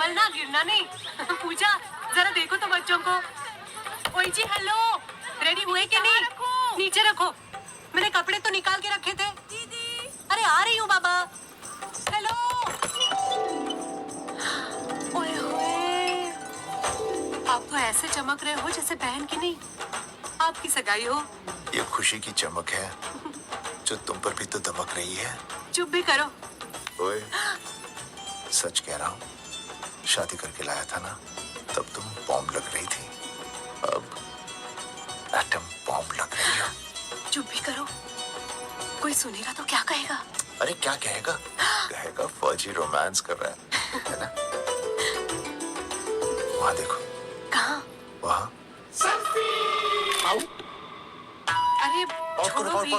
संभलना, गिरना नहीं। पूजा जरा देखो तो बच्चों को। ओए जी हेलो, रेडी हुए कि नहीं? नीचे रखो, मैंने कपड़े तो निकाल के रखे थे। दीदी अरे आ रही हूँ बाबा। हेलो ओए होए, आप तो ऐसे चमक रहे हो जैसे बहन की नहीं आपकी सगाई हो। ये खुशी की चमक है जो तुम पर भी तो दमक रही है। चुप भी करो। ओए, सच कह रहा हूँ, शादी करके लाया था ना तब तुम बॉम्ब लग रही थी, अब एटम बॉम्ब लग रही हो। चुप भी करो, कोई सुनेगा तो क्या कहेगा? अरे क्या कहेगा? कहेगा फौजी रोमांस कर रहा है ना? वहाँ देखो। कहाँ? वहाँ। अरे छोड़ो भी।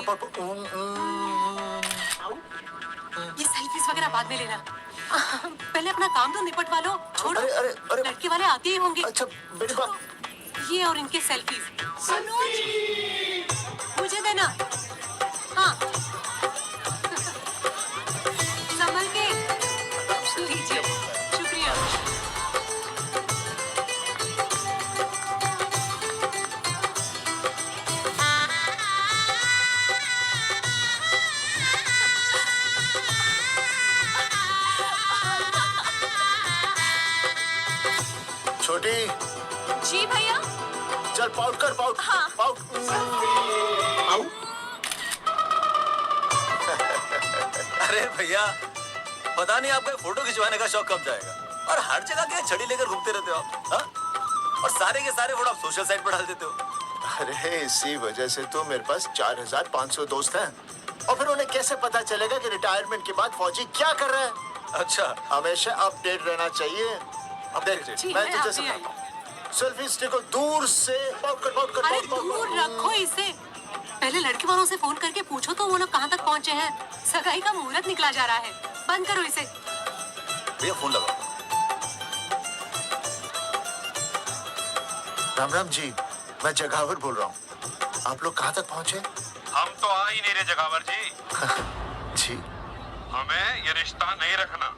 ये सेल्फीज वगैरह बाद में लेना, पहले अपना काम तो निपटवा लो। छोड़ो, अरे अरे अरे लड़के वाले आते ही होंगे। अच्छा बेटी बात। ये और इनके सेल्फीज मुझे देना। हाँ संभल के लीजिए, शुक्रिया। छोटी जी भैया। चल पाउट कर, पाउट। हाँ। पाउट। अरे भैया, पता नहीं आपको फोटो खिंचवाने का शौक कब जाएगा, और हर जगह के छड़ी लेकर घूमते रहते हो आप, हाँ? और सारे के सारे फोटो आप सोशल साइट पर डाल देते हो। अरे इसी वजह से तो मेरे पास 4500 दोस्त हैं, और फिर उन्हें कैसे पता चलेगा कि रिटायरमेंट के बाद फौजी क्या कर रहा है? अच्छा, हमेशा अपडेट रहना चाहिए। अब देख जी, मैं मैं तुझे अभी समझाता हूँ। सेल्फी स्टिक को दूर से पाउट कर, पाउट कर, अरे पाउट, पाउट, दूर पाउट। रखो इसे। पहले लड़के वालों से फोन करके पूछो तो वो लोग कहाँ तक पहुँचे हैं। सगाई का मुहूर्त निकला जा रहा है, बंद करो इसे। भैया फोन लगाओ। राम राम जी, मैं जगावर बोल रहा हूँ। आप लोग कहाँ तक पहुँचे? हम तो आ ही नहीं रहे जगावर जी। जी हमें ये रिश्ता नहीं रखना।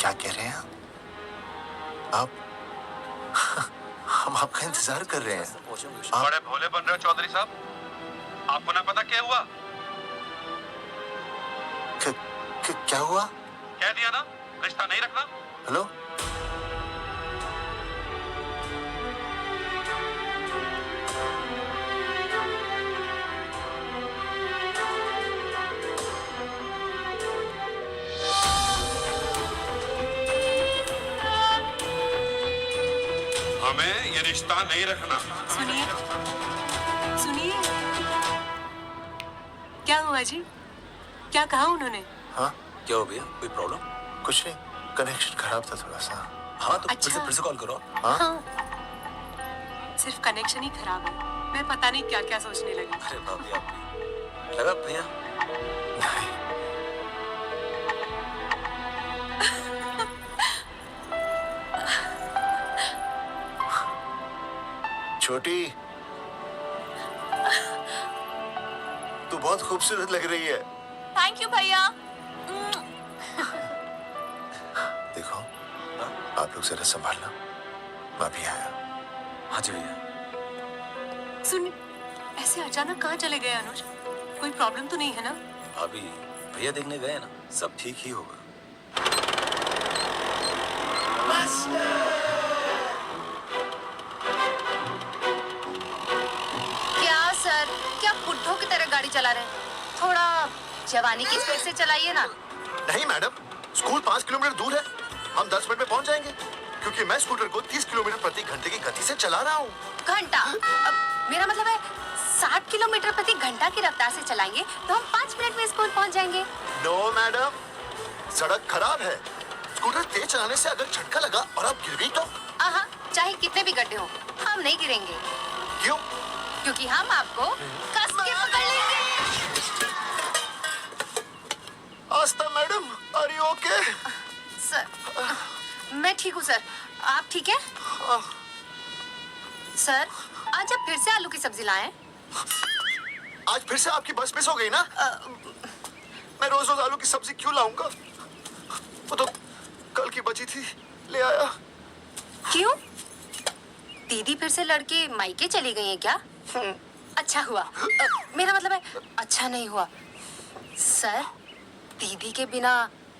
क्या कह रहे हैं आप? हम आपका इंतजार कर रहे हैं। आप बड़े भोले बन रहे हो चौधरी साहब। आपको ना पता क्या हुआ? क्या हुआ? कह दिया ना, रिश्ता नहीं रखना। हेलो, हमें ये रिश्ता नहीं रखना। सुनिए सुनिए, क्या हुआ जी? क्या कहा उन्होंने? हाँ क्या हो भैया, कोई प्रॉब्लम? कुछ नहीं, कनेक्शन खराब था थोड़ा सा। हाँ तो अच्छा। फिर से कॉल करो। हाँ हाँ, सिर्फ कनेक्शन ही खराब है। मैं पता नहीं क्या क्या सोचने लगी। अरे भाभी आप भी लगा भैया। नहीं, छोटी तू बहुत खूबसूरत लग रही है। थैंक यू भैया। देखो, आप लोग जरा संभालना, मैं भी आया। हाँ जी भैया। सुन, ऐसे अचानक कहाँ चले गए अनुज? कोई प्रॉब्लम तो नहीं है ना? भाभी भैया देखने गए ना, सब ठीक ही होगा। क्या सर, क्या बुड्ढों की तरह गाड़ी चला रहे हैं? थोड़ा जवानी की स्पीड से चलाइए ना। नहीं मैडम, स्कूल 5 किलोमीटर दूर है, हम 10 मिनट में पहुंच जाएंगे, क्योंकि मैं स्कूटर को 30 किलोमीटर प्रति घंटे की गति से चला रहा हूँ। घंटा? अब मेरा मतलब है 60 किलोमीटर प्रति घंटा की रफ्तार से चलाएंगे तो हम 5 मिनट में स्कूल पहुंच जाएंगे। नो मैडम, सड़क खराब है, स्कूटर तेज चलाने से अगर झटका लगा और आप गिर गई तो? आहा, चाहे कितने भी गड्ढे हो, हम नहीं गिरेंगे, क्यों? क्योंकि हम आपको कस के पकड़ लेंगे। Aastha madam, are you okay? Sir, मैं ठीक हूँ सर, आप ठीक है? सर, आज आप फिर से आलू की सब्जी लाएं? आज फिर से आपकी बस मिस हो गई ना? मैं रोज रोज आलू की सब्जी क्यों लाऊंगा? वो तो कल की बची थी, ले आया। क्यों? दीदी फिर से लड़के मायके चली गई हैं क्या? अच्छा हुआ। मेरा मतलब है अच्छा नहीं हुआ। सर, दीदी के बिना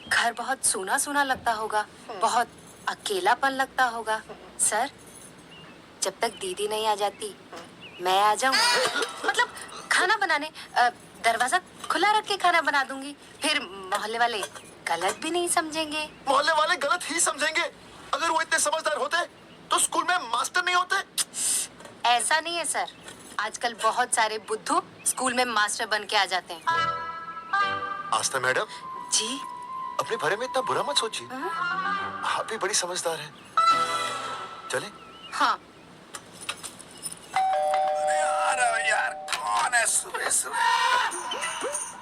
घर बहुत सूना सूना लगता होगा, बहुत अकेलापन लगता होगा। सर, जब तक दीदी नहीं आ जाती मैं आ जाऊं। मतलब खाना बनाने, दरवाजा खुला रख के खाना बना दूंगी, फिर मोहल्ले वाले गलत भी नहीं समझेंगे। मोहल्ले वाले गलत ही समझेंगे। अगर वो इतने समझदार होते तो स्कूल में मास्टर नहीं होते। ऐसा नहीं है सर, आजकल बहुत सारे बुद्धू स्कूल में मास्टर बन के आ जाते हैं। आस्था मैडम, जी? अपने बारे में इतना बुरा मत सोचिए। आप भी बड़ी समझदार हैं। चले? हाँ। यार कौन है सुबह सुबह?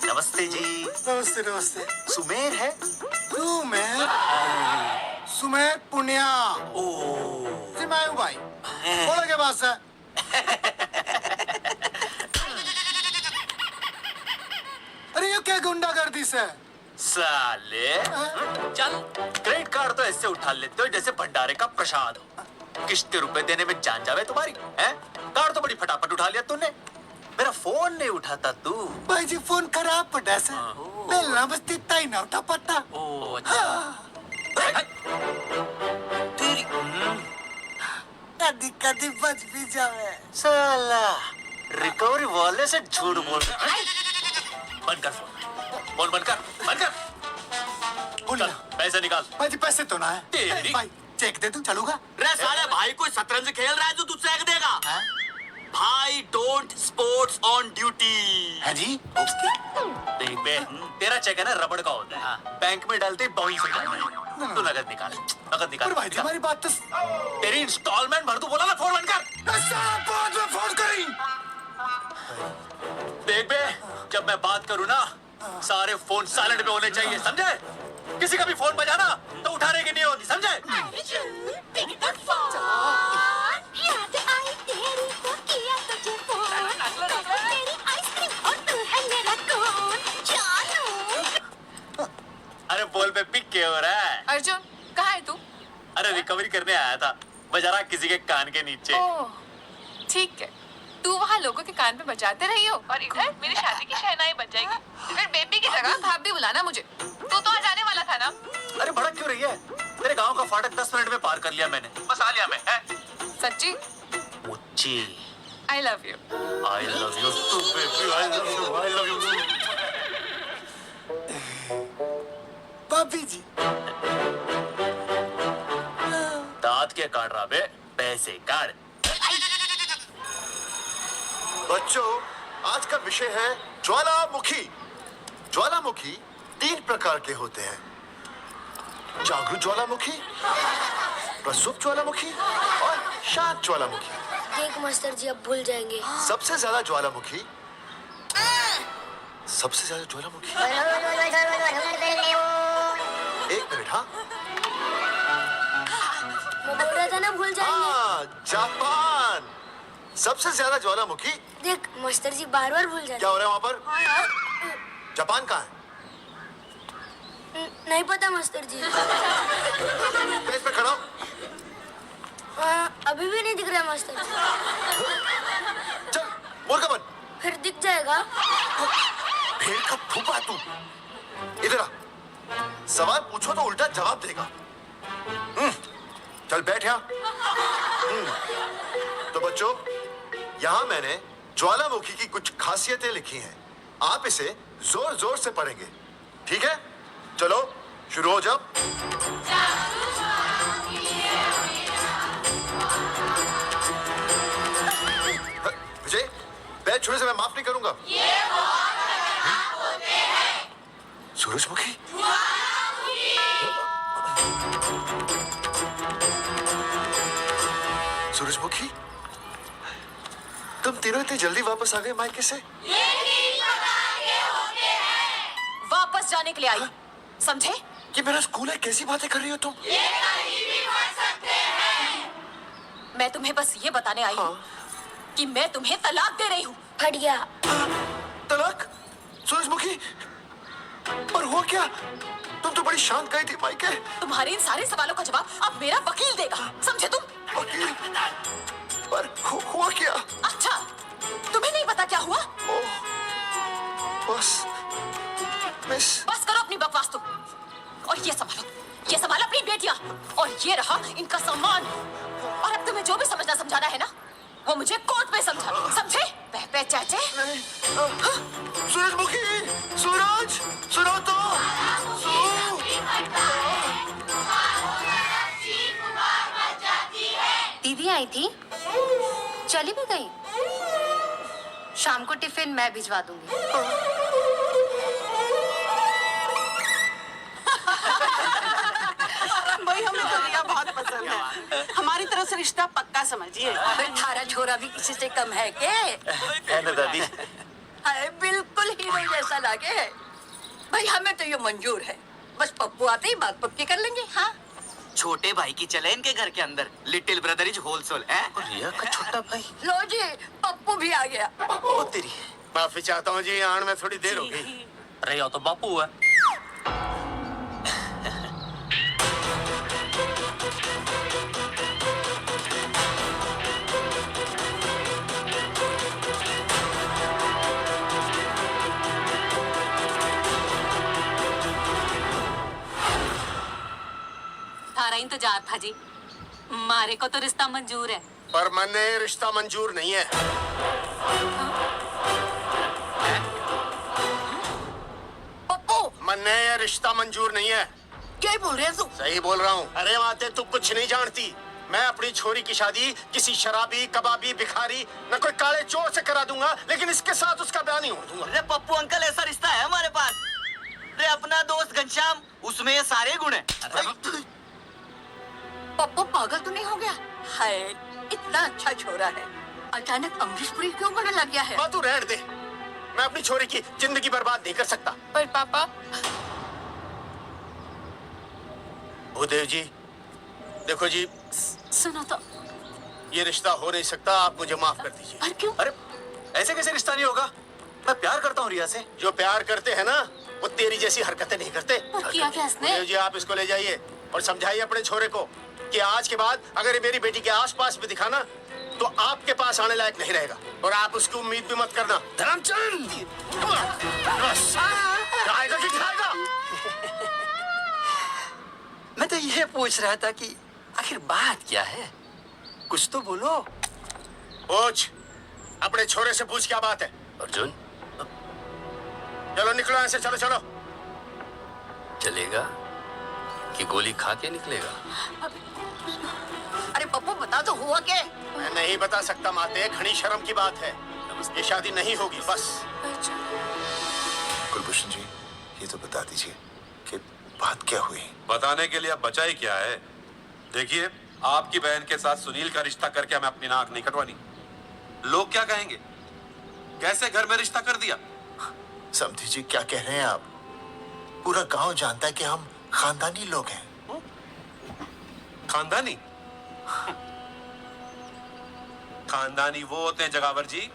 नमस्ते जी। नमस्ते नमस्ते। सुमेर है? सुमेर? सुमेर पुनिया। जी मैं हूँ भाई। बोलो क्या बात है? अरे ये क्या गुंडागर्दी से? साले चल, क्रेडिट कार्ड तो ऐसे उठा लेते हो जैसे भंडारे का प्रसाद हो। किश्ते रुपए देने में जान जावे तुम्हारी हैं? कार्ड तो बड़ी फटाफट उठा लिया तूने, मेरा फोन नहीं उठाता तू। भाई जी फोन खराब पड़ा से। पहला बस तित्ता ही ना उठा पाता। ओ अच्छा। तेरी कदी कदी बच भी जावे। साला रिकवरी वाले से झूठ बोल रहा है। बंद कर फोन बंद कर बंद कर। बोलिए। चल पैसे निकाल। भाई जी पैसे तो ना है। तेरी। भाई चेक दे दूं चलूगा? रे साले भाई कोई शतरंज खेल रहा है जो तू चेक देगा? भाई डोंट स्पोर्ट्स ऑन ड्यूटी। है जी? देख बे, तेरा चेक है ना रबड़ का होता है, बैंक में डालते ही बाउंस हो जाता है। तू नगद निकाल, नगद निकाल। पर भाई जी हमारी बात तो तेरी इंस्टॉलमेंट भर, तू बोला ना फोन बंद कर। ऐसा बात में फोन करी। देख बे, जब मैं बात करूँ ना सारे फोन साइलेंट पे होने चाहिए, समझे? किसी का भी फोन बजाना तो उठाने की नहीं होती, समझे? अरे बोल बे, पिक क्या हो रहा है? अर्जुन कहाँ है तू? अरे रिकवरी करने आया था, बजा रहा किसी के कान के नीचे। ओह ठीक है, तू वहाँ लोगों के कान पे बजाते रही हो और इधर मेरी शादी की शहनाई बज जाएगी। फिर बेबी की जगह भाभी बुलाना मुझे। तू तो आ जाने वाला था ना? अरे भड़क क्यों रही है? तेरे गांव का फाटक 10 मिनट में पार कर लिया मैंने, बस आ लिया मैं। सच्ची? मुच्ची I love you. I love you too, baby. I love you. I love you. भाभी जी दांत के काट रहा बे, पैसे काट। बच्चों, आज का विषय है ज्वालामुखी। ज्वालामुखी 3 प्रकार के होते हैं। जागरूक ज्वालामुखी, प्रसुप्त ज्वालामुखी और शांत ज्वालामुखी। देख मास्टर जी अब भूल जाएंगे। सबसे ज्यादा ज्वालामुखी एक मिनट। हाँ मैं बोल रहा था ना भूल जाएंगे। हाँ, जापान। सबसे ज्यादा ज्वालामुखी। देख मास्टर जी बार बार भूल जाते। क्या हो रहा है वहाँ पर? जापान कहाँ है? नहीं पता मास्टर जी। पेज पे खड़ा हो। अभी भी नहीं दिख रहा मास्टर जी। चल मूर्ख बन। फिर दिख जाएगा। भेड़ का फूफा तू। इधर आ। सवाल पूछो तो उल्टा जवाब देगा। चल बैठ यहाँ। तो बच्चों, यहाँ मैंने ज्वालामुखी की कुछ खासियतें लिखी हैं। आप इसे जोर जोर से पढ़ेंगे, ठीक है? चलो शुरू हो जाओ। विजय, बैच छूने से मैं माफ नहीं करूंगा। सूरजमुखी? सूरजमुखी, तुम तीनों इतनी जल्दी वापस आ गए मायके से? वापस जाने के लिए आई, समझे? ये मेरा स्कूल है, कैसी बातें कर रही हो तुम? मैं तुम्हें बस ये बताने आई हूँ कि मैं तुम्हें तलाक दे रही हूँ। फट गया। तलाक? सूरजमुखी, पर हुआ क्या? तुम तो बड़ी शांत गई थी मायके। तुम्हारे इन सारे सवालों का जवाब अब मेरा वकील देगा, समझे तुम? वकील? पर हुआ क्या? अच्छा, तुम्हें नहीं पता क्या हुआ? ओह, बस मिस। बस करो अपनी बकवास तुम, और ये संभालो अपनी बेटियां, और ये रहा इनका सम्मान। और अब तुम्हें जो भी समझना समझाना है ना, वो मुझे कोर्ट में समझा, समझे? पे चाचे। सूरजमुखी, सूरज, सुनो तो। दीदी आई थी, चली भी गई। शाम को टिफिन मैं भिजवा दूंगी। भाई हमें तो रिया बहुत पसंद है, हमारी तरफ से रिश्ता पक्का समझिए। थारा छोरा भी किसी से कम है के? है ना दादी? हाय, बिल्कुल हीरो जैसा लागे। भाई हमें तो ये मंजूर है, बस पप्पू आते ही बात पक्की कर लेंगे। हाँ, छोटे भाई की चले इनके घर के अंदर, लिटिल ब्रदर इज होलसेल है। रिया का छोटा भाई। लो जी, पप्पू भी आ गया। ओ तेरी। माफी चाहता हूँ जी, आने में थोड़ी देर हो गई। अरे या तो बापू है। थारा इंतजार था जी, मारे को तो रिश्ता मंजूर है। पर मैंने रिश्ता मंजूर नहीं है। पप्पू, मैंने ये रिश्ता मंजूर नहीं है। क्या बोल रहे हैं तू? सही बोल रहा हूँ। अरे माते, तू कुछ नहीं जानती। मैं अपनी छोरी की शादी किसी शराबी, कबाबी, भिखारी, न कोई काले चोर से करा दूंगा, लेकिन इसके साथ उसका ब्याह नहीं हो दूंगा। अरे पप्पू अंकल, ऐसा रिश्ता है हमारे पास। अरे अपना दोस्त घनश्याम, उसमें ये सारे गुण हैं। पप्पू पागल तो नहीं हो गया? हाय, इतना अच्छा छोरा है, अचानक अमरीशपुरी क्यों बनने लग गया है? माँ तू रहने दे, मैं अपनी छोरी की जिंदगी बर्बाद नहीं कर सकता। पर पापा, भूदेव जी, देखो जी, सुनो तो। ये रिश्ता हो नहीं सकता, आप मुझे माफ कर दीजिए। पर क्यों? अरे ऐसे कैसे रिश्ता नहीं होगा? मैं प्यार करता हूँ रिया से। जो प्यार करते हैं ना, वो तेरी जैसी हरकतें नहीं करते। पर किया क्या इसने? भूदेव जी, आप इसको ले जाइए और समझाइए अपने छोरे को कि आज के बाद अगर ये मेरी बेटी के आसपास भी दिखाना, तो आपके पास आने लायक नहीं रहेगा, और आप उसकी उम्मीद भी मत करना। धर्मचंद, खाएगा कि खाएगा? मैं तो ये पूछ रहा था कि आखिर बात क्या है, कुछ तो बोलो। पूछ, अपने छोरे से पूछ क्या बात है। अर्जुन, चलो निकलो यहाँ से, चलो चलो। चलेगा कि गोली खा के निकलेगा? अरे पप्पू, बता तो हुआ क्या? मैं नहीं बता सकता माते, घनी शर्म की बात है। ये शादी नहीं होगी, बस। कुलभूषण जी, ये तो बता दीजिए कि बात क्या हुई। बताने के लिए अब बचा ही क्या है? देखिए, आपकी बहन के साथ सुनील का रिश्ता करके हमें अपनी नाक नहीं कटवानी। लोग क्या कहेंगे? कैसे घर में रिश्ता कर दिया? समझी जी, क्या कह रहे हैं आप? पूरा गांव जानता है कि हम खानदानी लोग हैं। खानदानी? खानदानी वो होते हैं जगावर जी,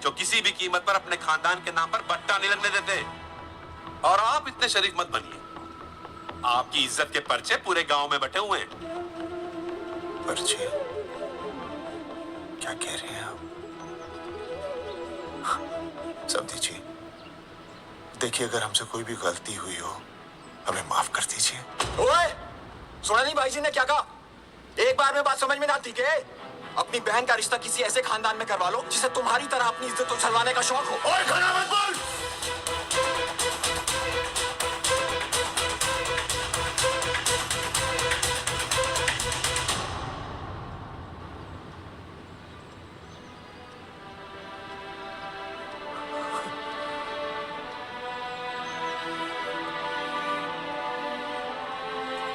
जो किसी भी कीमत पर अपने खानदान के नाम पर बट्टा नहीं लगने देते। और आप इतने शरीफ मत बनिए, आपकी इज्जत के पर्चे पूरे गांव में बटे हुए हैं। पर्चे? क्या कह रहे हैं आप? समझी जी, देखिए, अगर हमसे कोई भी गलती हुई हो, हमें माफ कर दीजिए। ओए, सुना नहीं भाई जी ने क्या कहा? एक बार में बात समझ में ना आती के? अपनी बहन का रिश्ता किसी ऐसे खानदान में करवा लो जिसे तुम्हारी तरह अपनी इज्जत उछलवाने का शौक हो। और खाना मत बोल।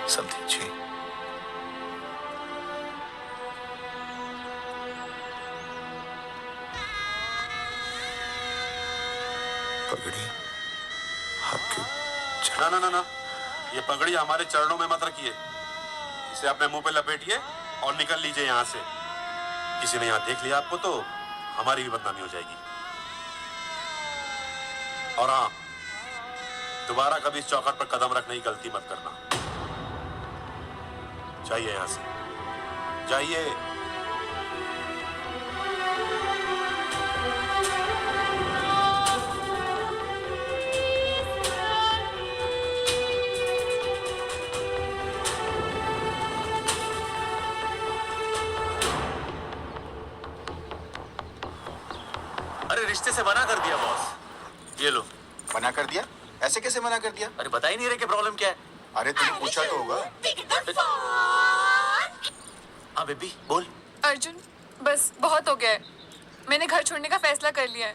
समझी जी, पगड़ी आपके ना ना ना ना, ये पगड़ी हमारे चरणों में मत रखिए। इसे अपने मुंह पे लपेटिए और निकल लीजिए यहाँ से। किसी ने यहाँ देख लिया आपको तो हमारी भी बदनामी हो जाएगी। और हाँ, दोबारा कभी इस चौखट पर कदम रखने की गलती मत करना। जाइए यहां से, जाइए। अरे रिश्ते से मना कर दिया बॉस। ये लो। मना कर दिया? ऐसे कैसे मना कर दिया? अरे बता ही नहीं रहे कि प्रॉब्लम क्या है। अरे तूने पूछा तो होगा। हाँ बेबी बोल। अर्जुन बस बहुत हो गया है, मैंने घर छोड़ने का फैसला कर लिया है।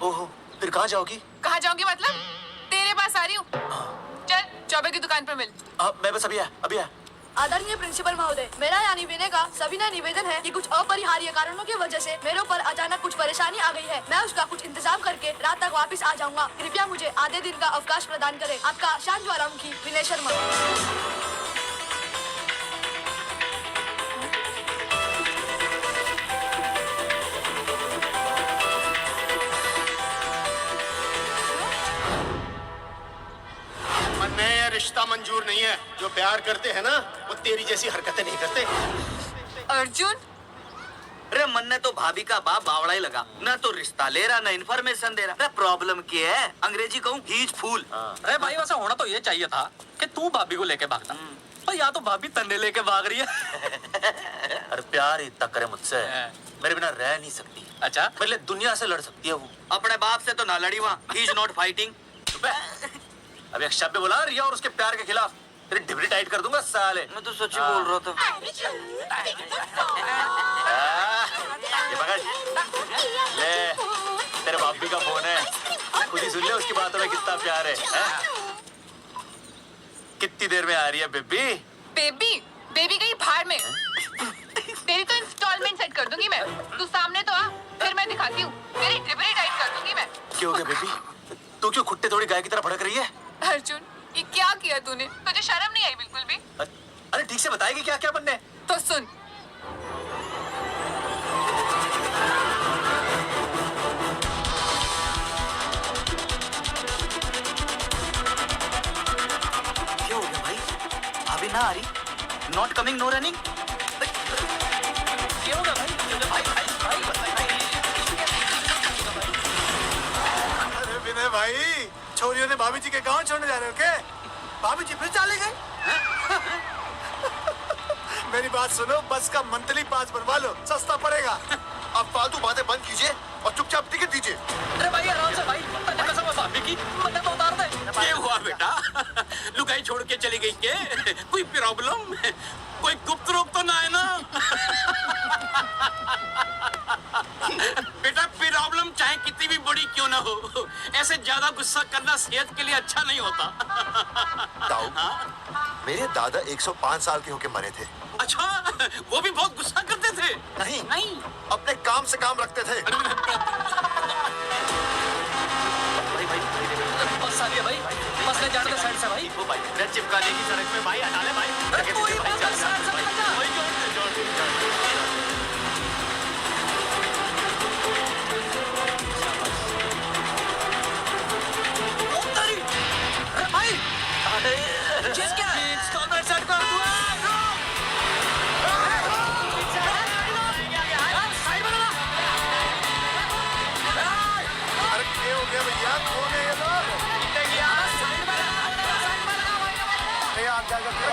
ओहो, फिर कहाँ जाओगी? कहाँ जाऊंगी मतलब? तेरे पास आ रही हूँ। चल चौबे की दुकान पर मिल। मैं बस अभी आया। आदरणीय प्रिंसिपल महोदय, मेरा यानी विनय का सविनय निवेदन है कि कुछ अपरिहार्य कारणों की वजह से मेरे ऊपर अचानक कुछ परेशानी आ गई है। मैं उसका कुछ इंतजाम करके रात तक वापस आ जाऊंगा। कृपया मुझे आधे दिन का अवकाश प्रदान करें। आपका शांत ज्वालामुखी विनय शर्मा। नया रिश्ता मंजूर नहीं है। जो प्यार करते हैं ना वो तेरी जैसी हरकतें नहीं करते। अर्जुन अरे मन ने तो भाभी का बाप बावड़ा ही लगा, ना तो रिश्ता ले रहा ना इन्फॉर्मेशन दे रहा। प्रॉब्लम क्या है? अंग्रेजी कहूँ हीज फूल। अरे भाई वैसा होना तो ये चाहिए था कि तू भाभी को लेके भागता, पर यहाँ तो भाभी तन्ने लेके भाग रही है। अरे प्यार इतना करे मुझसे, मेरे बिना रह नहीं सकती। अच्छा मेरे लिए दुनिया से लड़ सकती है वो। अपने बाप से तो ना लड़ी वहाँ, ही इज नॉट फाइटिंग। अभी एक शब्द बोला रिया और उसके प्यार के खिलाफ, तेरी डिबरी टाइट कर दूंगा साले। मैं तो सच ही बोल रहा था। ये पकड़ ले, तेरे भाभी का फोन है, खुद ही सुन ले उसकी बातों में कितना प्यार है? कितनी देर में आ रही है बेबी? बेबी गई भाड़ में। तेरी तो इंस्टॉलमेंट सेट कर दूंगी मैं। तू सामने तो आ, फिर मैं दिखाती हूँ। तेरी डिबरी टाइट कर दूंगी मैं। क्यों हो गया बेबी? तू क्यों खुट्टे थोड़ी गाय की तरह भड़क रही है? अर्जुन ये क्या किया तूने? तुझे शर्म नहीं आई बिल्कुल भी? अरे ठीक से बताएगी क्या क्या बनने? तो सुन, क्या हो गया भाई? अभी ना आ रही? Not coming no running? क्या होगा भाई? अरे विनय भाई, छोरियों ने भाभी जी के गांव छोड़ने जा रहे हो क्या? भाभी जी फिर चले गए? मेरी बात सुनो, बस का मंथली पास बनवा लो, सस्ता पड़ेगा। अब फालतू बातें बंद कीजिए और चुपचाप टिकट दीजिए। अरे भाई आराम से भाई, तन्ने कसम है भाभी की, मन्ने तो उतार दे। क्या हुआ बेटा? लुगाई छोड़ के चली गई के? कोई प्रॉब्लम? कोई गुप्त रोग तो ना है ना? बेटा प्रॉब्लम चाहे कितनी भी बड़ी क्यों ना हो, ऐसे ज्यादा गुस्सा करना सेहत के लिए अच्छा नहीं होता। ताऊ, मेरे दादा 105 साल के होके मरे थे। अच्छा, वो भी बहुत गुस्सा करते थे? नहीं, अपने काम से काम रखते थे। भाई बस आ गया भाई, बस ले जाने दे साइड से भाई। वो भाई चिपकाने की सड़क में भाई हटा ले भाई। अरे कोई बात नहीं, साइड से भाई जा। अरे क्या हो गया भैया? कौन है ये लोग?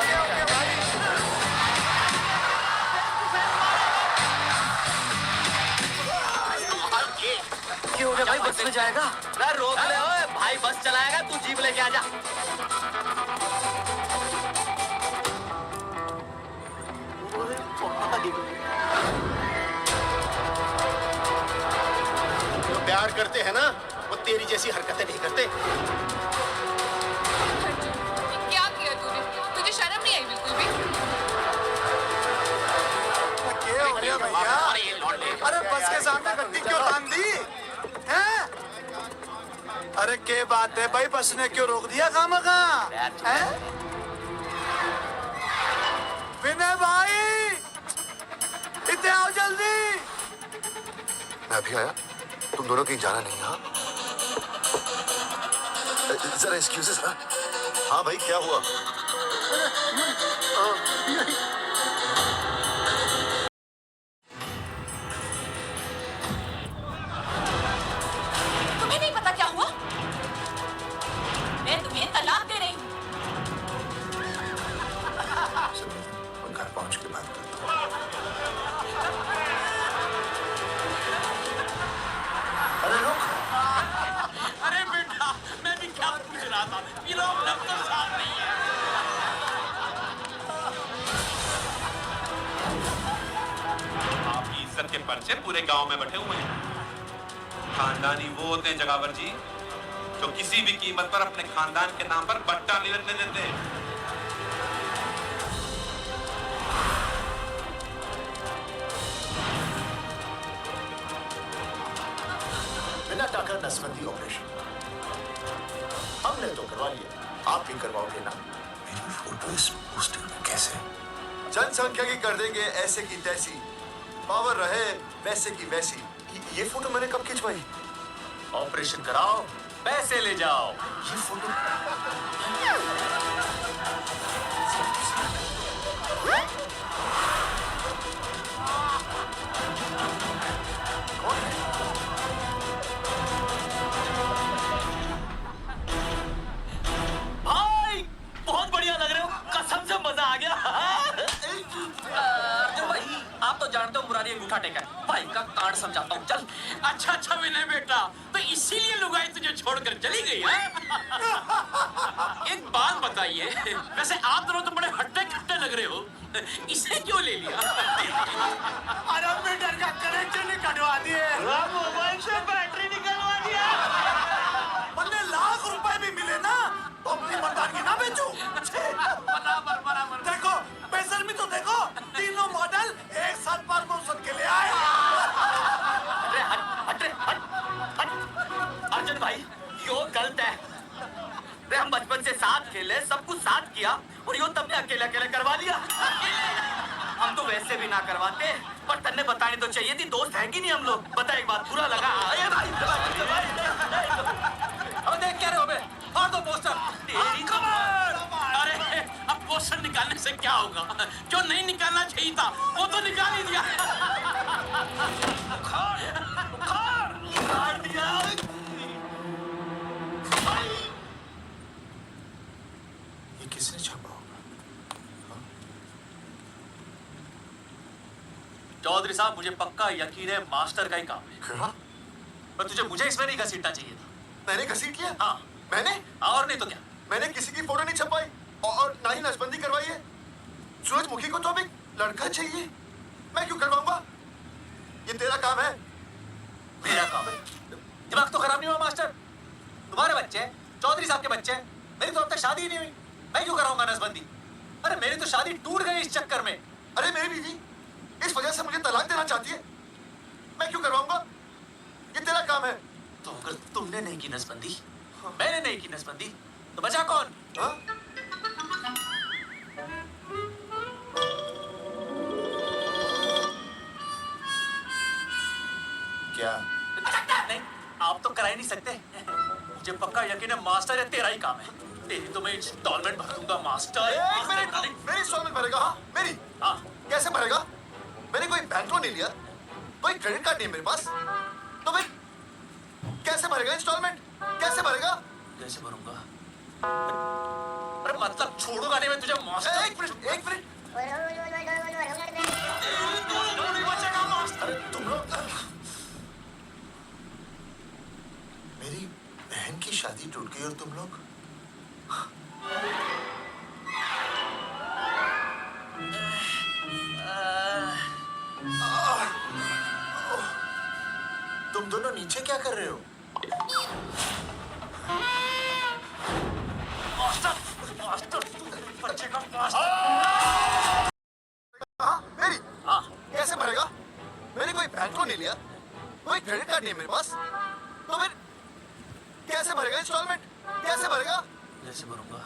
क्या हो गया भाई? क्या हो गया भाई? बस में जाएगा? अरे रोक ले ओए, भाई बस चलाएगा, तू जीप लेके आ जा। जो प्यार करते हैं ना वो तेरी जैसी हरकतें नहीं करते। ये क्या किया तूने? तुझे शर्म नहीं आई बिल्कुल भी? क्या हो गया भैया? अरे बस के सामने गड्डी क्यों बांध दी हैं? अरे क्या बात है भाई, बस ने क्यों रोक दिया खामखा? हैं? विनय भाई इतने आओ जल्दी। मैं अभी आया, तुम दोनों कहीं जाना नहीं। हाँ जरा एक्सक्यूजेस ना। हाँ भाई क्या हुआ? तुम्हें नहीं पता क्या हुआ? मैं तुम्हें तलाक दे रही हूँ। मैं घर पहुंच के बात करता हूँ। अरे रुक। अरे बेटा, मैं भी क्या पूछ रहा था, प्रॉब्लम तो साथ नहीं है। आपकी इज्जत के पर्चे पूरे गांव में बैठे हुए हैं। खानदानी वो होते हैं जगावर जी जो किसी भी कीमत पर अपने खानदान के नाम पर बट्टा नहीं लगने देते। बिना टाका नसबंदी ऑपरेशन हमने तो करवा लिया, आप भी करवाओगे ना? मेरी फोटो इस पोस्टर में कैसे? जनसंख्या की कर देंगे ऐसे की तैसी, पावर रहे वैसे की वैसी। ये फोटो मैंने कब खिंचवाई? ऑपरेशन कराओ, पैसे ले जाओ। ये फोटो भाई बहुत बढ़िया लग रहे हो, कसम से मजा आ गया। अर्जुन भाई, आप तो जानते हो मुरारी अंगूठा टेका है। भाई का कांड समझाता हूँ, चल। अच्छा विनय बेटा, तो इसीलिए लुगाई तुझे छोड़कर चली गई है? एक बात बताइए, वैसे आप दोनों तो बड़े हट्टे कट्टे लग रहे हो, इसे क्यों ले लिया? अरे मीटर का कनेक्शन कटवा दिए, मोबाइल से बैटरी निकलवा दिया। मुझे लाख रुपए भी मिले ना तो अपनी मर्दानगी ना बेचूं। बराबर बराबर। देखो बेशर्मी तो देखो, तीनों मॉडल एक साथ प्रमोशन के लिए आए। अरे हट हट। अर्जुन भाई यो गलत है। अरे हम बचपन से साथ खेले, सब कुछ साथ किया, और यो तुमने अकेले अकेले करवा लिया। हम तो वैसे भी ना करवाते, पर तन्ने बतानी तो चाहिए थी, दोस्त है कि नहीं हम लोग? बता एक बात, बुरा लगा? अरे भाई अब देख क्या रहे हो बे? फाड़ दो पोस्टर। तेरी तो अरे अब पोस्टर निकालने से क्या होगा? जो नहीं निकालना चाहिए था वो तो निकाल ही दिया। फाड़ दिया। ये किसने छापा होगा? चौधरी साहब, मुझे पक्का यकीन है मास्टर का ही काम है। क्या? पर मुझे इसमें नहीं घसीटना चाहिए था। मैंने घसीट लिया? हाँ। मैंने? और नहीं तो क्या? मैंने किसी की फोटो नहीं छपाई और ना ही नसबंदी करवाई है। सूरजमुखी को तो अभी लड़का चाहिए, मैं क्यों करवाऊंगा? ये तेरा काम है। मेरा काम है? दिमाग तो खराब नहीं हुआ मास्टर? तुम्हारे बच्चे, चौधरी साहब के बच्चे, मेरी तो अब तक शादी ही नहीं हुई, मैं क्यों कराऊंगा नसबंदी? अरे मेरी तो शादी टूट गई इस चक्कर में। अरे मेरी बीवी इस वजह से मुझे तलाक देना चाहती है, मैं क्यों करवाऊंगा? ये तेरा काम है। तो अगर तुमने नहीं की नसबंदी, मैंने नहीं की नसबंदी, तो बचा कौन? हाँ? क्या? नहीं, आप तो करा ही नहीं सकते। मुझे पक्का यकीन है मास्टर, ये तेरा ही काम है। तेरी तो मैं इंस्टॉलमेंट भर दूंगा मास्टर। एक मिनट, मेरी इंस्टॉलमेंट भरेगा? हाँ मेरी? हाँ। कैसे भरेगा? मैंने कोई बैंक लोन नहीं लिया, कोई क्रेडिट कार्ड नहीं है मेरे पास, तो फिर कैसे भरेगा इंस्टॉलमेंट? कैसे भरेगा? कैसे भरूंगा? अरे मतलब छोड़ूंगा नहीं मैं तुझे मास्टर। एक मिनट, एक मिनट। नहीं बचेगा मास्टर। अरे तुम लोग, मेरी बहन की शादी टूट गई और तुम लोग तुम दोनों नीचे क्या कर रहे हो? मास्टर, मास्टर, बच्चे का मास्टर। हाँ मेरी? हाँ। कैसे भरेगा? मैंने कोई बैंक लोन नहीं लिया, कोई क्रेडिट कार्ड नहीं है मेरे पास, तो फिर कैसे भरेगा इंस्टॉलमेंट? कैसे भरेगा? कैसे भरूंगा?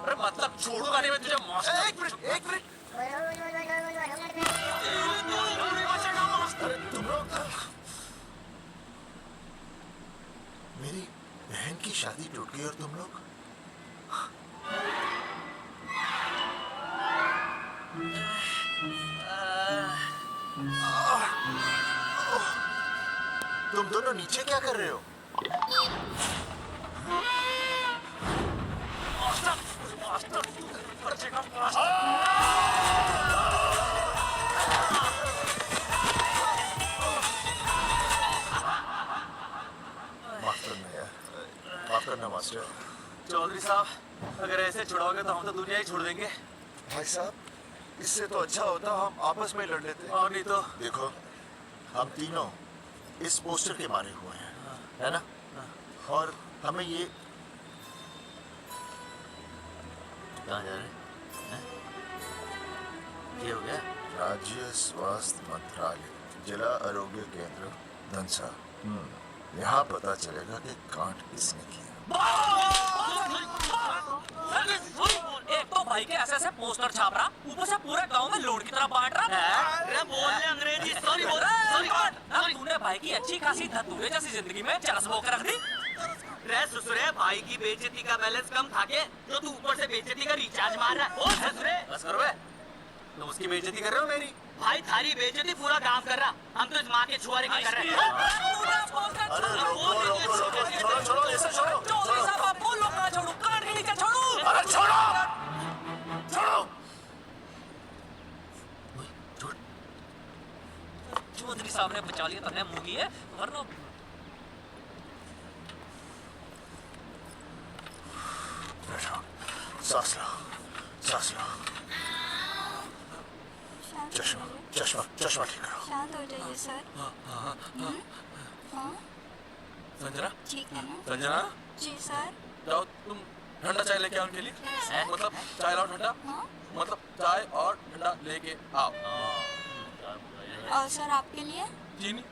अरे मतलब छोड़ूंगा नहीं मैं तुझे मास्टर। एक मिनट, एक मिनट। नहीं बचेगा मास्टर। अरे तुम लोग, मेरी बहन की शादी टूट गई और तुम लोग तुम दोनों नीचे क्या कर रहे हो? माफ करना यार, माफ करना मास्टर। चौधरी साहब अगर ऐसे छुड़ाओगे तो हम तो दुनिया ही छोड़ देंगे। भाई साहब, इससे तो अच्छा होता हम आपस में लड़ लेते। और नहीं तो देखो, हम तीनों इस पोस्टर के मारे हुए हैं, है ना? और हमें ये कहाँ जा रहे हैं? ये हो गया? राज्य स्वास्थ्य मंत्रालय, जिला आरोग्य केंद्र धनसा। यहाँ पता चलेगा कि कांड किसने किया। एक तो भाई के ऐसे पोस्टर छाप रहा, ऊपर से पूरे गांव में लोड की तरह बांट रहा है। बोल ले अंग्रेजी, सॉरी बोल तूने भाई की अच्छी खासी धतूरे जैसी जिंदगी में चरस बो के रख दी। रे ससुरे, भाई की बेइज्जती का बैलेंस कम था के जो तू ऊपर से बेइज्जती का रिचार्ज मार रहा है। ओ ससुरे, बस करो बे। तुम उसकी बेइज्जती कर रहे हो मेरी? भाई थारी बेइज्जती पूरा गांव कर रहा, हम तो इस माँ के छुआरे की कर रहे हैं। अरे रोको रोको रोको, छोड़ो छोड़ो, ऐसे छोड़ो। चौधरी साहब आप बोल लो, कहाँ छोड़ू? कान के नीचे छोड़ू। अरे छोड़ो छोड़ो। चौधरी साहब ने बचा लिया, तो मुंगी है वरना सांस लो, सांस लो। चश्मा चश्मा चश्मा ठीक करो। शांत हो जाइए सर। संजना, ठीक है ना? संजना, जी सर। जाओ तुम ठंडा चाय लेके आओ उनके लिए। मतलब चाय लाओ ठंडा, मतलब चाय और ठंडा लेके आओ। और सर आपके लिए? चीनी,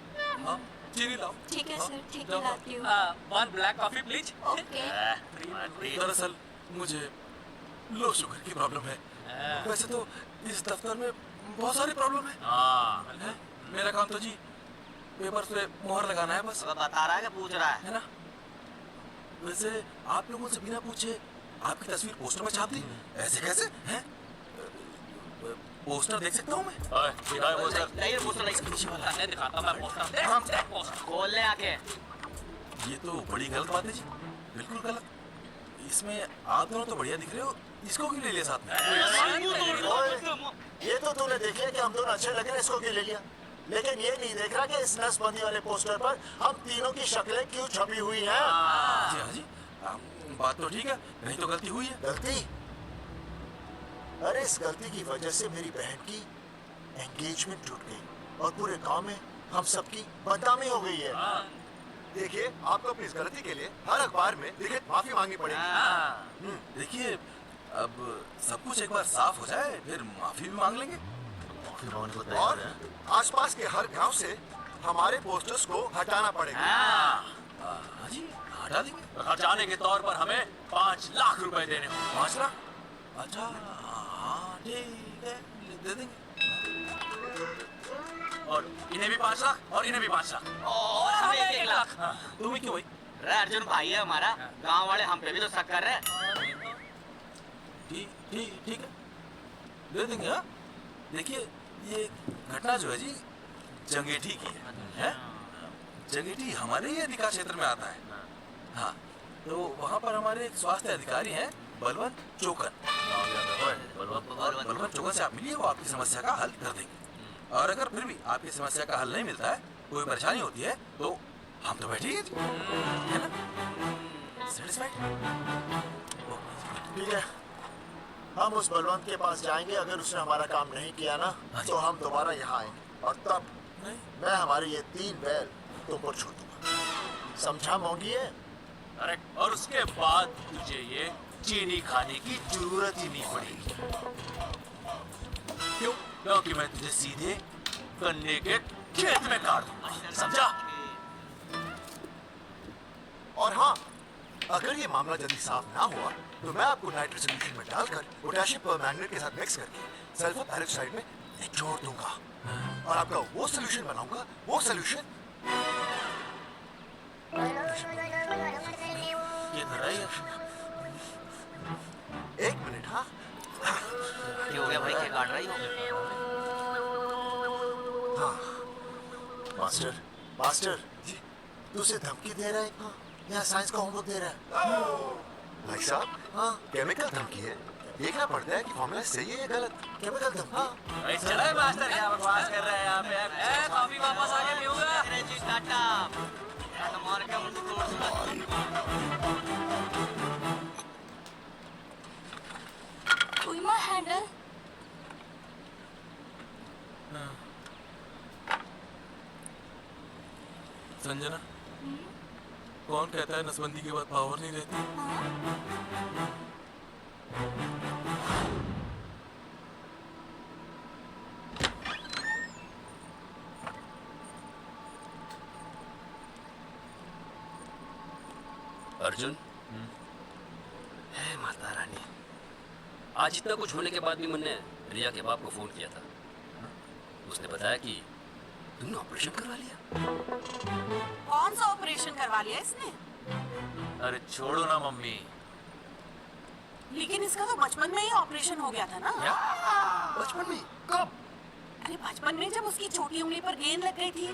हाँ चीनी लाओ। ठीक है सर, ठीक है लाती हूँ। One black coffee please. Okay. दरअसल मुझे लो शुगर की प्रॉब्लम है। वैसे तो इस दफ्तर में बहुत सारी प्रॉब्लम है। मेरा काम तो जी पेपर पे मोहर लगाना है बस। बता रहा है कि पूछ रहा है ना? वैसे आप लोगों से बिना पूछे आपकी तस्वीर पोस्टर में छाप दी, ऐसे कैसे हैं? पोस्टर देख सकता हूँ मैं? दिखाओ पोस्टर। नहीं पोस्टर नहीं पीछे वाला मैं दिखाता हूँ, मैं पोस्टर खोल ले आके। ये तो बड़ी गलत बात है जी, बिल्कुल गलत। इसमें आप दोनों तो बढ़िया दिख रहे हो, इसको क्यों ले लिया साथ में? ओए, ये तो तूने देख लिया कि हम दोनों अच्छे लग रहे हैं, इसको क्यों ले लिया? लेकिन ये नहीं देख रहा कि इस नसबंदी वाले पोस्टर पर हम तीनों की शक्लें क्यों छपी हुई हैं? जी हाँ जी, बात तो ठीक है, नहीं तो गलती हुई है। गलती? अरे इस गलती की वजह से मेरी बहन की एंगेजमेंट टूट गई और पूरे गांव में हम सबकी बदनामी हो गई है। देखिए, आपको अपनी इस गलती के लिए हर अखबार में लिखित माफी मांगनी पड़ेगी। देखिए, अब सब कुछ एक बार साफ हो जाए फिर माफी भी मांग लेंगे। और आसपास के हर गांव से हमारे पोस्टर्स को हटाना पड़ेगा। हाँ जी, हटा देंगे। हटाने के तौर पर हमें 5 लाख रुपए देने होंगे। 5 लाख? अच्छा हाँ ठीक है, दे देंगे। और इन्हें भी 5 लाख और इन्हें भी 5 लाख और हमें 1 लाख। तुम्हें क्यों भाई? रे अर्जुन भाई है हमारा, गांव वाले हम पे भी तो शक कर रहे हैं। ठीक है, दे देंगे। हाँ देखिए, ये घटना जो है जी जंगेठी की है? जंगेठी हमारे ही अधिकार क्षेत्र में आता है। हाँ, तो वहाँ पर हमारे एक स्वास्थ्य अधिकारी हैं, बलवंत चोकन। बलवंत चोकन से आप मिलिए, वो आपकी समस्या का हल कर देंगे। और अगर फिर भी आपकी समस्या का हल नहीं मिलता है, कोई परेशानी होती है, तो हम तो बैठे है ना? सेटिस्फाइड? ठीक है, हम उस बलवंत के पास जाएंगे। अगर उसने हमारा काम नहीं किया ना, तो हम दोबारा यहाँ आएंगे और तब मैं हमारे ये 3 बैल तुम पर छोड़ दूंगा। समझा मोंगिए? अरे और उसके बाद तुझे ये चीनी खाने की जरूरत ही नहीं पड़ेगी। क्यों? क्योंकि मैं तुझे सीधे गन्ने के खेत में काट दूंगा। समझा? और हाँ, अगर ये मामला जल्दी साफ ना हुआ तो मैं आपको नाइट्रोजन सोल्यूशन में डालकर पोटेशियम परमैंगनेट के साथ मिक्स करके सल्फर पेरोक्साइड में निचोड़ दूंगा और आपका वो सोल्यूशन बनाऊंगा, वो सोल्यूशन ये धरा ही है। एक मिनट। हाँ क्या हो गया भाई, क्या काट रही हो? हाँ मास्टर मास्टर जी, तू उसे धमकी दे रहा है या साइंस का होमवर्क दे रहा है? भाई साहब, हाँ केमिकल धमकी है। देखना पड़ता है कि फॉर्मूला सही है या गलत। केमिकल धमकी। हाँ। चलो मास्टर, क्या बकवास कर रहे हैं यहाँ पे? कॉफी वापस आके पीऊंगा। हैंडल संजना, कौन कहता है नसबंदी के बाद पावर नहीं रहती? अर्जुन, है माता रानी, आज इतना कुछ होने के बाद भी मैंने रिया के बाप को फोन किया था। उसने बताया कि तुमने ऑपरेशन करवा लिया। कौन सा ऑपरेशन करवा लिया इसने? अरे छोड़ो ना मम्मी। लेकिन इसका तो बचपन में ही ऑपरेशन हो गया था ना? बचपन में? कब? अरे बचपन में जब उसकी छोटी उंगली पर गेंद लग गई थी।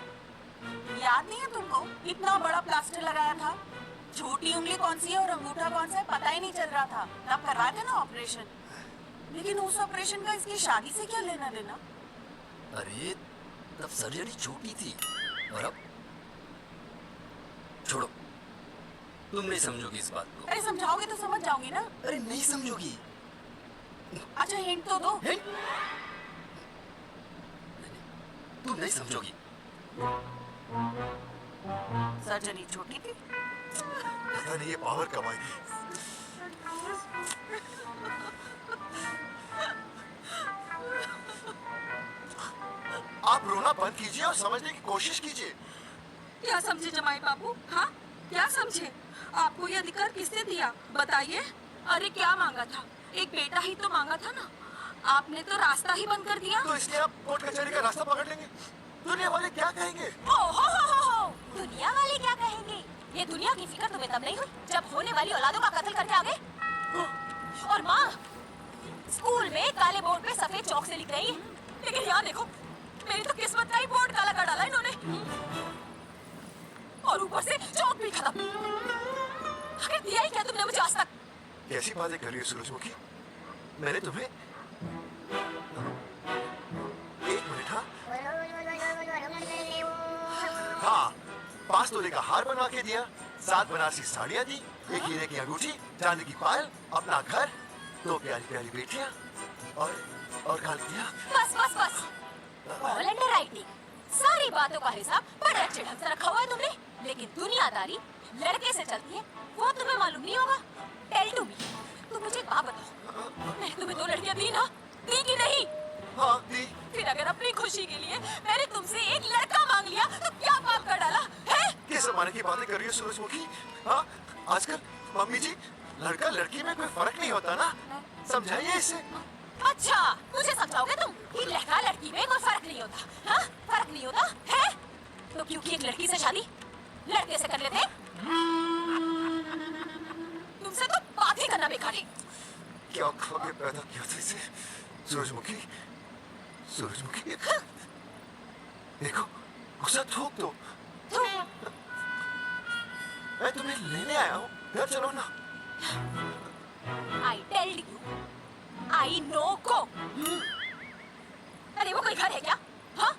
याद नहीं है तुमको? इतना बड़ा प्लास्टर लगाया था। छोटी उंगली कौन सी है और अंगूठा कौन सा है पता ही नहीं चल रहा था। तब करवाया था ना ऑपरेशन। लेकिन उस ऑपरेशन का इसकी शादी से क्या लेना देना? अरे तब सर्जरी छोटी थी और अब छोड़ो, तुम नहीं समझोगी इस बात को। अरे समझाओगे तो समझ जाओगी ना। अरे नहीं समझोगी। अच्छा हिंट तो दो। हिंट? तुम नहीं समझोगी। सर्जरी छोटी थी। पता नहीं ये पावर कब आएगी। आप रोना बंद कीजिए और समझने की कोशिश कीजिए। क्या समझे जमाई बाबू? हाँ क्या समझे? आपको ये अधिकार किसने दिया बताइए? अरे क्या मांगा था? एक बेटा ही तो मांगा था ना। आपने तो रास्ता ही बंद कर दिया। तो इसलिए आप कोर्ट कचहरी का रास्ता पकड़ लेंगे। दुनिया वाले क्या कहेंगे? हो। दुनिया वाले क्या कहेंगे? ये दुनिया की फिक्र तुम्हें तब नहीं हुई जब होने वाली औलादों का कत्ल करके आ गए। और माँ स्कूल में काले बोर्ड पे सफेद चौक से लिख रही है, लेकिन यहाँ देखो मेरी तो किस्मत का ही बोर्ड काला कर डाला इन्होंने। और ऊपर से चौक भी खत्म। आखिर दिया ही क्या तुमने मुझे आज तक? कैसी बातें कर रही हो सूरजमुखी? मैंने तुम्हें एक मिनट। हाँ 5 तोले का हार बनवा के दिया, 7 बनारसी साड़ियाँ दी, 1 हीरे की अंगूठी, चांदी की पायल, अपना घर, 2 प्यारी प्यारी बेटियाँ और गाल दिया। बस ऑल अंडर राइटिंग। सारी बातों का हिसाब बड़े अच्छे ढंग से रखा हुआ है तुमने, लेकिन दुनियादारी लड़के से चलती है वो तुम्हें मालूम नहीं होगा। टेल टू मी, तुम मुझे एक बात बताओ, मैंने तुम्हें 2 लड़कियां दी ना? दी कि नहीं? हाँ दी। फिर अगर अपनी खुशी के लिए मैंने तुमसे एक लड़का मांग लिया तो क्या पाप कर डाला है? किस जमाने की बातें कर रही हो सूरजमुखी? हाँ आजकल मम्मी जी लड़का लड़की में कोई फर्क नहीं होता ना, समझाइए इसे। अच्छा मुझे समझाओगे तुम कि लड़का लड़की में कोई फर्क नहीं होता? हाँ फर्क नहीं होता है तो क्योंकि एक लड़की से शादी लड़के से कर लेते? तुमसे तो बात ही करना बेकार है। क्या खाके पैदा किया था इसे? सूरजमुखी देखो गुस्सा थूक दो। मैं तुम्हें लेने आया हूँ, घर चलो ना। आई टेल्ड यू, आई नो गो। अरे वो कोई घर है क्या? हाँ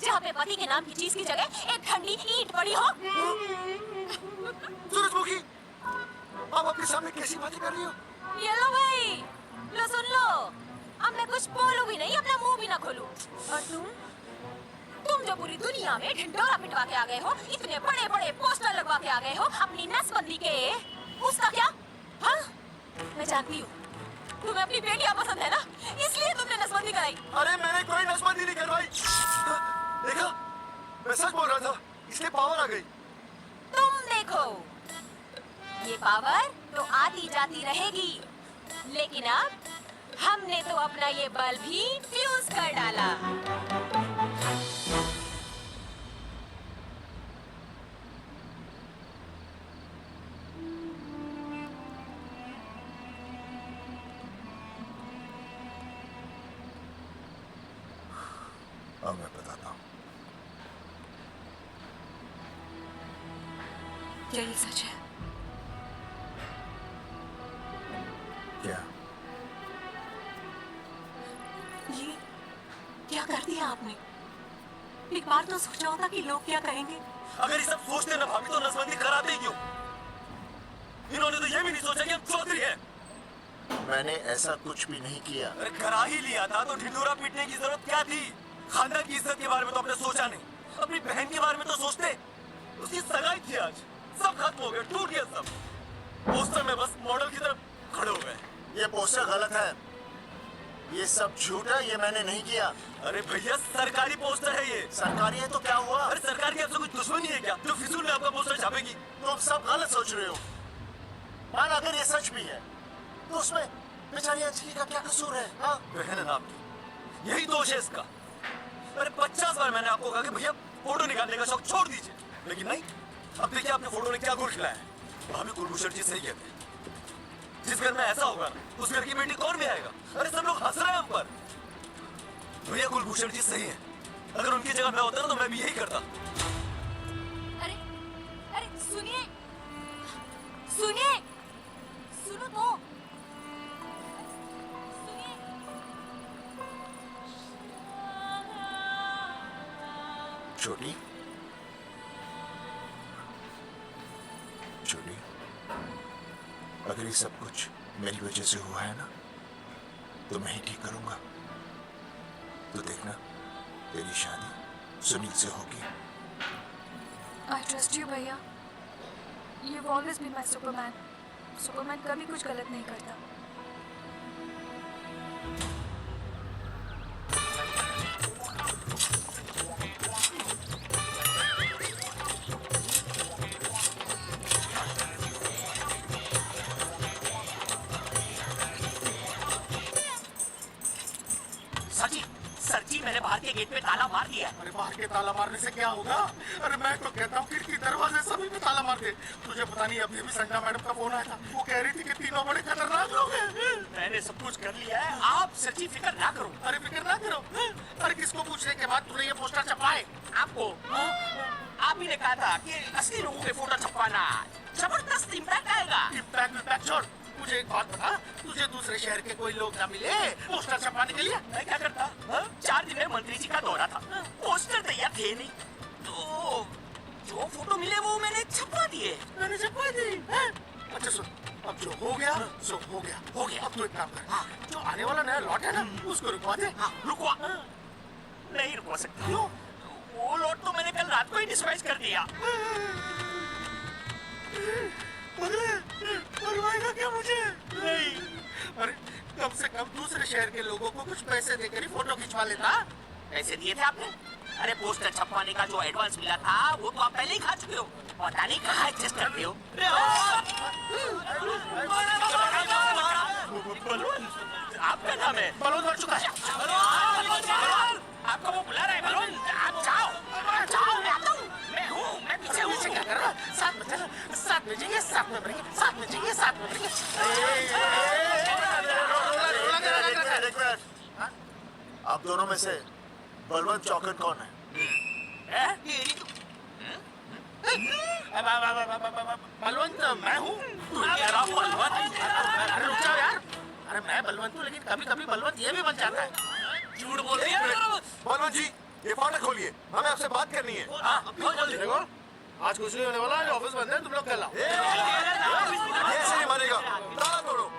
जहाँ पे पति के नाम की चीज की जगह एक ठंडी ईंट पड़ी हो। सूरजमुखी आप अपने सामने कैसी बातें कर रही हो? ये लो भाई, लो सुन लो। अब मैं कुछ बोलूं भी नहीं, अपना मुंह भी ना खोलूं। और तुम जो पूरी दुनिया में ढिंढोरा पिटवा के आ गए हो, इतने बड़े बड़े पोस्टर लगवा के आ गए हो अपनी नसबंदी के, उसका क्या? हाँ मैं जानती हूँ तुम्हें अपनी बेटियां पसंद है ना, इसलिए तुमने नसबंदी कराई। अरे मैंने कोई नसबंदी नहीं करवाई। देखा मैं सच बोल रहा था, इसलिए पावर आ गई। तुम देखो ये पावर तो आती जाती रहेगी, लेकिन अब हमने तो अपना ये बल्ब भी फ्यूज कर डाला। यही सच है। क्या? ये क्या कर दिया आपने? एक बार तो सोचा होता कि लोग क्या कहेंगे। अगर ये सब सोचते ना भाभी तो नसबंदी कराते ही क्यों? इन्होंने तो ये भी नहीं सोचा कि हम चौधरी हैं। मैंने ऐसा कुछ भी नहीं किया। अरे करा ही लिया था तो ढिंडोरा पीटने की जरूरत क्या थी? खानदान की इज्जत के बारे में तो आपने सोचा नहीं, अपनी बहन के बारे में तो सोचते। उसकी सगाई थी आज, सब खत्म हो गया, टूट गया सब। पोस्टर में बस मॉडल की तरफ खड़े हो गए। ये पोस्टर गलत है, ये सब झूठ है, ये मैंने नहीं किया। अरे भैया सरकारी पोस्टर है ये। सरकारी है तो क्या हुआ? अरे सरकार की आपसे कोई दुश्मनी है क्या जो फिजूल में आपका पोस्टर छापेगी? तुम सब गलत सोच रहे हो। मान अगर ये सच भी है तो उसमें बेचारी अंजलि का क्या कसूर है? हाँ? बहन है ना आपकी, यही दोष है इसका। अरे 50 बार मैंने आपको कहा कि भैया फोटो निकालने का शौक छोड़ दीजिए, लेकिन नहीं। अब देखिए आपने फोटो ने क्या गुड़ खिलाया है। भाभी कुलभूषण जी सही कहते हैं, जिस घर में ऐसा होगा उस घर की बेटी कौन भी आएगा? अरे सब लोग हंस रहे हैं हम पर। भैया कुलभूषण जी सही है, अगर उनकी जगह मैं होता ना तो मैं भी यही करता। अरे अरे सुनिए सुनिए, सुनो तो। छोटी छोटी, अगर ये सब कुछ मेरी वजह से हुआ है ना तो मैं ही ठीक करूंगा। तो देखना तेरी शादी सुनील से होगी। I trust you भैया। You've always been my Superman. Superman कभी कुछ गलत नहीं करता। सर जी मैंने बाहर के गेट पे ताला मार दिया है। अरे बाहर के ताला मारने से क्या होगा? अरे मैं तो कहता हूँ खिड़की दरवाजे सभी पे ताला मार दे। तुझे पता नहीं अभी भी संजना मैडम का फोन आया था, वो कह रही थी कि तीनों बड़े खतरनाक लोग हैं। मैंने सब कुछ कर लिया है, आप सच्ची फिक्र ना करो। अरे फिक्र ना करो। अरे किसको पूछने के बाद तूने ये पोस्टर छपाए? आपको आप ही ने कहा था कि असली लोगों के फोटो छपवाना जबरदस्त इम्पैक्ट आएगा। इम्पैक्ट छोड़, मुझे एक बात बता, तुझे दूसरे शहर के कोई लोग ना मिले पोस्टर छपवाने के लिए? मैं क्या करता? 4 दिन में मंत्री जी का दौरा था, पोस्टर तैयार थे नहीं, तो जो फोटो मिले वो मैंने छपवा दिए। मैंने छपवा दी? अच्छा सुन, अब जो हो गया सो हो गया। हो गया। अब तू एक काम कर, जो आने वाला नया लॉट है ना उसको रुकवा दे। रुकवा? नहीं रुकवा सकता। क्यों? वो लॉट तो मैंने कल रात को ही डिस्पैच कर दिया। मरवाएगा क्या मुझे? नहीं। अरे कम से कम दूसरे शहर के लोगों को कुछ पैसे देकर ही फोटो खिंचवा लेता। पैसे दिए थे आपने? अरे पोस्टर छपवाने का जो एडवांस मिला था वो तो आप पहले ही खा चुके हो, पता नहीं कहाँ एडजस्ट करते हो। बलवंत, आपका नाम है? बलवंत मर चुका है। आपको वो बुला रहा है बलवंत, आप जाओ जाओ, मैं आता हूँ, मैं हूँ, मैं पीछे हूँ। क्या कर रहा? साथ में चल, साथ में जाइए, साथ में बढ़िए, साथ में जाइए, साथ में बढ़िए। आप दोनों में से बलवंत चौकट कौन है? बलवंत मैं हूँ। अरे रुक जाओ यार, अरे मैं बलवंत हूँ लेकिन कभी कभी बलवंत ये भी बन जाता है। झूठ बोल रहे हैं। बलवंत जी ये फाटक खोलिए, हमें आपसे बात करनी है। देखो आज कुछ नहीं होने वाला है, ऑफिस बंद है, तुम लोग कल आओ। ये ऐसे नहीं मानेगा, ताला तोड़ो।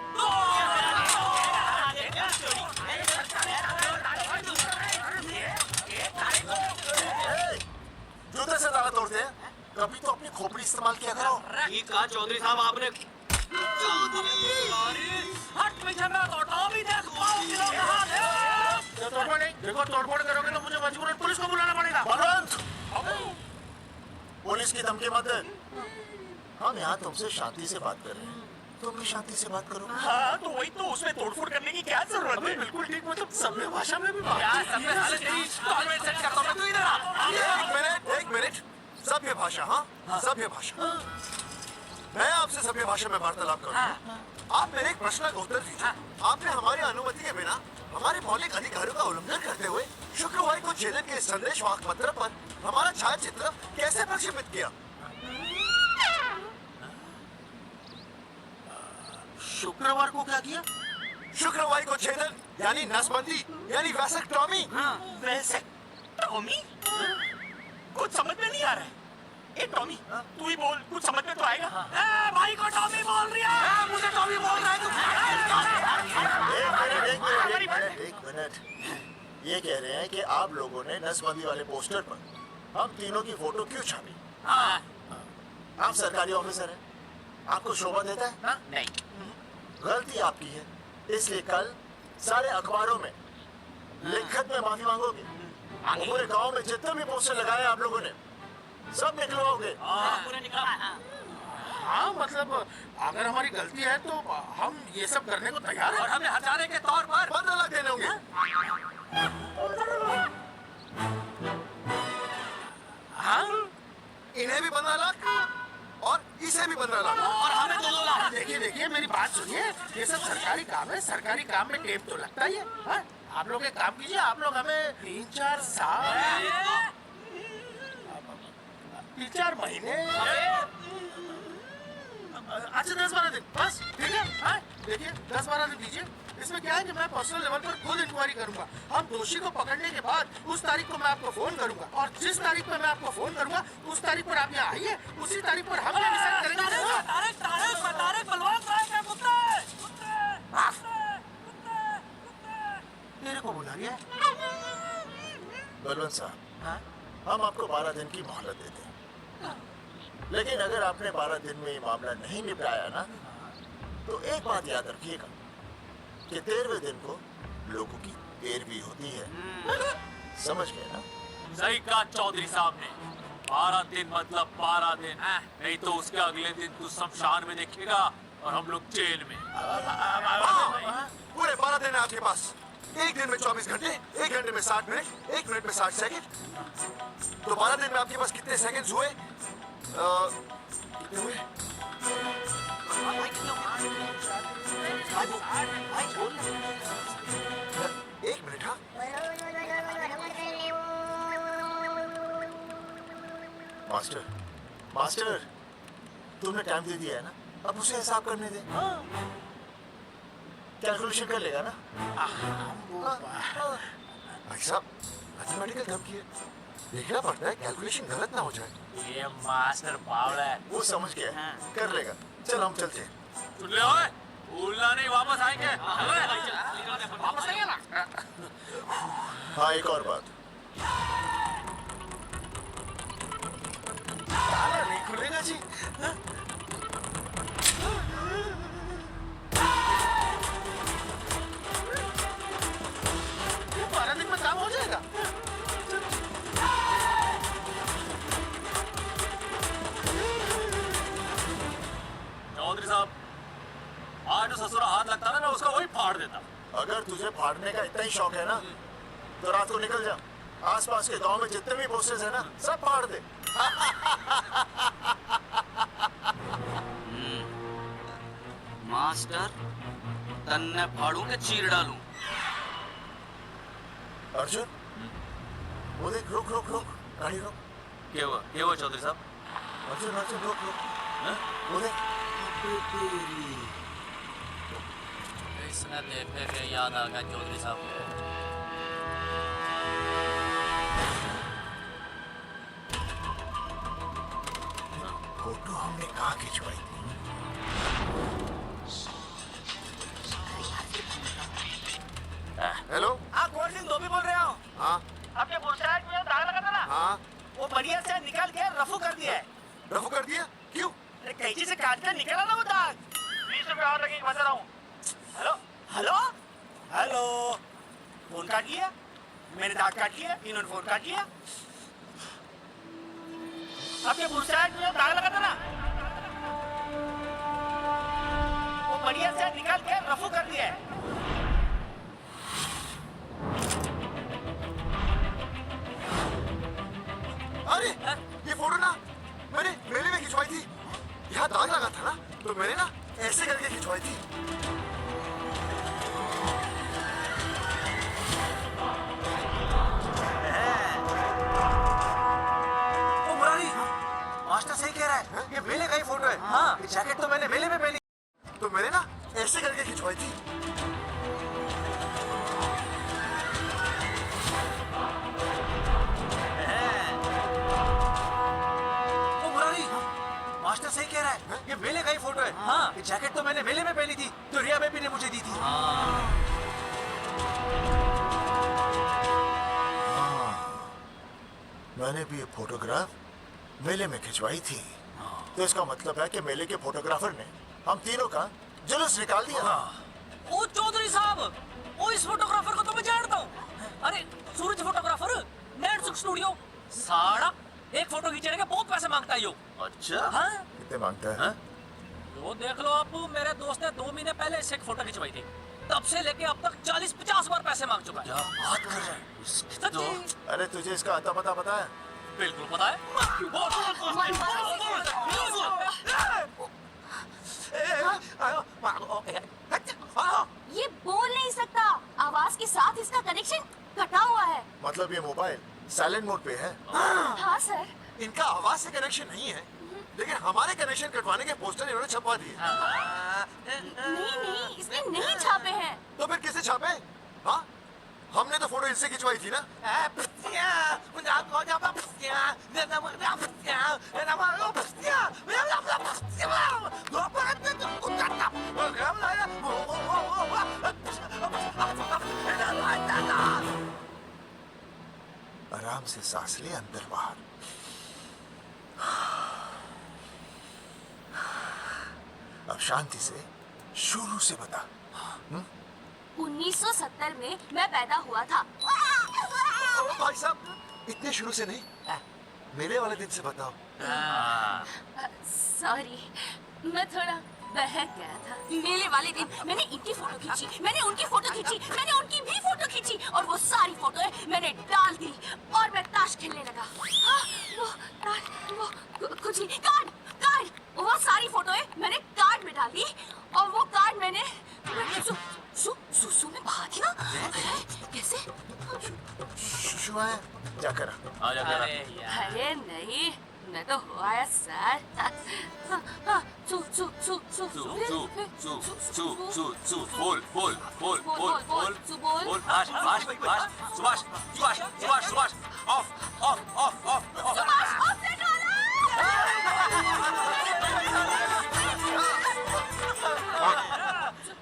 जूते से ताला तोड़ते हैं, कभी तो अपनी खोपड़ी इस्तेमाल किया करो। ठीक कहा चौधरी साहब आपने। हट पीछे मैं तोड़ता भी देख, तोड़फोड़ नहीं, देखो तोड़फोड़ करोगे तो मुझे मजबूरन पुलिस को बुलाना पड़ेगा। बलवंत, पुलिस की धमकी मत दे। हम यहाँ तुमसे शांति से बात कर रहे हैं, तुम भी शांति से बात करो। हाँ तो वही तो, उसमें तोड़फोड़ करने की क्या जरूरत है? बिल्कुल ठीक, मतलब सभ्य भाषा में भी बात। एक मिनट, सभ्य भाषा? हाँ सभ्य भाषा। मैं आपसे सभ्य भाषा में वार्तालाप करूंगा। आप मेरे एक प्रश्न का उत्तर दीजिए। आपने हमारी अनुमति के बिना हमारे मौलिक अधिकारों का उल्लंघन करते हुए शुक्रवार को जेलर के संदेश वाहक पत्र पर हमारा छायाचित्र कैसे प्रक्षेपित किया? शुक्रवार को क्या किया? शुक्रवार को छेदन यानी नसबंदी यानी वैसेक्टॉमी। टॉमी कुछ समझ में नहीं आ रहा है। ए टॉमी तू ही बोल, कुछ समझ में तो आएगा। भाई को टॉमी बोल रही है। मुझे टॉमी बोल रहा है तू। एक मिनट, ये कह रहे हैं कि आप लोगों ने नसबंदी वाले पोस्टर पर हम तीनों की फोटो क्यों छापी? आप सरकारी ऑफिसर हैं, आपको शोभा देता है? नहीं, गलती आपकी है, इसलिए कल सारे अखबारों में लिखत में माफी मांगोगे। पूरे गांव में जितने भी पोस्टर लगाए आप लोगों ने सब निकलवाओगे। हाँ मतलब अगर हमारी गलती है तो हम ये सब करने को तैयार हैं। और हमें हटाने के तौर पर 15 लाख देने होंगे। हाँ इन्हें भी 15 लाख और इसे भी 15 लाख और हमें 2 लाख। देखिए मेरी बात सुनिए, ये सब सरकारी काम है, सरकारी काम में टेप तो लगता ही है। हाँ? आप लोग एक काम कीजिए, आप लोग हमें 3-4 साल 3-4 महीने अच्छा 10-12 दिन बस, ठीक है? हाँ? देखिए 10-12 दिन दीजिए। इसमें क्या है कि मैं पर्सनल लेवल पर खुद इंक्वायरी करूंगा। हम दोषी को पकड़ने के बाद उस तारीख को मैं आपको फोन करूंगा और जिस तारीख पर मैं आपको फोन करूंगा उस तारीख पर आप यहाँ आइए, उसी तारीख पर हम डिसाइड करेंगे। मेरे को बुला रही है। बलवंत साहब, हम आपको 12 दिन की मोहलत देते हैं, लेकिन अगर आपने 12 दिन में ये मामला नहीं निपटाया ना, तो एक बात याद रखिएगा कि 13वें दिन को लोगों की देर भी होती है। समझ गए ना? सही कहा चौधरी साहब ने। 12 दिन मतलब 12 दिन, नहीं तो उसके अगले दिन तू शमशान में देखेगा और हम लोग जेल में। पूरे 12 दिन है आपके पास। एक दिन में 24 घंटे, 1 घंटे में 60 मिनट, 1 मिनट में 60 सेकंड। तो 12 दिन में आपके पास कितने सेकंड्स हुए? कितने हुए? एक मिनट। हाँ मास्टर तुमने टाइम दे दिया है ना, अब उसे हिसाब करने दे। कैलकुलेशन कर लेगा ना। भाई साहब मैथमेटिकल काम किए, देखना पड़ता है कैलकुलेशन गलत ना हो जाए। ये मास्टर बावड़ा है। वो समझ गया, कर लेगा। चल हम चलते हैं। सुन ले ओए, भूलना नहीं, वापस आएंगे। वापस आएंगे ना। हाँ एक और बात, ताला नहीं खुलेगा जी। ये 12 दिन में काम हो जाएगा। चौधरी साहब, आज जो ससुरा हाथ लगता ना, मैं उसका वही फाड़ देता। अगर तुझे फाड़ने का इतना ही शौक है ना, तो रात को निकल जा, आसपास के गांव में जितने भी पोस्टर्स है ना, सब फाड़ दे। मास्टर तन्ने फाड़ू के चीर डालू। अर्जुन, वो देख, रुक रुक रुक, गाड़ी रुक। क्या हुआ चौधरी साहब? अर्जुन अर्जुन रुक रुक, वो देख। इसने देखने के याद आ गया चौधरी साहब को। फोटो हमने कहाँ खिंचवाई थी? हेलो, हाँ कोल्ड ड्रिंक धोबी बोल रहा हूँ। हाँ आपके पोस्टर में दाग लगा था ना, हाँ वो बढ़िया से निकाल के रफू कर दिया है। रफू कर दिया? क्यों? अरे कैंची से काट कर निकला ना वो दाग। 20 रुपए और लगेंगे, बता रहा हूँ। हेलो हेलो हेलो, फोन काट लिया, मैंने दाग काट लिया, इन्होंने फोन काट लिया। आपके पोस्टर में दाग लगा था ना, वो बढ़िया से निकाल के रफू कर दिया है। अरे ये फोटो ना मैंने मेले में खिंचवाई थी। यहाँ दाग लगा था ना, तो मैंने ना ऐसे करके खिंचवाई थी। ओ मुरारी, मास्टर सही कह रहा है, ये मेले का ही फोटो है। हाँ, ये जैकेट तो मैंने मेले में पहनी। तो मैंने ना ऐसे करके खिंचवाई थी? ओ मुरारी, मास्टर सही कह रहा है, ये मेले का ही फोटो है। हाँ, ये जैकेट तो मैंने मेले में पहनी थी, तो रिया बेबी ने मुझे दी थी। मैंने भी ये फोटोग्राफ मेले में खिंचवाई थी। तो इसका मतलब है कि मेले के फोटोग्राफर ने हम तीनों का जुलूस निकाल दिया। ओ चौधरी साहब, ओ इस फोटोग्राफर को तो मैं जानता हूँ। अरे सूरज फोटोग्राफर, नेट सुख स्टूडियो, साड़ा एक फोटो खींचने के बहुत पैसे मांगता है यो। अच्छा? हाँ? कितने मांगता है? वो देख लो आप, मेरे दोस्त ने 2 महीने पहले इससे एक फोटो खिंचवाई थी, तब से लेके अब तक 40-50 बार पैसे मांग चुका है। क्या बात कर रहा है? सच्ची? अरे तुझे इसका अता पता पता है? बिल्कुल पता है। ये बोल नहीं सकता, आवाज के साथ इसका कनेक्शन कटा हुआ है। मतलब ये मोबाइल साइलेंट मोड पे है? हाँ सर। इनका आवाज से कनेक्शन नहीं है, लेकिन हमारे कनेक्शन कटवाने के पोस्टर इन्होंने छपवा दिए। नहीं, इसने नहीं छापे हैं। तो फिर किसे छापे? हाँ, हमने तो फोटो इससे खिंचवाई थी ना। आराम से सांस ले, अंदर बाहर। अब शांति से शुरू से बता। 1970 में मैं पैदा हुआ था। भाई साहब, इतने शुरू से नहीं, मेले वाले दिन से बताओ। सॉरी, मैं थोड़ा बहक गया था। मेले वाले दिन मैंने इनकी फोटो खींची, मैंने उनकी फोटो खींची, मैंने उनकी भी फोटो खींची, और वो सारी फोटोएं मैंने डाल दी और मैं ताश खेलने लगा। वो कुछ नहीं, कार्ड, वो सारी फोटोएं मैंने कार्ड में डाल दी, और वो कार्ड मैंने सुसु में बहा दिया। कैसे? शुशु है, जाकर आ जा कर। अरे नहीं, मैं तो हो आया सर। बोल। आश, सुभाष, ऑफ।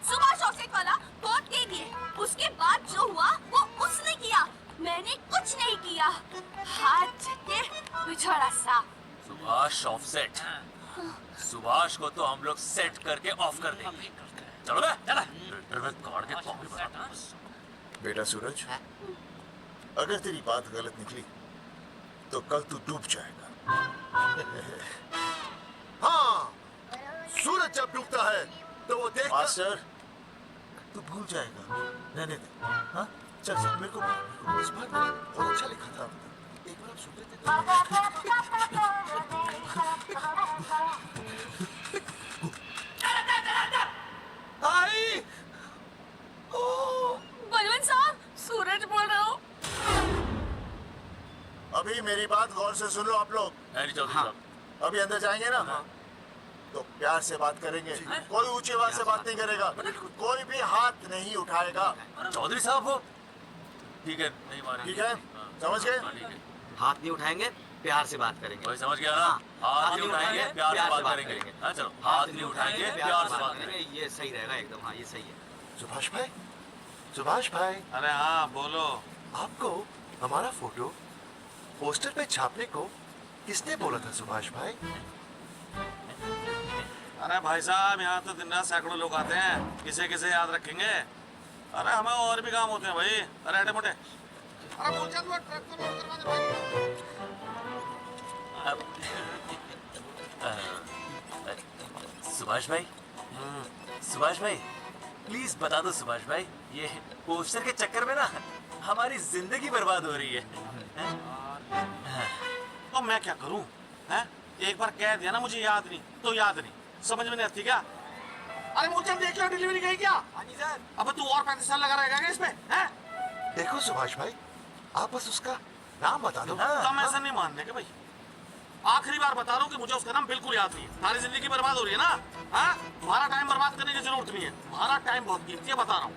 सुभाष ऑफसेट वाला कोड दे दिए। उसके बाद जो हुआ वो उसने किया, मैंने कुछ नहीं किया। हाथ के बिछड़ा सा। सुभाष ऑफसेट। सुभाष को तो हम लोग सेट करके ऑफ कर देंगे। चलो बे, चला। कार्ड के कॉपी बनाता हूं। बेटा सूरज, अगर तेरी बात गलत निकली तो कल तू डूब जाएगा। हाँ, सूरज जब डूबता है तो वो देख मास्टर, तू भूल जाएगा। रहने दे। हाँ, चल मेरे को बहुत अच्छा लिखा था। एक बार सुन लेते। आई, बलवंत साहब, सूरज बोल रहा हूँ। अभी मेरी बात गौर से सुन लो आप लोग। हाँ। अभी अंदर जाएंगे ना, तो प्यार से बात करेंगे। कोई ऊंची आवाज से बात नहीं करेगा, कोई भी हाथ नहीं उठाएगा। चौधरी साहब हो, ठीक है, नहीं मारेंगे। ठीक है, समझ गए? हाथ नहीं उठाएंगे, प्यार से बात करेंगे। कोई समझ गया ना? हाथ नहीं उठाएंगे, प्यार से बात करेंगे। हाँ चलो, हाथ नहीं उठाएंगे, प्यार से बात करेंगे। ये सही रहेगा एकदम। हाँ, ये सही है। सुभाष भाई, सुभाष भाई। अरे हाँ, बोलो। आपको हमारा फोटो पोस्टर पे छापने को किसने बोला था सुभाष भाई? अरे भाई साहब, यहाँ तो दिन रात सैकड़ों लोग आते हैं, किसे किसे याद रखेंगे। अरे हमें और भी काम होते हैं भाई। अरे हटे मोटे। अरे बोल चल, ट्रक को लोड करवा दे भाई। सुभाष भाई, सुभाष भाई, प्लीज बता दो सुभाष भाई, ये पोस्टर के चक्कर में ना हमारी जिंदगी बर्बाद हो रही है। तो मैं क्या करूं? हैं? एक बार कह दिया ना मुझे याद नहीं तो याद नहीं, समझ में नहीं आती क्या? अरे मूलचंद देख लो, डिलीवरी गई क्या? अब तू और 35 साल लगा रहेगा क्या इसमें? हैं? देखो सुभाष भाई, आप बस उसका नाम बता दो। तुम ऐसा नहीं मानने के भाई। आखिरी बार बता रहा हूँ कि मुझे उसका नाम बिल्कुल याद नहीं है। सारी जिंदगी बर्बाद हो रही है ना? हाँ? तुम्हारा टाइम बर्बाद बात करने की जरूरत नहीं है, तुम्हारा टाइम बहुत कीमती है, बता रहा हूँ।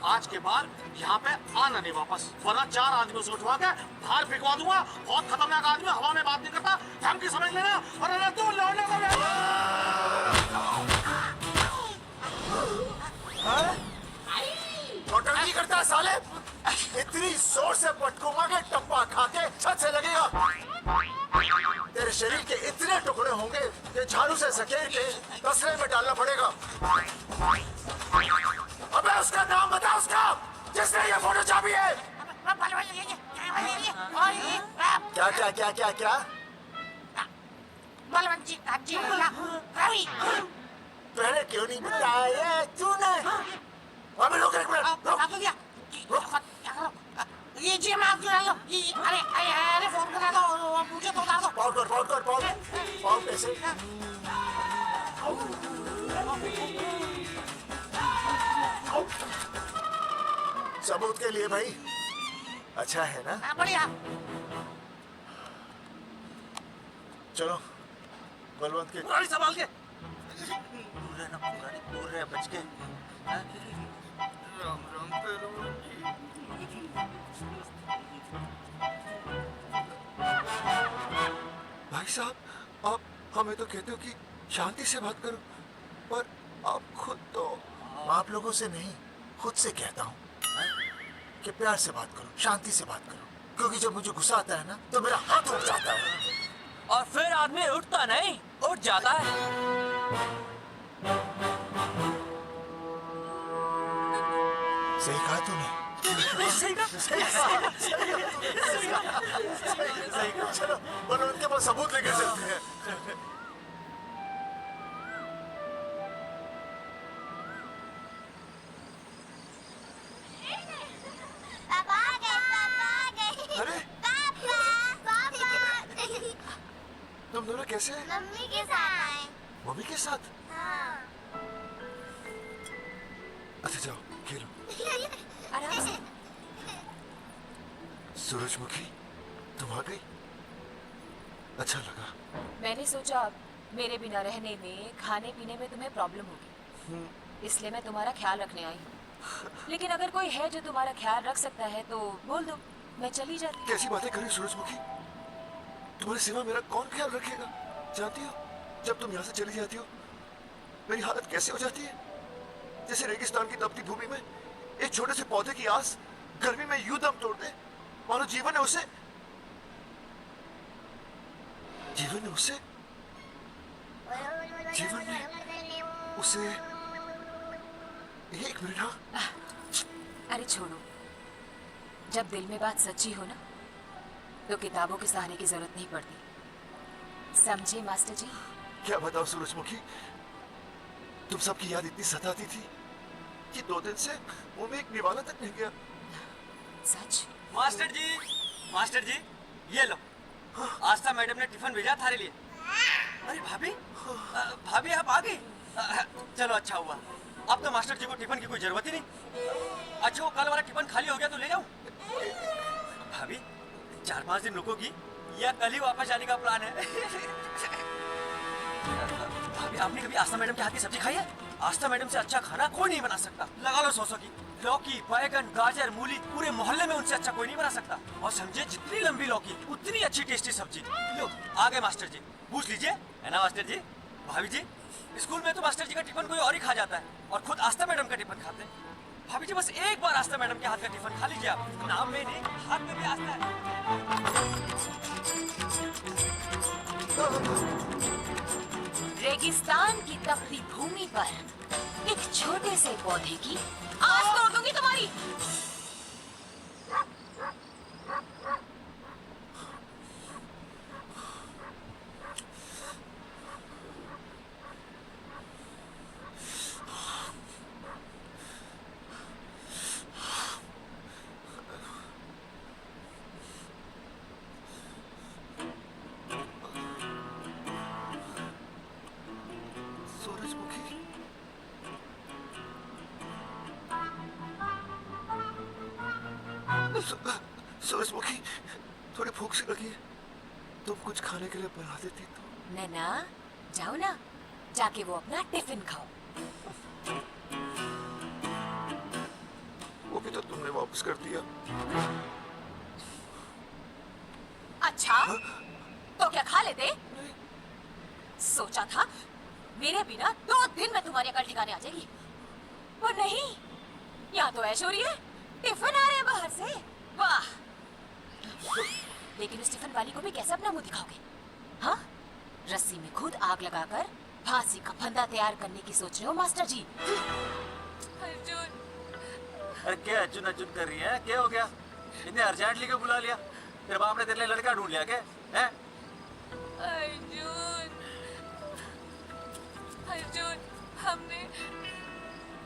आज के बाद यहाँ पे आना नहीं वापस, वरना 4 आदमियों से उठवा के बाहर फेंकवा दूंगा। बहुत खतरनाक आदमी, हवा में बात नहीं करता, धमकी समझ लेना। और अगर तू लौटने टोटल नहीं करता साले, इतनी जोर से पटकूंगा कि टप्पा खा के छत से लगेगा। तेरे शरीर के इतने टुकड़े होंगे कि झाड़ू से सकेर के तसले में डालना पड़ेगा। अबे उसका नाम बता, उसका जिसने ये फोटो छापी है। क्या क्या क्या क्या क्या? पहले क्यों नहीं बताया तूने? अबे रुक एक मिनट, रुक। ये जी माफ करा लो। अरे अरे फोन करा दो, मुझे तो बता दो। पाउडर कैसे? सबूत के लिए भाई, अच्छा है ना? बढ़िया। चलो बलवंत के पुरानी संभाल के। पूरे बच के। राम राम पहलवान जी। भाई साहब, आप हमें तो कहते हो कि शांति से बात करो, पर आप खुद तो। आप लोगों से नहीं, खुद से कहता हूँ कि प्यार से बात करो, शांति से बात करो, क्योंकि जब मुझे गुस्सा आता है ना तो मेरा हाथ उठ जाता है। और फिर आदमी उठता नहीं, उठ जाता है। सही कहा तूने। चलो बलवंत के पास सबूत लेके चलते हैं। अरे तुम दोनों कैसे हैं? मम्मी के साथ आए। मम्मी के साथ? हाँ। अच्छा जाओ खेलो। आराम से। सूरजमुखी, तुम आ गई, अच्छा लगा। मैंने सोचा मेरे बिना रहने में, खाने पीने में तुम्हें प्रॉब्लम होगी, इसलिए मैं तुम्हारा ख्याल रखने आई हूँ। लेकिन अगर कोई है जो तुम्हारा ख्याल रख सकता है तो बोल दो, मैं चली जाती। कैसी बातें कर रही हो सूरजमुखी? तुम्हारे सिवा मेरा कौन ख्याल रखेगा? जानती हो, जब तुम यहाँ से चली जाती हो मेरी हालत कैसे हो जाती है? जैसे रेगिस्तान की तपती भूमि में एक छोटे से पौधे की आस गर्मी में यूं दम तोड़ दे, मानो जीवन ने उसे एक मिनट। हाँ, अरे छोड़ो, जब दिल में बात सच्ची हो ना तो किताबों के सहारे की जरूरत नहीं पड़ती, समझे मास्टर जी? क्या बताओ सूरजमुखी, तुम सबकी याद इतनी सताती थी कि 2 दिन से मुंह में एक निवाला तक नहीं गया। सच? मास्टर जी ये लो, आस्था मैडम ने टिफिन भेजा थारे लिए। अरे भाभी आप आ गई? चलो अच्छा हुआ, अब तो मास्टर जी को टिफिन की कोई जरूरत ही नहीं। अच्छा वो कल वाला टिफिन खाली हो गया तो ले जाऊं? भाभी 4-5 दिन रुकोगी या कल ही वापस जाने का प्लान है? भाभी आपने कभी आस्था मैडम के हाथ की सब्जी खाई है? आस्था मैडम से अच्छा खाना कोई नहीं बना सकता। लगा लो 100 की। लौकी, बैगन, गाजर, मूली, पूरे मोहल्ले में उनसे अच्छा कोई नहीं बना सकता। और समझे, जितनी लंबी लौकी उतनी अच्छी टेस्टी सब्जी। लो आ गए मास्टर जी, पूछ लीजिए, है ना मास्टर जी? भाभी जी, स्कूल में तो मास्टर जी का टिफिन कोई और ही खा जाता है और खुद आस्था मैडम का टिफिन खाते हैं। भाभी जी बस एक बार आस्था मैडम के हाथ का टिफिन खा लीजिए आप, नाम में नहीं हाथ में भी आस्था है। रेगिस्तान की तपती भूमि पर एक छोटे से पौधे की आस तोड़ दूंगी तुम्हारी। सूरजमुखी, थोड़ी भूख सी लगी है, तुम कुछ खाने के लिए बना देती तो। नैना जाओ ना, जाके वो अपना टिफिन खाओ। वापस कर दिया। अच्छा तो क्या खा लेते? सोचा था मेरे बिना 2 दिन में तुम्हारी अकल ठिकाने आ जाएगी, पर नहीं, यहाँ तो ऐश हो रही है, टिफिन आ रहे हैं बाहर से। वाह! लेकिन उस टिफिन वाली को भी कैसे अपना मुंह दिखाओगे? हाँ, रस्सी में खुद आग लगाकर फांसी का फंदा तैयार करने की सोच रहे हो मास्टर जी? अर्जुन, अरे क्या अर्जुन अर्जुन कर रही है? क्या हो गया? इतने अर्जेंटली क्यों बुला लिया? तेरे बाप ने तेरे लिए लड़का ढूंढ लिया क्या? हैं? अर्जुन, अर्जुन,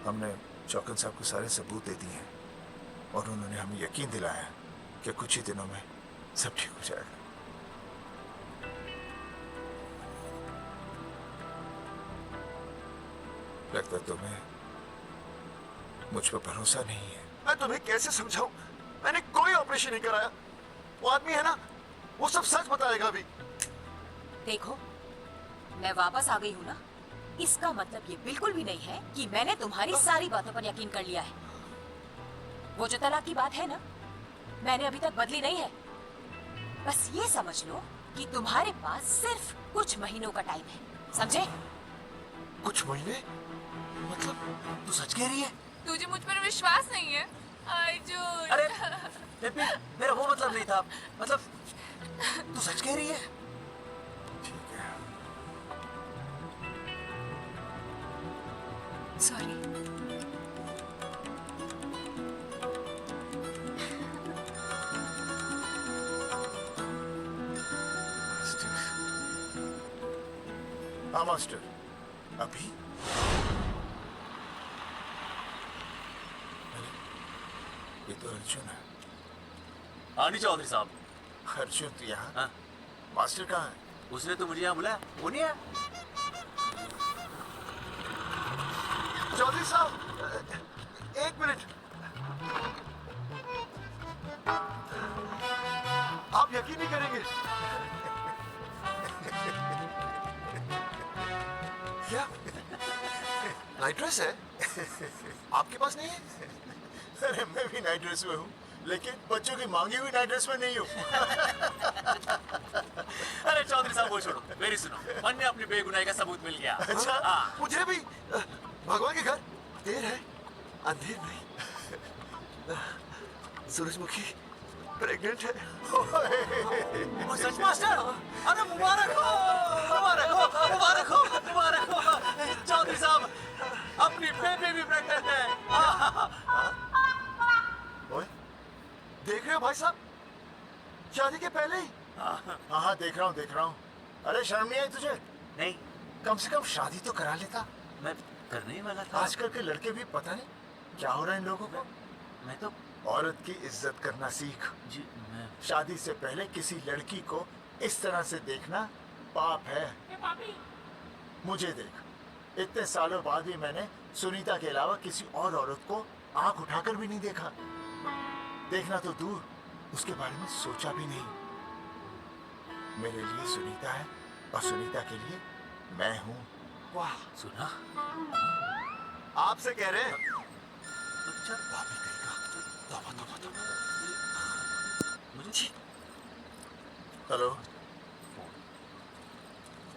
हमने चौकन साहब को सारे सबूत दे दिए हैं और उन्होंने हमें यकीन दिलाया कि कुछ ही दिनों में सब ठीक हो जाएगा। लगता तुम्हें मुझ पर भरोसा नहीं है। मैं तुम्हें कैसे समझाऊं? मैंने कोई ऑपरेशन नहीं कराया। वो आदमी है ना, वो सब सच बताएगा अभी। देखो, मैं वापस आ गई हूँ ना, इसका मतलब ये बिल्कुल भी नहीं है कि मैंने तुम्हारी सारी बातों पर यकीन कर लिया है। वो जो तलाक की बात है ना, मैंने अभी तक बदली नहीं है। बस ये समझ लो कि तुम्हारे पास सिर्फ कुछ महीनों का टाइम है, समझे? कुछ महीने? मतलब तू सच कह रही है? तुझे मुझ पर विश्वास नहीं है अर्जुन? अरे बेबी, मेरा वो मतलब नहीं था। मतलब तू सच कह रही है? सॉरी। हाँ मास्टर, अभी ये तो अर्जुन है। आनी चौधरी साहब। अर्जुन तो यहाँ? हाँ? मास्टर कहाँ है? उसने तो मुझे यहाँ बुलाया, वो नहीं आया। चौधरी साहब, एक मिनट। आप यकीन नहीं करेंगे। क्या नाइट ड्रेस है? आपके पास नहीं है? अरे मैं भी नाइट ड्रेस में हूँ, लेकिन बच्चों की मांगी हुई नाइट ड्रेस में नहीं हूँ। अरे चौधरी साहब वो छोड़ो, मेरी सुनो, मन ने अपनी बेगुनाही का सबूत मिल गया। अच्छा, हाँ। मुझे भी भगवान के घर देर है, अंधेर नहीं। सूरजमुखी प्रेग्नेंट है। सच मास्टर? अरे मुबारक हो, मुबारक हो, मुबारक हो, मुबारक हो। चौधरी साहब, अपनी बेबी भी प्रेग्नेंट है। ओए, देख रहे हो भाई साहब, शादी के पहले ही? हाँ देख रहा हूँ। अरे शर्म नहीं आई तुझे? नहीं। कम से कम शादी तो करा लेता। मैं करने ही वाला था। आजकल के लड़के भी पता नहीं क्या हो रहा है इन लोगों को। मैं तो औरत की इज्जत करना सीख। जी मैं शादी से पहले किसी लड़की को इस तरह से देखना पाप है। मुझे देख, इतने सालों बाद भी मैंने सुनीता के अलावा किसी और औरत को आंख उठाकर भी नहीं देखा। देखना तो दूर, उसके बारे में सोचा भी नहीं। मेरे लिए सुनीता है और सुनीता के लिए मैं हूँ। वाह, सुना? आपसे कह रहे हैं। अच्छा, भाभी कहेगा। तौबा तौबा तौबा। मुझे हेलो,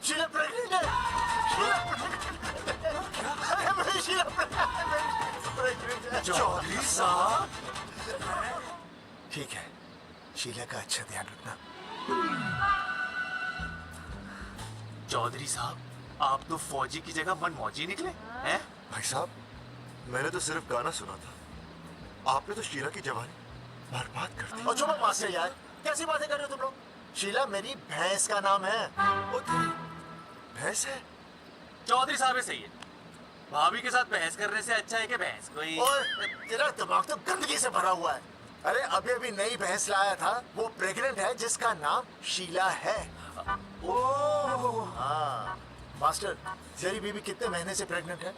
शीला प्रेग्नेंट है। शीला प्रेग्नेंट है। चौधरी साहब, ठीक है, शीला का अच्छा ध्यान रखना। चौधरी साहब, आप तो फौजी की जगह मनमौजी निकले हैं? भाई साहब, मैंने तो सिर्फ गाना सुना था। आपने तो शीला की जवानी बर्बाद कर दी। और चुप मास्टर यार, कैसी बातें कर रहे हो तुम लोग? शीला मेरी भैंस का नाम है। ओ तेरी भैंस है? चौधरी साहब ही सही है। भाभी के साथ बहस करने से अच्छा है कि भैंस कोई। और तेरा दिमाग तो गंदगी से भरा हुआ है। अरे अभी अभी नई भैंस लाया था, वो प्रेग्नेंट है जिसका नाम शीला है। ओह हाँ मास्टर, तेरी बीबी कितने महीने से प्रेग्नेंट है?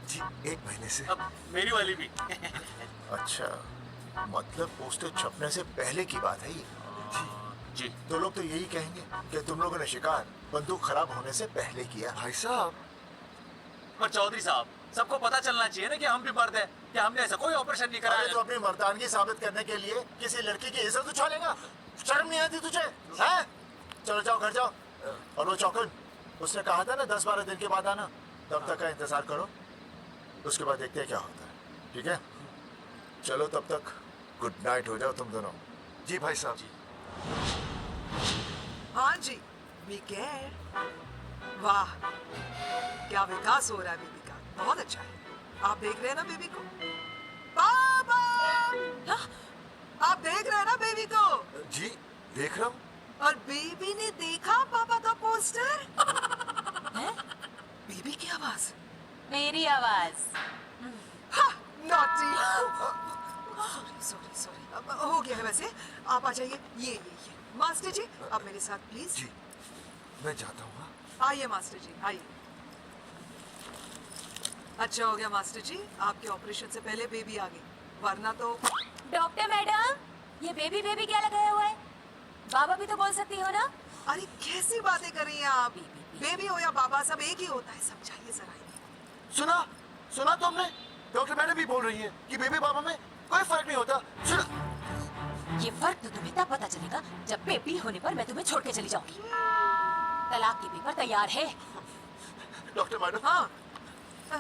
जी 1 महीने से। अब मेरी वाली भी। अच्छा, मतलब पोस्टर छपने से पहले की बात है ये। जी। तो लोग तो यही कहेंगे कि तुम लोगों ने शिकार बंदूक खराब होने से पहले किया। भाई साहब, पर चौधरी साहब, सबको पता चलना चाहिए ना कि हम भी मर्द हैं, कि हमने ऐसा कोई ऑपरेशन नहीं अरे कराया। तो अपनी मर्दानगी साबित करने के लिए किसी लड़की की इज्जत उछालेगा? शर्म नहीं आती तुझे? हैं? चलो जाओ घर जाओ। और वो चौकन, उसने कहा था ना 10-12 दिन के बाद आना, तब तक का इंतजार करो, उसके बाद देखते हैं क्या होता है। ठीक है? चलो तब तक गुड नाइट हो जाओ तुम दोनों। जी भाई साहब जी। हाँ जी, वी केयर। वाह, क्या विकास हो रहा है बेबी का, बहुत अच्छा है। आप देख रहे हैं ना बेबी को? बाबा, आप देख रहे हैं ना बेबी को? जी देख रहा हूँ। और बेबी ने देखा पापा का पोस्टर? बेबी की आवाज, मेरी आवाज। नॉटी। सॉरी सॉरी, अब हो गया है वैसे। आप आ जाइए, ये मास्टर जी आप मेरे साथ प्लीज। जी मैं जाता हूँ। आइए मास्टर जी, आइए। अच्छा हो गया मास्टर जी, आपके ऑपरेशन से पहले बेबी आ गई, वरना तो। डॉक्टर मैडम, ये बेबी बेबी क्या लगाया हुआ है? बाबा भी तो बोल सकती हो ना? अरे कैसी बातें कर रही हैं आप? बेबी हो या बाबा सब एक ही होता है, समझाइए जरा। सुना तुमने? डॉक्टर मैडम भी बोल रही है कि बेबी बाबा में कोई फर्क नहीं होता। ये फर्क तो तुम्हें तब पता चलेगा जब बेबी होने पर मैं तुम्हें छोड़ के चली जाऊंगी। तलाक के पेपर तैयार है। Doctor madam. हाँ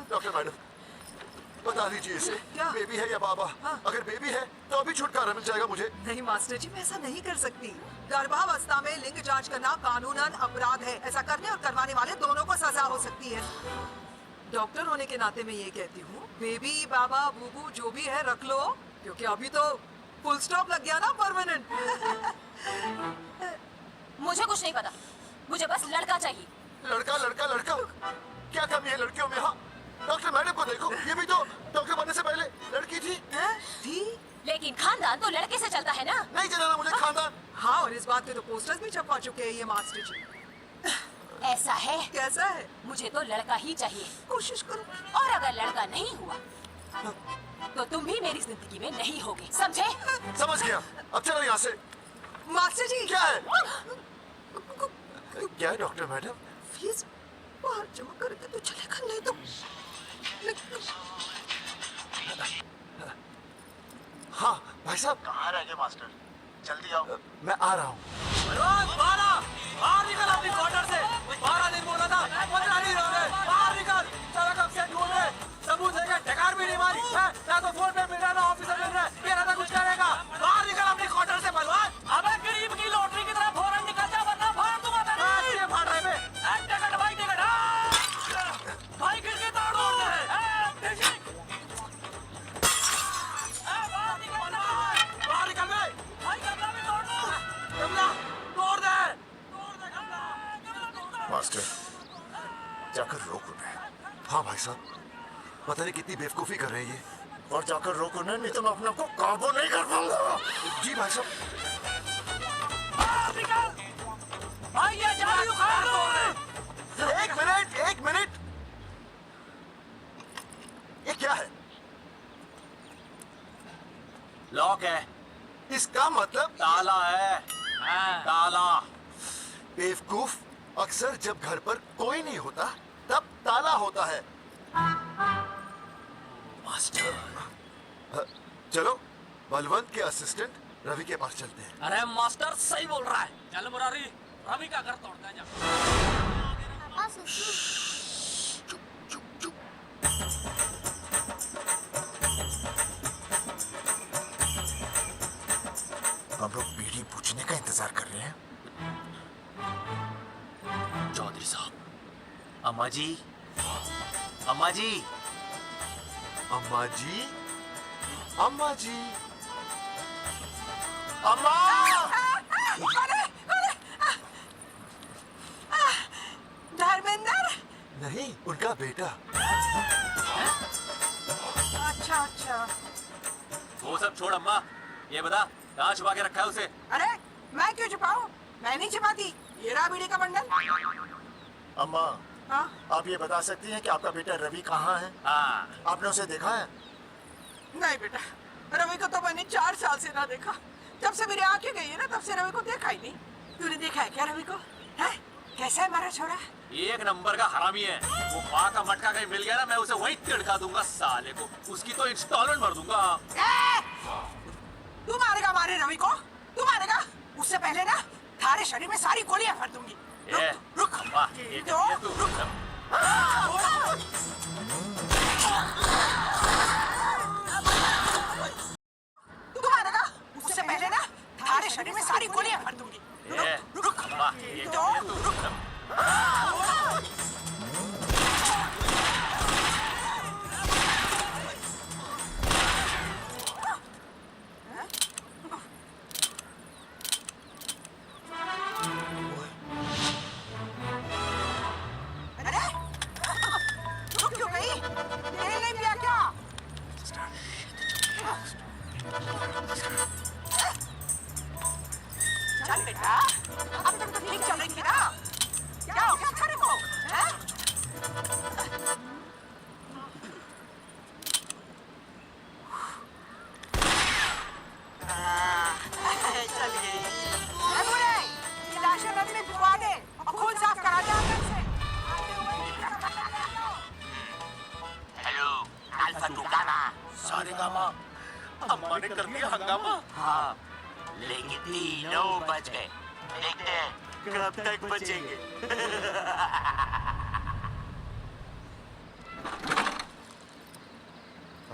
डॉक्टर मैडम, बता दीजिए इसे, क्या बेबी है या बाबा? हाँ। अगर बेबी है तो अभी छुटकारा मिल जाएगा मुझे। नहीं मास्टर जी, मैं ऐसा नहीं कर सकती। गर्भावस्था में लिंग जांच करना कानूनन अपराध है। ऐसा करने और करवाने वाले दोनों को सजा हो सकती है। डॉक्टर होने के नाते मैं ये कहती हूँ, बेबी बाबा बूबू जो भी है रख लो, क्योंकि अभी तो फुल स्टॉप लग गया ना परमानेंट। मुझे कुछ नहीं पता, मुझे बस लड़का चाहिए। लड़का लड़का लड़का, क्या कमी है लड़कियों में? हाँ डॉक्टर मैडम को देखो, ये भी तो डॉक्टर बनने से पहले लड़की थी। थी? लेकिन खानदान तो लड़के से चलता है ना? नहीं चलाना मुझे खानदान। हाँ, और इस बात के तो पोस्टर्स भी छपवा चुके हैं ये मास्टर जी। ऐसा है? कैसा है? मुझे तो लड़का ही चाहिए। कोशिश करो। और अगर लड़का नहीं हुआ तो तुम भी मेरी जिंदगी में नहीं होगे, समझे? समझ गया, अब चलो यहाँ से। मास्टर जी क्या है? क्या है डॉक्टर मैडम? फीस बाहर जमा करके तो चलेगा, नहीं तो। हाँ भाई साहब। कहाँ रह गए मास्टर? जल्दी आओ। मैं आ रहा हूँ। बाहर निकल अपनी क्वार्टर से। 12 दिन बोला था, 15 दिन हो गए। बाहर निकल, सारा कब से ढूंढ रहे, सबूत है क्या? ठेकार भी नहीं मारी है, ना तो फोन पे मिल रहा, ना ऑफिसर मिल रहा है, ये ना कुछ करेगा। बाहर निकल अपनी क्वार्टर से बलवान। अबे गरीब की लॉटरी की तरह फौरन निकल जा, वरना फाड़ दूंगा तेरे। ये फाड़ रहे बे। टिकट भाई, टिकट। भाई खिड़की तोड़ दे। बाहर निकल बे। भाई कमरा भी तोड़ दो। कमरा तोड़ दे। मास्टर जाकर रोक उन्हें। हाँ भाई साहब, पता नहीं कितनी बेवकूफी कर रहे हैं ये। और जाकर रोक उन्हें, नहीं तो मैं अपने आप को काबू नहीं कर पाऊंगा। जी भाई साहब। भाई ये जादू उखाड़ दो। एक मिनट। ये क्या है? लॉक है। इसका मतलब ताला है। ताला। बेवकूफ, अक्सर जब घर पर कोई नहीं होता तब ताला होता है। मास्टर चलो बलवंत के असिस्टेंट रवि के पास चलते हैं। अरे मास्टर सही बोल रहा है, चल मुरारी, रवि का घर तोड़ता है जा। हम लोग बीड़ी पूछने का इंतजार कर रहे हैं। चौधरी साहब, अम्मा जी, अम्मा जी, अम्मा जी, अम्मा जी, अम्मा। धर्मेंद्र? नहीं, उनका बेटा। अच्छा। वो सब छोड़ अम्मा, ये बता कहाँ छुपा के रखा है उसे? अरे मैं क्यों छुपाऊं? मैं नहीं छुपाती, ये रहा बीड़ी का बंडल। अम्मा, हाँ? आप ये बता सकती हैं कि आपका बेटा रवि कहाँ है? हाँ। आपने उसे देखा है? नहीं बेटा, रवि को तो मैंने 4 साल से ना देखा। जब से मेरी आंखें गई है ना, तब से रवि को देखा ही नहीं। तूने देखा है क्या रवि को? है? कैसा है हमारा छोरा? एक नंबर का हरामी है। वो माँ का मटका कहीं मिल गया ना, मैं उसे वहीं तिड़का दूंगा साले को। उसकी तो इंस्टॉलमेंट भर दूंगा। तू मारेगा हमारे रवि को? तू मारेगा? उससे पहले ना थारे शरीर में सारी गोलियां भर दूंगी। रुक वाह, ये तू तू मारेगा? उससे पहले ना थारे शरीर में सारी गोलियां भर दूंगी। रुक वाह, ये तू चल बेटा, अब तक तो ठीक चल रही थी ना? क्या हो गया थारे को? चलिए, ये लाशें नदी में डुबा दे और खून साफ करा दे अंदर से। हेलो अल्फा दुकाना। सारेगामा अम्मा ने कर दिया हंगामा। हाँ, लेकिन तीनों बच गए। देखते हैं कब तक बचेंगे।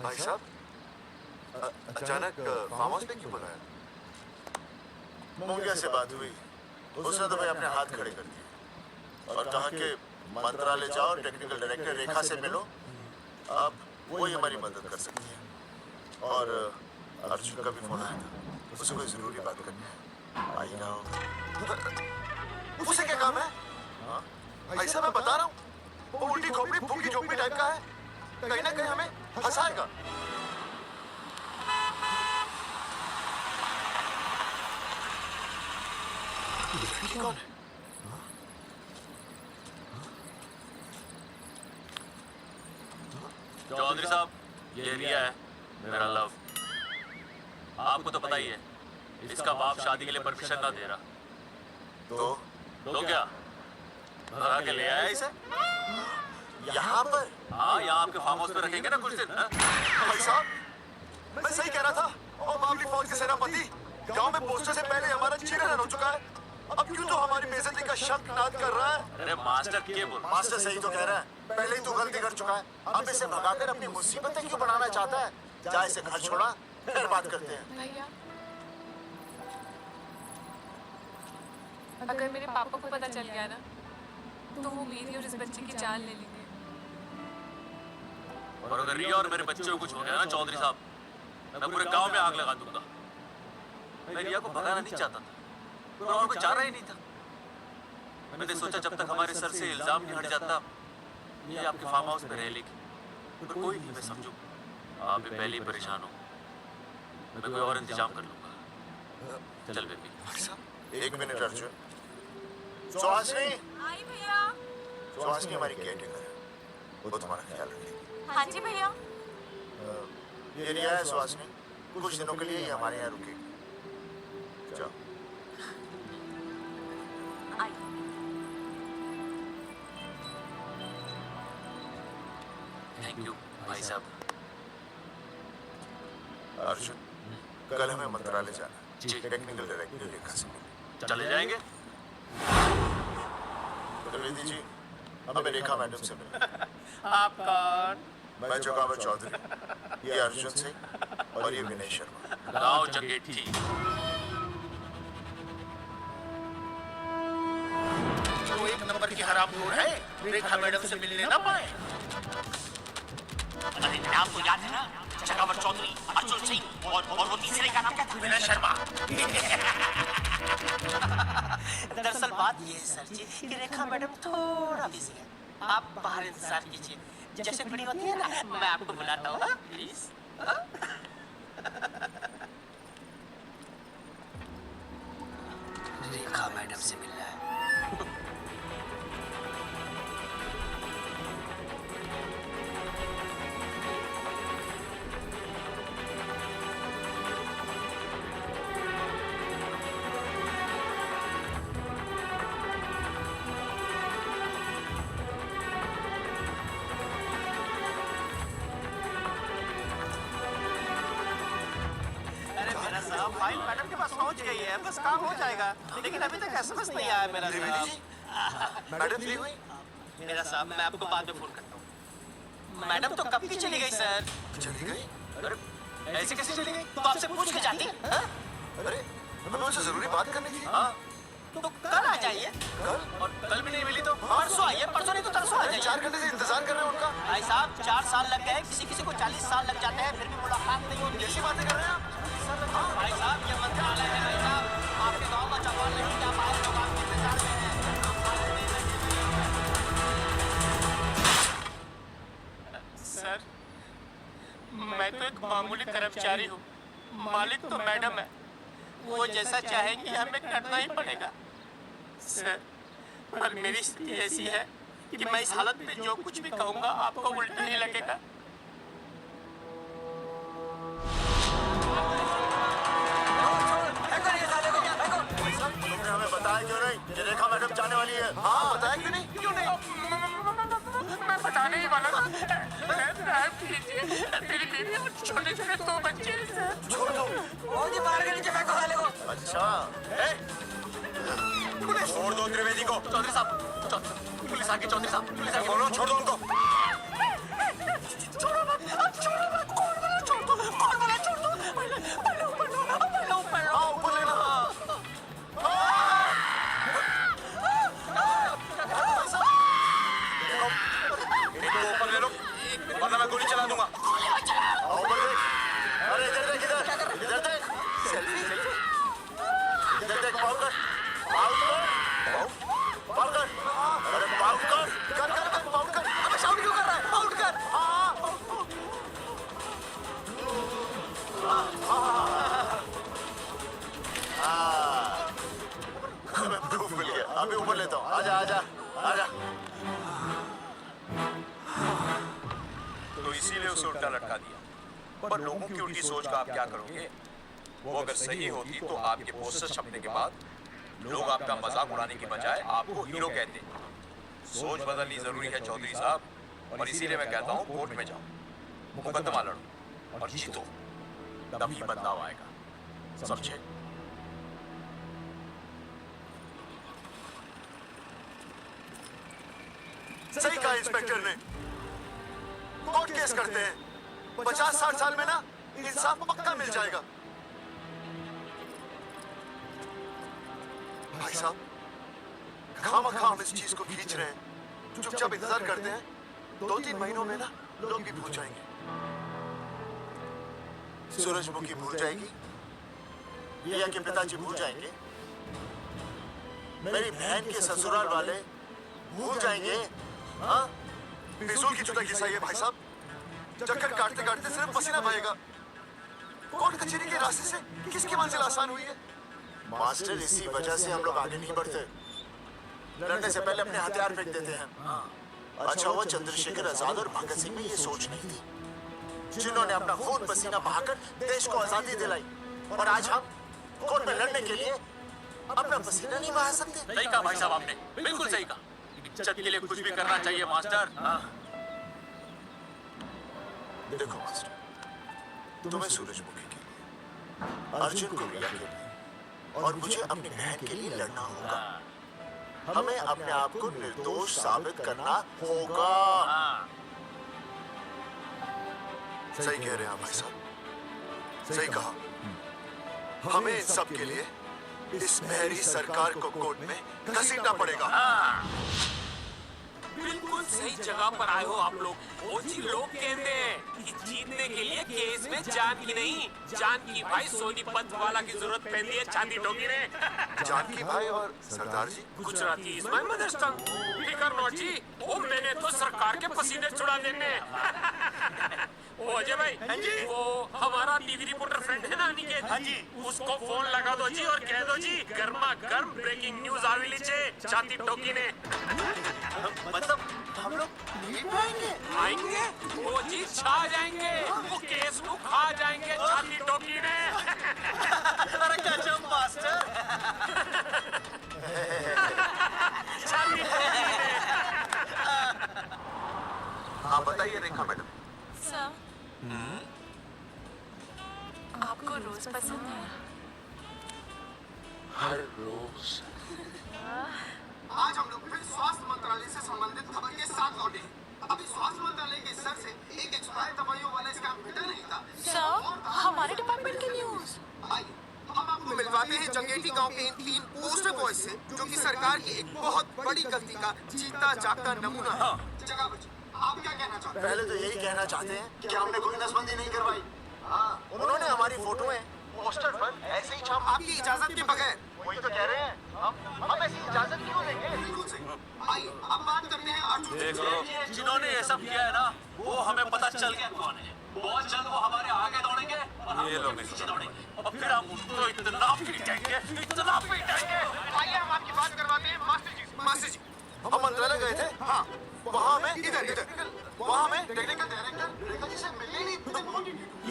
भाई साहब, अचानक फार्म हाउस पे क्यों बुलाया? मुंगिया से बात हुई, उसने तो भाई अपने हाथ खड़े कर दिए और कहा कि मंत्रालय जाओ, टेक्निकल डायरेक्टर रेखा से मिलो, अब वही हमारी मदद कर सकती है। और अर्जुन का भी फोन आया था, उसे कोई जरूरी बात करनी है, आ ही रहा होगा। उसे क्या काम है? भाई साहब मैं बता रहा हूँ, वो उल्टी खोपड़ी फूकी झोपड़ी टाइप का है, कहीं ना कहीं हमें फंसाएगा। कौन है? चौधरी साहब, ये रिया है, मेरा लव। आपको तो पता ही है, इसका बाप शादी के लिए परमिशन ना दे रहा। तो क्या भगा के ले आया इसे यहाँ पर? हाँ, यहाँ आपके फार्म हाउस पे रखेंगे ना कुछ दिन। भाई साहब मैं सही कह रहा था, और मामली फौज के सेनापति गांव में पोस्टर से पहले हमारा चीरहरण हो चुका है, अब क्यों तो हमारी बेइज्जती का शक नाद कर रहा है? अरे मास्टर के बोल। मास्टर सही तो कह रहा है, पहले ही तो गलती कर चुका है, अब इसे भगाकर अपनी मुसीबतें क्यों बढ़ाना चाहता है? जा इसे घर छोड़ा, फिर बात करते हैं। भैया, अगर मेरे पापा को पता चल गया ना, तो वो मेरी और इस बच्चे की जान ले लेंगे। और अगर रिया और मेरे बच्चों को कुछ हो गया ना चौधरी साहब, मैं पूरे गांव में आग लगा दूंगा। मैं रिया को भगाना नहीं चाहता था, और कोई चाह रहा ही नहीं था। मैंने सोचा जब तक हमारे सर से इल्जाम नहीं हट जाता, ये आपके फार्म हाउस में रह लेगी। पर कोई नहीं, मैं समझू आप भी पहले ही परेशान हो, मैं कोई और इंतजाम कर लूंगा। चल बेबी। एक मिनट अर्जुन। सुहासिनी, आई भैया। सुहासिनी हमारी केयरटेकर है, वो तुम्हारा ख्याल रखेगी। हाँ जी भैया। ये रिया है सुहासिनी, कुछ दिनों के लिए ये हमारे यहाँ रुकेगी। जाओ। थैंक यू भाई साहब। अर्जुन, कल हमें मंत्रालय जाना है, टेक्निकल डायरेक्टर रेखा से मिलने। चले जाएंगे? त्रिवेदी जी, हमें रेखा मैडम से मिलना। आप कौन? मैं जोगावर चौधरी, ये अर्जुन सिंह और ये विनय शर्मा। गाँव जंगेठी। वो एक नंबर की हरामखोर है, रेखा मैडम से मिलने ना पाए। अरे नाम तो याद है ना, जगावर चौधरी, अर्जुन सिंह और वो तीसरे का नाम क्या था? विनय शर्मा। दरअसल बात ये है सर जी कि रेखा मैडम थोड़ा बिजी है, आप बाहर इंतजार कीजिए, जैसे फ्री होती है ना मैं आपको बुलाता हूँ, प्लीज। रेखा मैडम से मिलना है। फाइल मैडम के पास पहुंच गई है, बस काम हो जाएगा। लेकिन अभी तक एसएमएस नहीं आया मेरा साहब। मैडम फ्री हुई? मेरा साहब मैं आपको बाद में फोन करता हूँ। मैडम तो कब की चली गई सर। चली गई? अरे ऐसे कैसे चली गई? तो आपसे पूछ के जाती। अरे हमें उनसे जरूरी बात करनी थी। हाँ तो कल आ जाइए। कल? और कल भी नहीं मिली तो परसों आइए, परसों नहीं तो तरसों आ जाइए। 4 घंटे से इंतजार कर रहे हैं उनका। भाई साहब 4 साल लग गए, किसी किसी को 40 साल लग जाते हैं, फिर भी मुलाकात नहीं होती। कैसी बातें कर रहे हैं आप? भाई साहब ये मंत्रालय है भाई साहब, आपके गांव का चौपाल नहीं क्या पाए लोग आपके इंतजार में हैं। सर मैं तो एक मामूली कर्मचारी हूँ, मालिक तो मैडम है, वो जैसा चाहेंगी हमें करना ही पड़ेगा। सर पर मेरी स्थिति ऐसी है कि मैं इस हालत में जो कुछ भी कहूँगा आपको उल्टा ही लगेगा। तुमने हमें बताया क्यों नहीं कि रेखा मैडम जाने वाली है? हाँ बताया क्यों नहीं? क्यों नहीं? मैं बताने ही वाला था। मेरी बीवी और छोटे-छोटे 2 बच्चे हैं सर। छोड़ दो। वो जी बाहर के नीचे फेंको साले को। अच्छा छोड़ दो त्रिवेदी को। चौधरी साहब, पुलिस आके चौधरी साहब, पुलिस आके बोलो छोड़ दो उनको। छोड़ो मत, छोड़ो मत, कौन बोला छोड़ दो, कौन बोला छोड़ दो। पहले ऊपर लेना। इनको ऊपर ले लो वरना मैं गोली चला दूंगा। आओ ऊपर देख। अरे इधर देख, इधर देख। इधर देख, पाउल कर। अरे पाउल कर, पाउल कर। अबे शाउट क्यों कर रहा है? आउट कर। हमें प्रूफ मिल गया। अभी ऊपर लेता हूँ। आजा आजा आजा। तो इसीलिए उसे उल्टा लटका दिया। पर लोगों की उल्टी सोच का आप क्या करोगे? वो अगर सही होती तो आपके पोस्टर छपने के बाद लोग आपका मजाक उड़ाने की बजाय आपको हीरो कहते। सोच बदलनी जरूरी है चौधरी साहब, और इसीलिए मैं कहता हूँ कोर्ट में जाओ, मुकदमा लड़ो और जीतो, तभी बदलाव आएगा। समझे? सही कहा इंस्पेक्टर ने। कोर्ट केस करते हैं, 50-60 साल में ना इंसाफ पक्का मिल जाएगा। भाई साहब खामखा हम इस चीज को खींच रहे हैं। चुपचाप इंतजार करते हैं, 2-3 महीनों में ना लोग भी भूल जाएंगे। सूरजमुखी भूल जाएगी, रिया के पिताजी भूल जाएंगे, मेरी बहन के ससुराल वाले भूल जाएंगे। हाँ फिजूल की जुदाई किस्सा ये भाई साहब, चक्कर काटते काटते सिर्फ पसीना बहेगा। कोर्ट कचहरी के रास्ते से किसकी मंजिल आसान हुई है? मास्टर इसी वजह से हम लोग आगे नहीं बढ़ते, लड़ने से पहले अपने हथियार फेंक देते हैं। अच्छा वो चंद्रशेखर आजाद और भगत सिंह में ये सोच नहीं थी, जिन्होंने अपना खून पसीना बहाकर देश को आजादी दिलाई, और आज हम कोर्ट में लड़ने के लिए अपना पसीना नहीं बहा सकते। सही कहा भाई साहब आपने, बिल्कुल सही कहा। इज्जत के लिए कुछ भी करना चाहिए मास्टर। देखो मास्टर, तुम्हें सूरजमुखी के लिए, अर्जुन को रिया के लिए और मुझे अपनी बहन के लिए लड़ना होगा। हमें अपने आप को निर्दोष साबित करना होगा। सही कह रहे हैं आप भाई साहब, सही कहा। हमें इन सब के लिए इस बहरी सरकार को कोर्ट में घसीटना पड़ेगा। बिल्कुल सही जगह पर आए हो आप लोग। वो जी लोग कहते हैं कि जीतने के लिए केस में जान की नहीं, जान की भाई सोनीपत वाला की जरूरत पैदी है चांदी टोकी ने। जानकी भाई और Sardar ji Gujarati is my mother tongue. फिकर नॉट जी, वो मैंने तो सरकार के पसीने छुड़ा देने। वो अजय भाई, हाँ जी, वो हमारा टीवी रिपोर्टर फ्रेंड है ना अनिकेत, हाँ जी, उसको फोन लगा दो जी और कह दो जी गर्मा गर्म ब्रेकिंग न्यूज आवी लीचे चांदी टोकी ने। मतलब हम लोग आएंगे वो जी छा जाएंगे, वो केस को खा जाएंगे चांदी टोकी ने। अरे क्या जम मास्टर। चांदी टोकी ने। हाँ बताइए रेखा मैडम। सर आपको रोज पसंद है? हर रोज। आज हम लोग फिर स्वास्थ्य मंत्रालय से संबंधित खबर के साथ लौटे। अभी स्वास्थ्य मंत्रालय के स्तर से एक एक्सपायर दवाइयों वाला स्कैम घटा नहीं था। सर, हमारे डिपार्टमेंट की न्यूज। आइए, हम आपको मिलवाते हैं जंगेटी गांव के इन 3 पोस्टर बॉयज से, जो कि सरकार की एक बहुत बड़ी गलती का जीता जागता नमूना है। जगावर जी, आप क्या कहना चाहते हैं? पहले तो यही कहना चाहते हैं कि हमने कोई नसबंदी नहीं करवाई। हाँ, उन्होंने हमारी फोटोएं पोस्टर पर ऐसे ही छाप आपकी इजाजत के बगैर। वही तो कह रहे हैं, हम ऐसी इजाजत क्यों देंगे? बिल्कुल सही। आइए, अब बात करते हैं अर्जुन देख लो, जिन्होंने ये सब किया है ना, वो हमें पता चल गया कौन है। बहुत जल्द वो हमारे आगे दौड़ेंगे और हम उनके पीछे दौड़ेंगे और फिर हम उनको इतना पीटेंगे, इतना पीटेंगे। आइए, हम आपकी बात करवाते हैं मास्टर जी से। मास्टर जी, हम मंत्रालय गए थे। हाँ, वहाँ में इधर वहाँ में टेक्निकल डायरेक्टर रेखा जी से मिलने नहीं।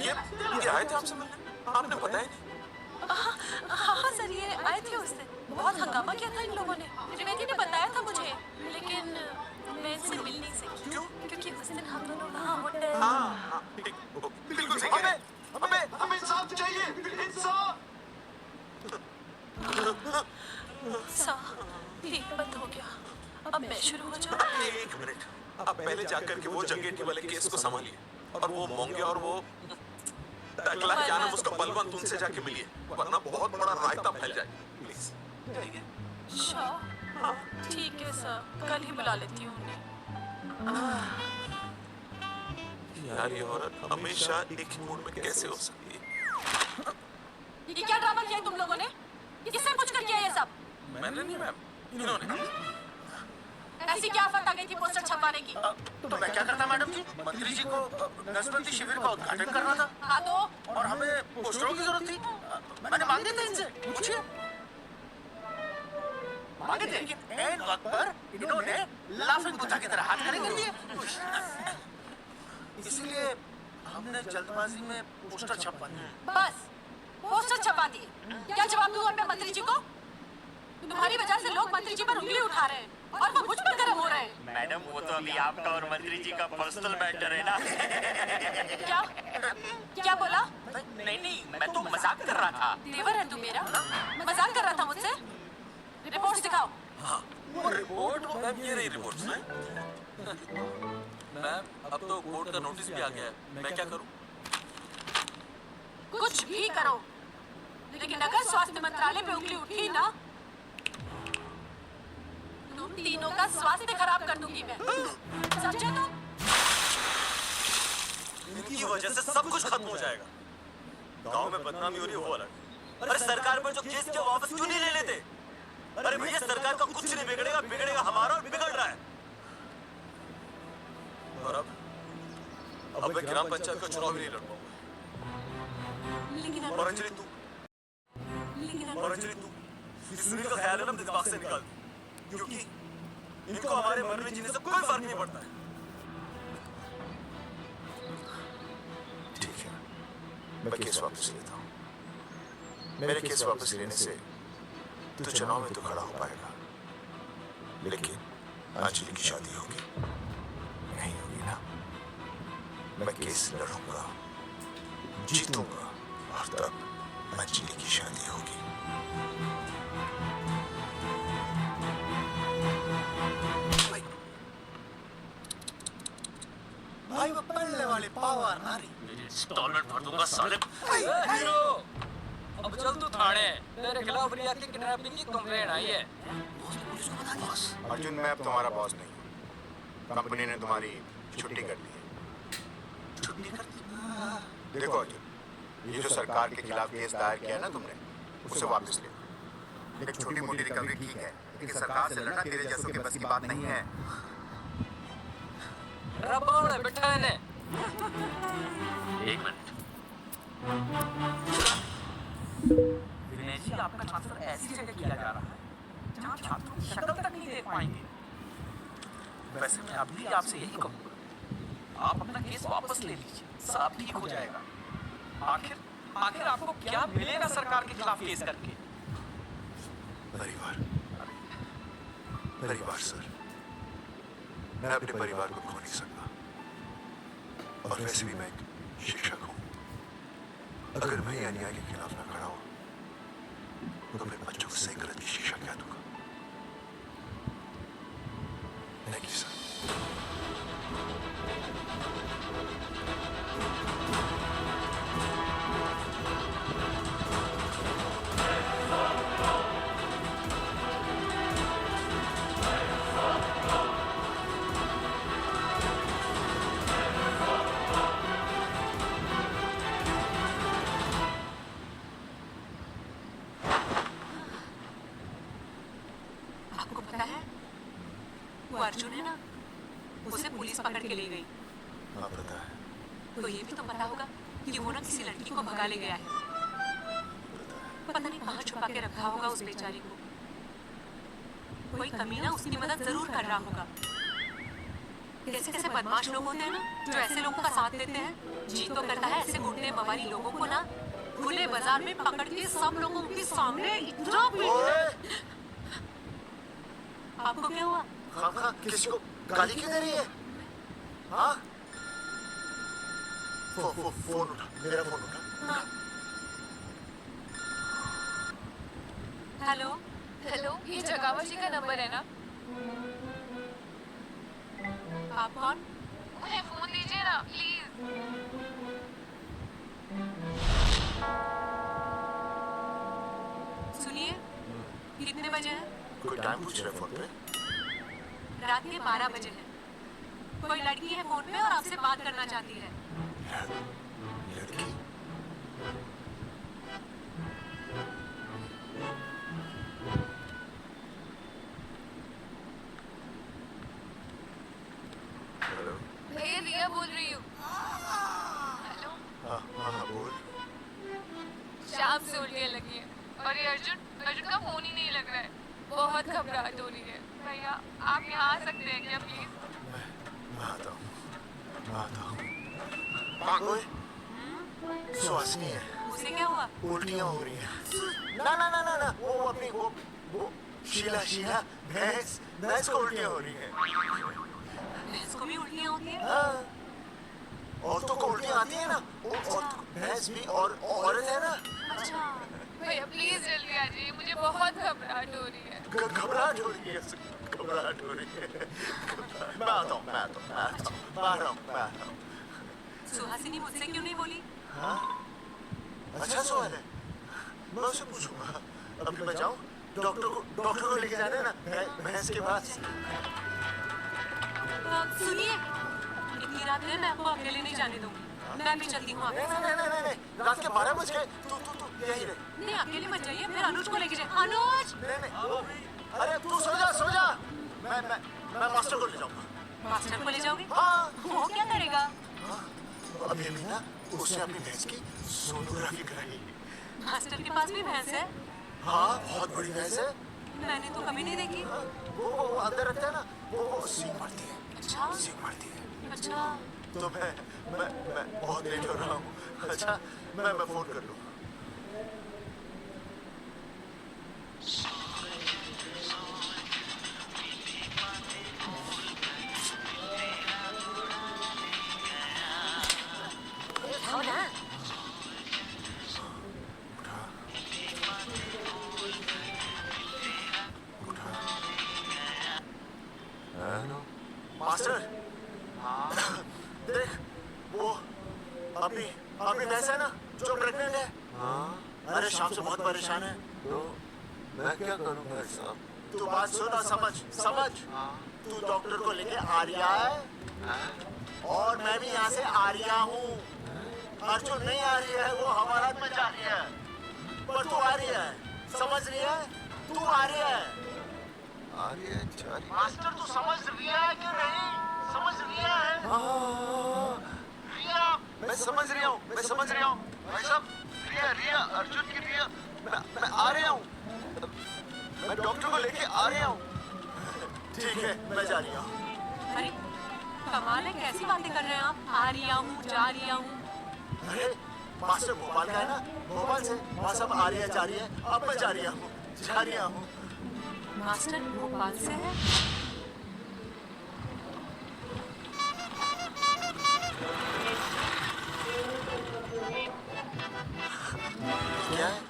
ये आए थे आपसे मिलने? आपने बताया नहीं? हाँ सर, ये आए थे उस दिन। बहुत हंगामा किया था इन लोगों ने। त्रिवेदी ने बताया था मुझे, लेकिन मैं इनसे मिल नहीं सकी। क्यों? क्योंकि उस दिन हम दोनों वहाँ होटल। बिल्कुल सही। हमें इंसाफ चाहिए, इंसाफ। ठीक बंद हो गया। अब मैं शुरू हो जाऊँ। एक मिनट, अब पहले जाकर के वो जंगेटी वाले केस को संभालिए और वो मोंगे और वो टकला क्या नाम उसका बलवंत, उनसे जाके मिलिए, वरना बहुत बड़ा रायता फैल जाएगा। प्लीज जाइए। ठीक है सर, कल ही बुला लेती हूँ उन्हें। यार, ये औरत हमेशा एक ही मूड में कैसे हो सकती है? ये क्या ड्रामा किया है तुम लोगों ने? किसने पूछ कर किया ये सब? मैंने नहीं मैम, इन्होंने। ऐसी क्या आफत आ गई थी पोस्टर छपाने की? तो मैं क्या करता मैडम जी? मंत्री जी को नसबंदी शिविर का उद्घाटन करना था। हाँ तो? और हमें पोस्टरों की जरूरत थी। मैंने मांगे थे इनसे, पूछिए। मांगे थे, लेकिन ऐन वक्त पर इन्होंने लाफिंग बुद्धा की तरह हाथ खड़े कर दिए। इसीलिए हमने जल्दबाजी में पोस्टर छपवा दिए। बस पोस्टर छपा दिए। क्या जवाब दूँ मैं मंत्री जी को? तुम्हारी वजह से लोग मंत्री जी पर उंगली उठा रहे हैं और वो मुझ पर गर्म हो रहे हैं। मैडम, वो तो अभी आपका और मंत्री जी का पर्सनल मैटर है ना। क्या बोला? नहीं, मैं तो मजाक कर रहा था। देवर है तू मेरा? मजाक कर रहा था मुझसे? रिपोर्ट दिखाओ। हाँ, वो रिपोर्ट मैम, ये रही रिपोर्ट मैम। अब तो कोर्ट का नोटिस भी आ गया है, मैं क्या करूं? कुछ भी करो, लेकिन अगर स्वास्थ्य मंत्रालय पे उंगली उठी ना, तुम तीनों का स्वास्थ्य खराब कर दूंगी मैं। समझे तुम? इनकी वजह से सब कुछ खत्म हो जाएगा। गांव में बदनामी हो रही है वो अलग। अरे सरकार पर जो केस किया वापस क्यों नहीं ले लेते? अरे भैया, सरकार का कुछ नहीं बिगड़ेगा, बिगड़ेगा हमारा, और बिगड़ रहा है। और अब मैं ग्राम पंचायत का चुनाव भी नहीं लड़ पाऊंगा। और अंजलि तू सुनील का ख्याल है ना, दिमाग से निकाल दो, क्योंकि इनको हमारे मरने जीने से कोई फर्क नहीं पड़ता है। ठीक है, मैं केस वापस लेता हूँ। मेरे केस वापस लेने से तो चुनाव में तो खड़ा हो पाएगा, लेकिन अंजलि की शादी होगी नहीं होगी ना? मैं केस लड़ूंगा, जीतूंगा, और तब अंजलि की शादी होगी। भाई वो पढ़ने वाले पावर नारी। इंस्टॉलमेंट भर दूंगा साले। हीरो, अब चल तू थाने। तेरे खिलाफ रिया की किडनैपिंग की कंप्लेंट आई है। अर्जुन, मैं अब तुम्हारा बॉस नहीं हूँ। कंपनी ने तुम्हारी छुट्टी कर दी है। छुट्टी कर दी? देखो अर्जुन, ये जो सरकार के खिलाफ केस दायर किया है ना तुमने, उसे वापस ले। एक छोटी मोटी रिकवरी ठीक है, लेकिन सरकार से लड़ना तेरे जैसों के बस की बात नहीं है। रबड़ बेटा ने। एक मिनट। विनय जी, आपका ट्रांसफर ऐसी जगह किया जा रहा है जहाँ छात्रों की शक्ल तक नहीं देख पाएंगे। वैसे मैं अभी आपसे यही कहूँगा, आप अपना केस वापस ले लीजिए, सब ठीक हो जाएगा। आखिर आपको क्या मिलेगा सरकार के खिलाफ केस करके? परिवार सर, मैं अपने परिवार को खो नहीं सकता, और वैसे भी मैं एक शिक्षक हूं। अगर मैं अन्याय के खिलाफ न खड़ा हूं तो फिर बच्चों को सही गलत की शिक्षा क्या दूंगा? Thank you sir. आपको पता है वो अर्जुन है ना, उसे पुलिस पकड़ के ले गई। हाँ पता है। तो ये भी तो पता होगा कि वो ना किसी लड़की को भगा ले गया है। पता नहीं कहाँ छुपा के रखा होगा उस बेचारी को। कोई कमीना उसकी मदद जरूर कर रहा होगा। कैसे कैसे बदमाश लोग होते हैं ना जो ऐसे लोगों का साथ देते हैं। जी तो करता है ऐसे गुंडे मवाली लोगों को ना खुले बाजार में पकड़ के सब लोगों के सामने इतना पीट। आपको क्या हुआ? हाँ किसी को गाली क्यों दे रही है? हाँ फोन उठा, मेरा फोन उठा। हेलो हेलो, ये जगावर जी का नंबर है ना? आप कौन? मुझे फोन दीजिए ना प्लीज। सुनिए, कितने बजे है? कोई टाइम पूछ रहे फोन पे? रात के 12 बजे है। कोई लड़की है फोन पे और आपसे बात करना चाहती है। लड़की? हेलो। भैया रिया बोल रही हूँ। हेलो। हाँ बोल। शाम से उल्टियाँ लगी है और ये अर्जुन का फोन ही नहीं लग रहा है। बहुत घबराहट हो रही है। भैया आप यहाँ आ सकते हैं क्या प्लीज? मैं आता हूँ। कोई सुहासिनी है। उसे क्या हुआ? उल्टियाँ हो रही हैं। ना वो अपनी वो शीला भैंस को उल्टियाँ हो रही हैं। भैंस को भी उल्टियाँ होती है? हाँ। औरतों को उल्टियाँ आती है ना, भैंस भी और औरत है ना। अच्छा। भैया प्लीज जल्दी आ जाइए, मुझे बहुत घबराहट हो रही है। घबराहट हो रही है। मैं आता हूँ। सुहासिनी मुझसे क्यों नहीं बोली? हाँ? अच्छा सवाल है, मैं उसे पूछूंगा। अभी मैं जाऊँ? डॉक्टर को लेके जाना है ना भैंस के पास। सुनिए, इतनी रात में मैं आपको अकेले नहीं जाने दूंगी। मैं भी चलती हूँ। नहीं, रात के 12 बज गए। तू यही रहे। नहीं, अकेले मत जाइए, फिर अनुज को लेके जाइए। अनुज! नहीं, अरे तू सो जा। मैं मास्टर को ले जाऊंगा। मास्टर को ले जाओगे? हाँ। वो क्या करेगा? अभी ना उसने अपनी भैंस की सोनोग्राफी कराई। मास्टर के पास भी भैंस है? हाँ, बहुत बड़ी भैंस है। मैंने तो कभी नहीं देखी। वो अंदर रखता है ना, वो सींग मारती है। अच्छा। सींग मारती है। अच्छा। तो मैं बहुत लेट हो रहा हूँ। अच्छा, मैं फोन कर लूँ। हो ना। मास्टर, देख वो अपनी भैंस है ना जो प्रेग्नेंट है। अरे शाम से बहुत परेशान है। तो मैं क्या करूं भाई साहब? तू बात सुना, समझ। तू डॉक्टर को लेके आ रहा है और मैं भी यहाँ से आ रहा हूँ। अर्जुन नहीं आ रही है, वो हमारा में जा रही है, पर तू आ रही है। समझ रही है? तू आ रही है। मास्टर तू समझ रिया है कि नहीं? समझ रिया है? रिया, मैं समझ रहा हूँ भाई साहब। रिया अर्जुन की रिया। मैं आ रहा हूँ, मैं डॉक्टर को लेके आ रहा हूँ। ठीक है, मैं जा रहा हूँ। अरे कमाल है, कैसी बातें कर रहे हैं आप? आ रहा हूँ, जा रहा हूँ। अरे मास्टर भोपाल का है ना, भोपाल से वहाँ सब आ रही है, जा रही है। अब मैं जा रहा हूँ। मास्टर भोपाल से है? क्या है?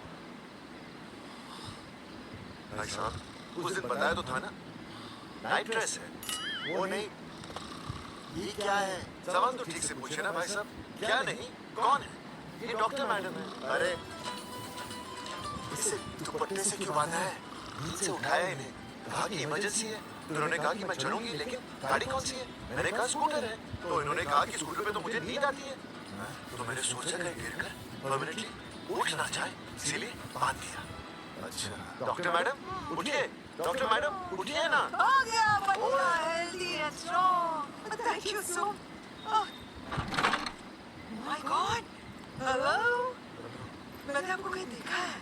भाई साहब, उस दिन बताया तो था ना, नाइट ड्रेस है, वो नहीं। ये क्या है? सवाल तो ठीक से पूछे ना भाई साहब। क्या नहीं? कौन है? ये डॉक्टर मैडम है। अरे इसे दुपट्टे से क्यों बांधा है? नींद से उठाया इन्हें, कहा कि इमरजेंसी है। तो इन्होंने कहा कि मैं चलूंगी, लेकिन गाड़ी कौन सी है? मैंने कहा स्कूटर है। तो इन्होंने कहा कि स्कूटर पे तो मुझे नींद आती है। तो मैंने सोचा कहीं गिरकर परमानेंटली उठ ना जाए, इसीलिए बांध दिया। अच्छा डॉक्टर मैडम उठिए, डॉक्टर मैडम उठिए ना। आ गया बच्चा, healthy and strong. Thank you so my God. Hello, मैंने आपको कहीं देखा है?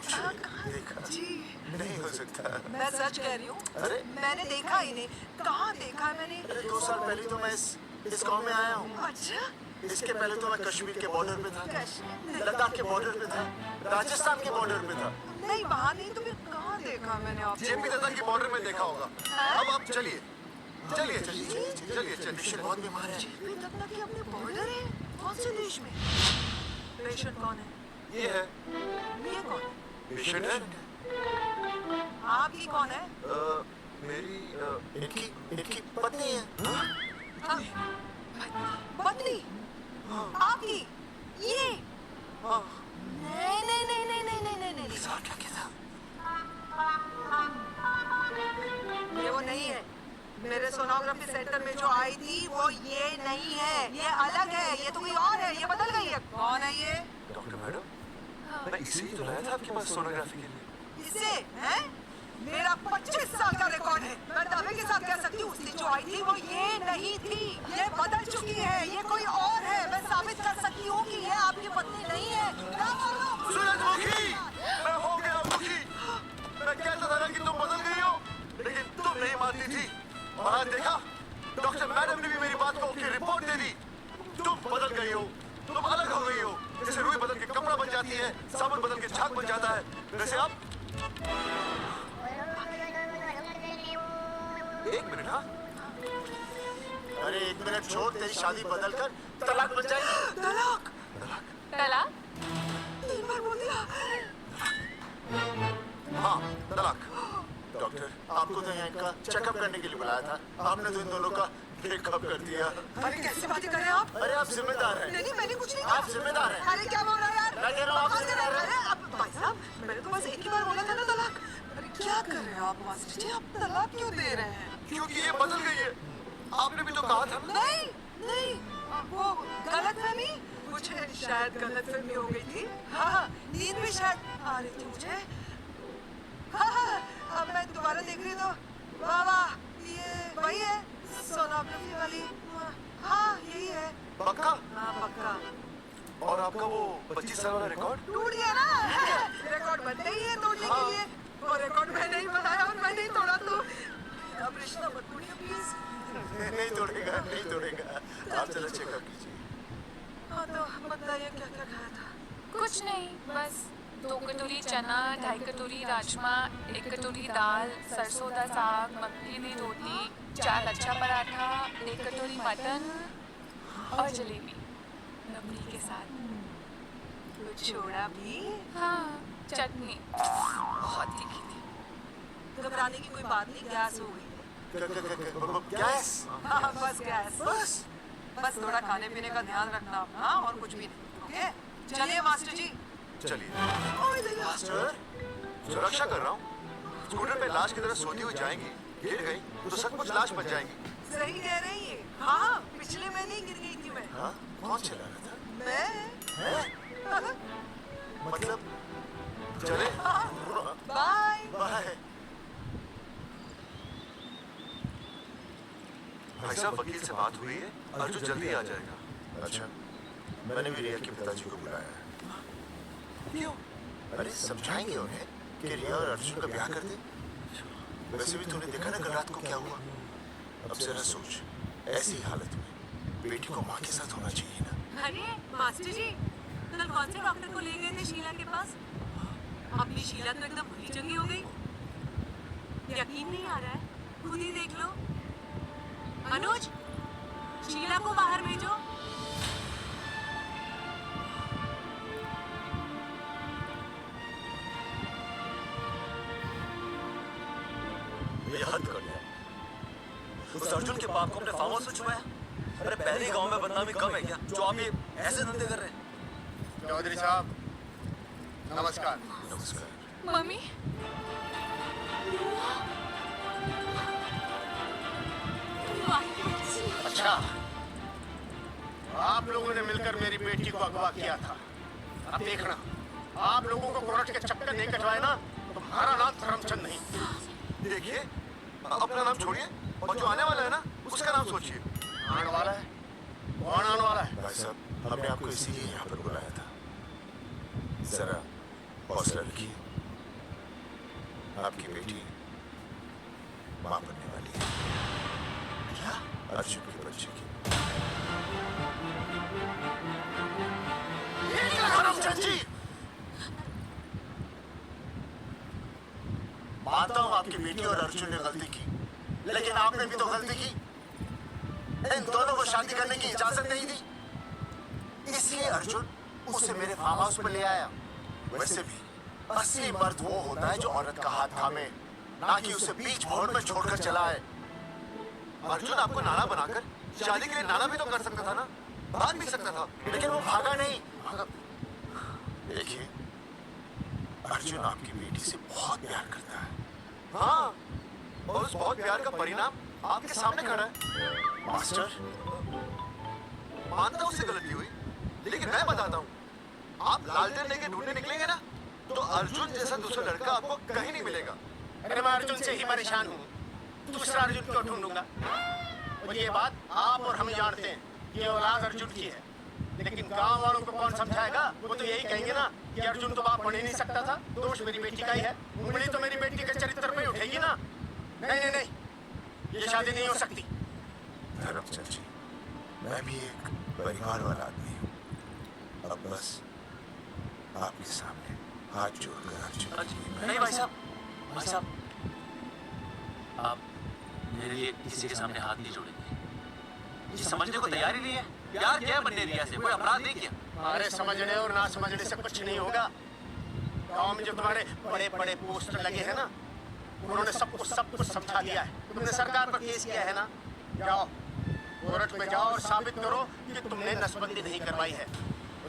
देखा? जी नहीं हो सकता। मैं सच कह रही हूँ। अरे मैंने देखा इन्हें। कहाँ देखा है मैंने? 2 साल पहले तो मैं इस गांव में आया हूँ। अच्छा, इसके पहले तो मैं कश्मीर के बॉर्डर पे था, कश्मीर? लद्दाख के बॉर्डर पे था, राजस्थान के बॉर्डर पे था। नहीं वहाँ नहीं, तो फिर कहाँ देखा मैंने आपको? जेपी दत्ता के बॉर्डर में देखा होगा। अब आप चलिए चलिए चलिए चलिए चलिए। पेशेंट बहुत बीमार है। जेपी दत्ता की अपने बॉर्डर है? कौन से देश में? पेशेंट कौन है? ये है ये कौन है? पेशेंट है। आपकी कौन है? मेरी इनकी पत्नी है। हाँ? पत्नी? आपकी? ये? नहीं नहीं नहीं नहीं नहीं नहीं नहीं नहीं। ये वो नहीं है। मेरे सोनोग्राफी सेंटर में जो आई थी वो ये नहीं है, ये अलग है, ये तो कोई और है, ये बदल गई है। कौन है ये? डॉक्टर मैडम, मैं इसीलिए तो लाया था आपके पास सोनोग्राफी के लिए। इसे हैं? मेरा 25 साल का रिकॉर्ड है। मैं दावे के साथ कह सकती हूँ उसने जो आई थी वो ये नहीं थी, ये बदल चुकी है, ये कोई और है। मैं साबित कर सकती हूँ कि ये आपकी पत्नी नहीं है। सूरजमुखी, मैं हो गया मुखी। मैं कहता था ना कि तुम बदल गई हो, लेकिन तुम नहीं मानती थी। और आज देखा, डॉक्टर मैडम ने भी मेरी बात को की रिपोर्ट दे दी। तुम बदल गई हो, तुम अलग हो गई हो। जैसे रुई बदल के कपड़ा बन जाती है, साबुन बदल के झाग बन जाता है, वैसे अब। एक मिनट। हाँ अरे 1 मिनट छोड़, तेरी शादी बदल कर तलाक बन जाएगी। तलाक? तलाक? 3 बार बोल दिया। हाँ तलाक। डॉक्टर, आपको तो यहाँ इनका चेकअप करने के लिए बुलाया था, आपने तो इन दोनों का ब्रेकअप कर दिया। अरे कैसे बातें कर रहे हैं आप? अरे आप जिम्मेदार हैं। नहीं मैंने कुछ नहीं आप जिम्मेदार हैं। अरे क्या बोल रहा है यार? मैं कह रहा हूँ आप जिम्मेदार हैं। अरे अब भाई साहब, मैंने तो बस एक ही बार बोला था ना तलाक। अरे क्या कर रहे हैं आप मास्टर जी? आप तलाक क्यों दे रहे हैं? क्योंकि ये बदल गई है। आपने भी तो कहा था। नहीं नहीं, वो गलतफहमी, मुझे शायद गलतफहमी हो गई थी। हाँ, नींद भी शायद आ रही थी मुझे। हाँ, अब मैं दोबारा देख रही तो वाह वाह, ये वही है सोनोग्राफी वाली। हाँ यही है। पक्का? हाँ पक्का। और आपका वो 25 साल वाला रिकॉर्ड टूट गया ना? रिकॉर्ड बनते ही है तोड़ने के लिए। वो रिकॉर्ड मैंने ही बनाया और मैंने ही तोड़ा, तो अब रिश्ता मत तोड़िए प्लीज। नहीं तोड़ेगा, नहीं तोड़ेगा। आप चलो चेकअप कीजिए। हाँ तो बताइए क्या क्या खाया था? कुछ नहीं, बस 2 कटोरी चना, 2.5 कटोरी राजमा, 1 कटोरी दाल, सरसों का साग, मक्की की रोटी, 4 लच्छा पराठा, 1 कटोरी मटन और जलेबी रबड़ी के साथ। कुछ छोड़ा भी? हाँ, चटनी बहुत तीखी थी। घबराने की कोई बात नहीं, गैस हो गई। गैस? हाँ बस गैस। बस थोड़ा खाने पीने का ध्यान रखना अपना, और कुछ भी नहीं। ओके चलिए मास्टर जी। चलिए। मास्टर, सुरक्षा कर रहा हूँ। स्कूटर पे लाश की तरह सोती हुई जाएंगी, गिर गई तो सचमुच लाश बन जाएंगी। सही कह रही है। हाँ पिछले महीने ही गिर गई थी मैं। हाँ? कौन चला रहा था? मैं? मतलब चले? Bye bye. भाई साहब, वकील से बात हुई है, अर्जुन जल्दी आ जाएगा। अच्छा, मैंने भी रिया के पिताजी को बुलाया है। क्यों? अरे समझाएंगे उन्हें कि रिया और अर्जुन का ब्याह कर दे। वैसे भी तूने देखा ना कल रात को क्या हुआ। अब जरा सोच, ऐसी हालत में बेटी को माँ के साथ होना चाहिए ना। अरे मास्टर जी, कल कौन से डॉक्टर को ले गए थे शीला के पास? अपनी शीला तो एकदम भूली चंगी हो गई। यकीन नहीं आ रहा है, खुद ही देख लो। अनुज, शीला को बाहर भेजो। ये हद कर दिया। उस अर्जुन के बाप को अपने फार्म हाउस में छुपाया। अरे पहले गांव में बदनामी कम है क्या जो आप ये ऐसे धंधे कर रहे हैं? चौधरी साहब नमस्कार। नमस्कार। मम्मी अच्छा, आप लोगों ने मिलकर मेरी बेटी को अगवा किया था। अब देखना, आप लोगों को कोर्ट के चक्कर नहीं कटवाए ना, तुम्हारा नाम धर्मचंद नहीं। देखिए, अपना नाम छोड़िए और जो आने वाला है ना उसका नाम सोचिए। आने वाला है? कौन आने वाला है? भाई साहब, हमने आपको इसीलिए यहाँ पर बुलाया था। जरा हौसला रखिए, आपकी बेटी मां बनने वाली है। क्या? अर्जुन के बच्चे की। धर्मचंद जी, मानता हूँ आपकी बेटी और अर्जुन ने गलती की, लेकिन आपने भी तो गलती की। इन दोनों को शादी करने की इजाजत नहीं दी, इसलिए अर्जुन उसे मेरे फार्म हाउस पर ले आया। वैसे भी असली मर्द वो होता है जो औरत का हाथ थामे, ना कि उसे बीच भवन में छोड़कर चला आए। अर्जुन आपको नाना बनाकर शादी के लिए नाना भी तो कर सकता था ना, भाग भी सकता था, लेकिन वो भागा नहीं। देखिए, अर्जुन आपकी बेटी से बहुत प्यार करता है। हाँ, और उस बहुत प्यार का परिणाम आपके सामने खड़ा है। मास्टर, मानता हूँ उससे गलती हुई, लेकिन मैं बताता हूँ, आप लालटेन लेके ढूंढने निकलेंगे ना तो अर्जुन जैसा दूसरा लड़का आपको कहीं नहीं मिलेगा। अरे मैं अर्जुन से ही परेशान हूँ, दूसरा अर्जुन क्यों ढूंढूंगा? और ये बात आप और हम जानते हैं, ये औलाद अर्जुन की है, लेकिन गांव वालों को कौन समझाएगा? वो तो यही कहेंगे ना कि अर्जुन तो बाप बन ही नहीं सकता था, दोष मेरी बेटी का ही है। उंगली तो मेरी बेटी के चरित्र पे उठेगी ना। नहीं नहीं नहीं, ये शादी नहीं हो सकती। धर्मचंद जी, मैं भी एक परिवार वाला आदमी हूँ। अब बस आपके सामने हाथ जोड़कर अर्जुन की नहीं भाई साहब, आप मेरे लिए किसी के सामने हाथ नहीं जोड़ेंगे। ये समझने को तैयार ही नहीं है। प्यार क्या है बनने रिया से? कोई अपराध नहीं किया। अरे समझने और ना समझने से कुछ नहीं होगा। गांव में जो तुम्हारे बड़े बड़े पोस्टर लगे हैं ना, उन्होंने सब कुछ समझा दिया है। तुमने सरकार पर केस किया है ना, जाओ कोर्ट में जाओ और साबित करो कि तुमने नसबंदी नहीं करवाई है।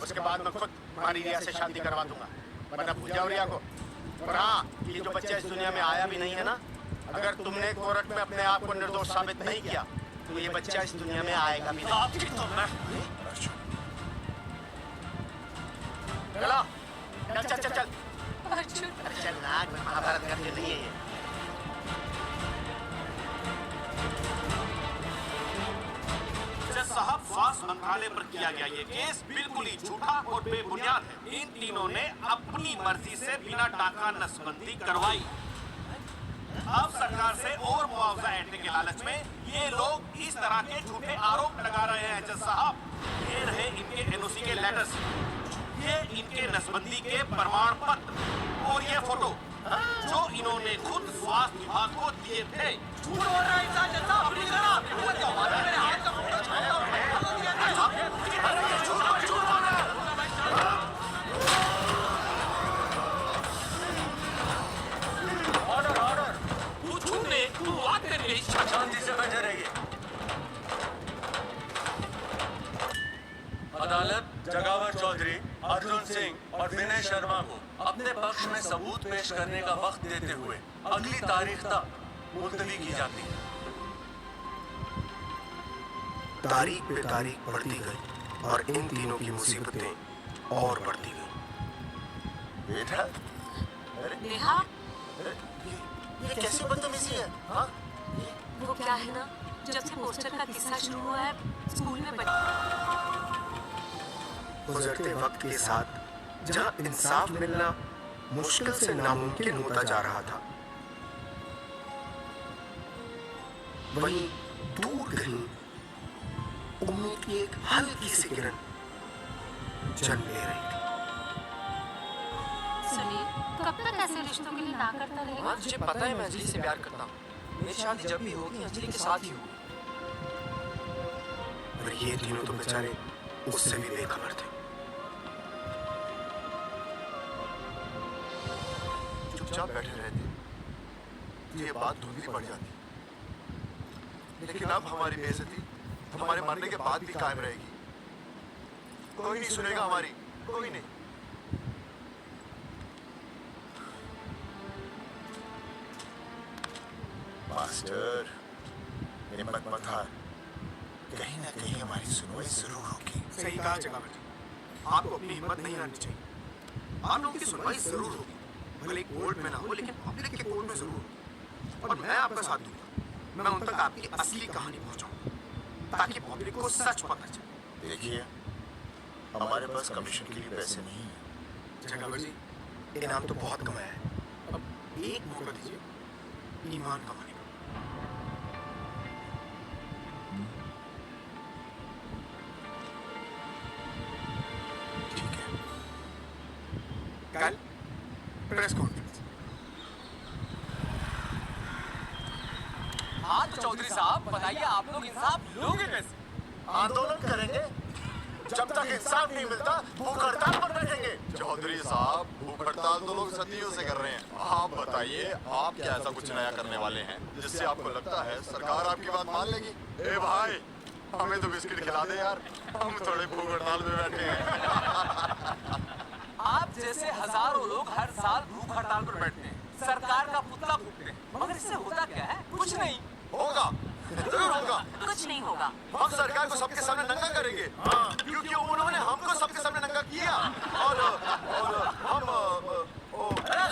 उसके बाद मैं खुद तुम्हारी रिया से शादी करवा दूंगा, वरना भूल जाओ रिया को। और हाँ, ये जो बच्चा इस दुनिया में आया भी नहीं है ना, अगर तुमने कोर्ट में अपने आप को निर्दोष साबित नहीं किया तो ये बच्चा इस दुनिया में आएगा भी नहीं। चलो चल चल चल अर्जुन, अरे चल नाग में महाभारत करके नहीं है ये। जज साहब, स्वास्थ्य मंत्रालय पर किया गया ये केस बिल्कुल ही झूठा और बेबुनियाद है। इन तीनों ने अपनी मर्जी से बिना टाका नसबंदी करवाई। अब सरकार से और मुआवजा ऐंठने के लालच में ये लोग इस तरह के झूठे आरोप लगा रहे हैं। जज साहब, ये रहे इनके एनओसी के लेटर्स, ये इनके नसबंदी के प्रमाण पत्र और ये फोटो जो इन्होंने खुद स्वास्थ्य विभाग को दिए थे। झूठ बोल रहा है इंसान जैसा, अपनी जरा मेरे हाथ का फोटो ऑर्डर ऑर्डर, तू छूने तू बात करने शांति से बैठे रहिए। अदालत जगावर चौधरी, अर्जुन सिंह और विनय शर्मा को अपने पक्ष में सबूत पेश करने का वक्त देते हुए अगली तारीख तक मुलतवी की जाती है। तारीख पे तारीख बढ़ती गई और इन तीनों की मुसीबतें और बढ़ती गई। बेटा, नेहा, ये कैसी बदतमीजी है? हाँ? वो क्या है ना, जब से पोस्टर का किस्सा शुरू हुआ है स्कूल में गुजरते वक्त के साथ जहाँ इंसाफ मिलना मुश्किल से नामुमकिन होता जा रहा था, वहीं दूर कहीं उम्मीद की एक हल्की सी किरण जन्म ले रही थी। सुनिए, कब तक ऐसे रिश्तों के लिए ना करता रहेगा? मुझे पता है मैं अंजलि से प्यार करता हूँ। मेरी शादी जब भी होगी अंजलि के साथ ही होगी। और ये तीनों तो बेचारे उससे भी बेखबर थे। चुपचाप बैठे रहते, तो ये बात धुंधली पड़ जाती, लेकिन अब हमारी बेइज्जती हमारे मरने के बाद भी कायम रहेगी। कोई नहीं सुनेगा हमारी, कोई नहीं। मास्टर, हिम्मत मत हार, कहीं ना कहीं हमारी सुनवाई जरूर होगी। सही कहा जगावर जी, आपको अपनी हिम्मत नहीं हारनी चाहिए। आप लोगों की सुनवाई जरूर होगी, भले कोर्ट में ना हो लेकिन पब्लिक के कोर्ट में जरूर होगी। और मैं आपका साथ दूंगा, मैं उन तक आपकी असली कहानी पहुंचाऊंगा ताकि पब्लिक को सच पता चले। देखिए, हमारे पास कमीशन के लिए पैसे नहीं है। जगावर जी, इनाम तो बहुत कमाया है, अब एक मौका दीजिए ईमान कमाने का। कल प्रेस कॉन्फ्रेंस। हाँ तो चौधरी साहब बताइए, आप लोग इंसाफ लोगे कैसे? आंदोलन करेंगे, जब तक इंसाफ नहीं मिलता भूख हड़ताल पर बैठेंगे। चौधरी साहब, भूख हड़ताल तो लोग सदियों से कर रहे हैं। आप बताइए, आप क्या ऐसा कुछ नया करने वाले हैं जिससे आपको लगता है सरकार आपकी बात मान लेगी? ए भाई, हमें तो बिस्किट खिला दे यार, हम थोड़े भूख हड़ताल में बैठे हैं। आप जैसे हजारों लोग हर साल भूख हड़ताल पर बैठते हैं, सरकार का पुतला फूकते हैं, मगर इससे होता क्या है? कुछ नहीं होगा, जरूर होगा। कुछ नहीं होगा। हम सरकार को सबके सामने नंगा करेंगे, क्योंकि उन्होंने हमको सबके सामने नंगा किया। और हम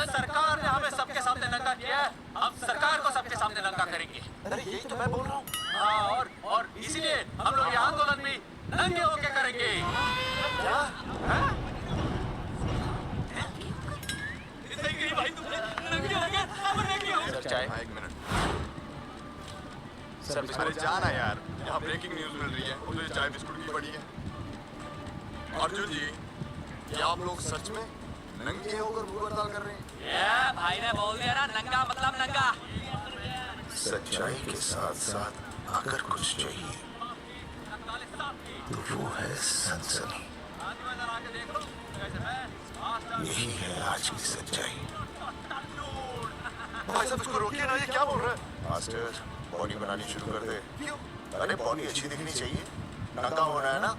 सरकार ने हमें सबके सामने नंगा किया है, हम सरकार को सबके सामने नंगा करेंगे। अरे यही तो मैं बोल रहा हूँ। हाँ, और इसीलिए हम लोग ये आंदोलन भी नंगे होके करेंगे। क्या? सर चाय। एक मिनट सर, अरे जाना यार, यहाँ ब्रेकिंग न्यूज मिल रही है, मुझे चाय बिस्कुट की पड़ी है। अर्जुन जी, क्या आप लोग सच में नंगे होकर भूख हड़ताल कर रहे हैं? ये भाई ने बोल दिया ना, नंगा मतलब नंगा। सच्चाई के साथ साथ अगर कुछ चाहिए तो वो है सनसनी। यही है आज की सच्चाई। भाई साहब, इसको रोकिए ना, ये क्या बोल रहा है? मास्टर, बॉडी बनानी शुरू कर दे। क्यों? अरे बॉडी अच्छी दिखनी चाहिए, नंगा होना है ना।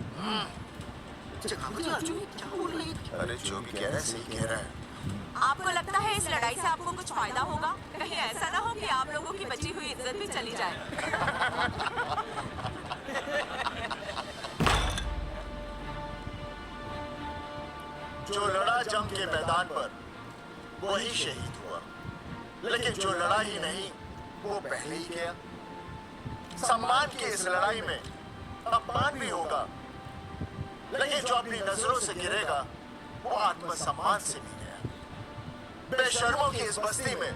अरे जो भी कह रहा है सही कह रहा है। आपको लगता है इस लड़ाई से आपको कुछ फायदा होगा? कहीं ऐसा ना हो कि आप लोगों की बची हुई इज्जत भी चली जाए। जो लड़ा जंग के मैदान पर वही शहीद हुआ, लेकिन जो लड़ा ही नहीं वो पहले ही गया। सम्मान की इस लड़ाई में अपमान भी होगा, लेकिन जो अपनी नजरों से गिरेगा वो आत्मसम्मान से भी गया। बेशर्मों की इस बस्ती में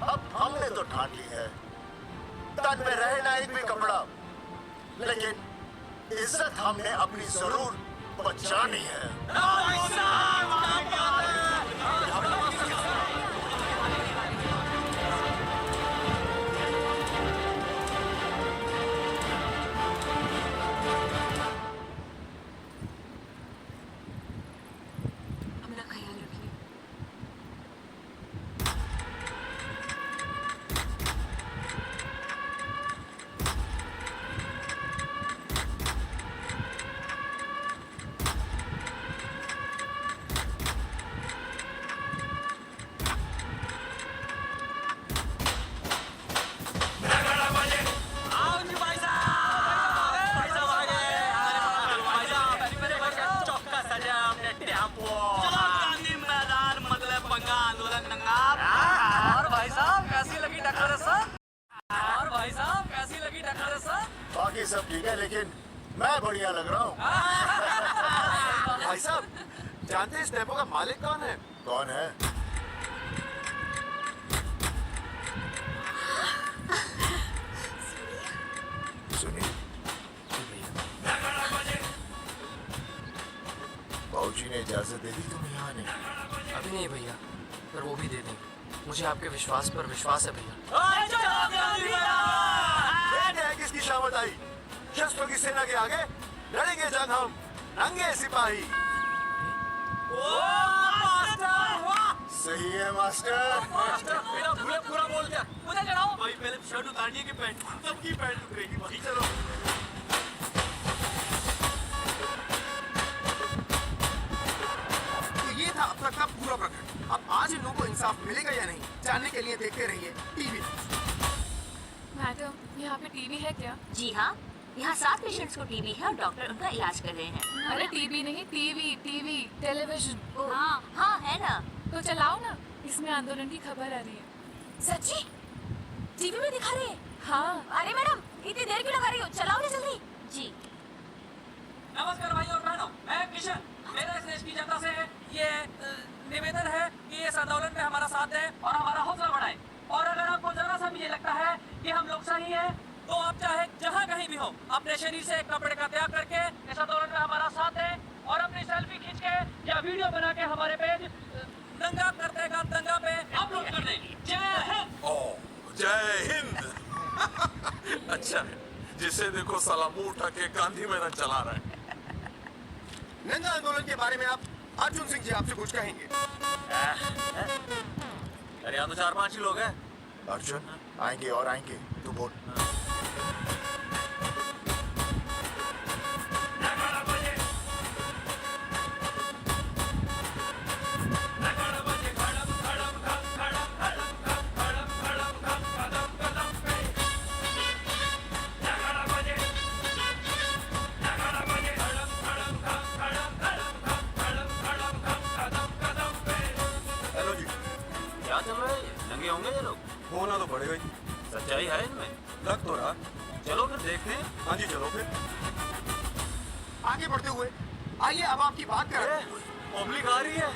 अब हमने तो ठान ली है, तन में रहे ना एक भी कपड़ा, लेकिन इज्जत हमने अपनी जरूर बचानी है। अपना ख्याल रखिए। आओ जी भाई साहब, भाई साहब आ गए। भाई साहब चौका सजा हमने टेम्पो। चलो गांधी मैदान मतलब पंगा आंदोलन नंगा। और भाई साहब कैसी लगी टक्कर सर? और भाई साहब कैसी लगी टक्कर सर? बाकी सब ठीक है, लेकिन मैं बढ़िया लग रहा हूँ। भाई साहब, जानते हैं इस टेम्पो का मालिक कौन है? कौन है? सुनिए, बाबूजी ने इजाजत दे दी तुम्हें यहाँ आने की? अभी नहीं भैया, पर वो भी दे देंगे। मुझे आपके विश्वास पर विश्वास है भैया। है किसकी शामत आई? शस्त्रों की सेना के आगे लड़ेंगे जंग हम, नंगे सिपाही। सही है मास्टर। मास्टर बिना भूले पूरा बोल दिया। मुझे चढ़ाओ भाई, पहले शर्ट उतारिए कि पैंट, सबकी पैंट उतरेगी भाई। चलो तो ये था अब तक का पूरा प्रकरण। अब आज इन लोगों को इंसाफ मिलेगा या नहीं, जानने के लिए देखते रहिए टीवी। मैडम, यहाँ पे टीवी है क्या? जी हाँ, यहाँ 7 पेशेंट्स को टीबी है और डॉक्टर उनका इलाज कर रहे हैं। अरे टीवी नहीं, टीवी टेलीविजन। हाँ हाँ है ना। तो चलाओ ना, इसमें आंदोलन की खबर आ रही है। सच्ची? टीवी में दिखा रहे हैं? हाँ। अरे मैडम, इतनी देर क्यों लगा रही हो, चलाओ ना जल्दी। जी। नमस्कार भाई और बहनों, मैं किशन। मेरा इस देश की जनता से ये निवेदन है कि इस आंदोलन में हमारा साथ दें और हमारा हौसला बढ़ाएं। और अगर आपको जरा सा भी ये लगता है कि हम लोग सही हैं, तो आप चाहे जहाँ कहीं भी हो, अपने शरीर से एक कपड़े का त्याग करके इस आंदोलन में हमारा साथ दें और अपनी सेल्फी खींच के या वीडियो बना के हमारे पेज दंगा करते का दंगा पे अपलोड कर दें। जय हिंद। ओह जय हिंद। अच्छा है, जिसे देखो साला मुंह उठा के गांधी मैदान चला रहा है। नंगा आंदोलन के बारे में आप अर्जुन सिंह जी आपसे कुछ कहेंगे। अरे यहाँ तो 4-5 ही लोग हैं। अर्जुन आएंगे और आएंगे, तू बोल। हेलो जी। क्या चल रहा है ये? नंगे होंगे ये लोग? होना तो पड़ेगा ही। सच्चाई है इनमें? लग तो रहा। चलो फिर देखते हैं। हाँ जी चलो फिर। आगे बढ़ते हुए आइए अब आपकी बात करें। पब्लिक आ रही है।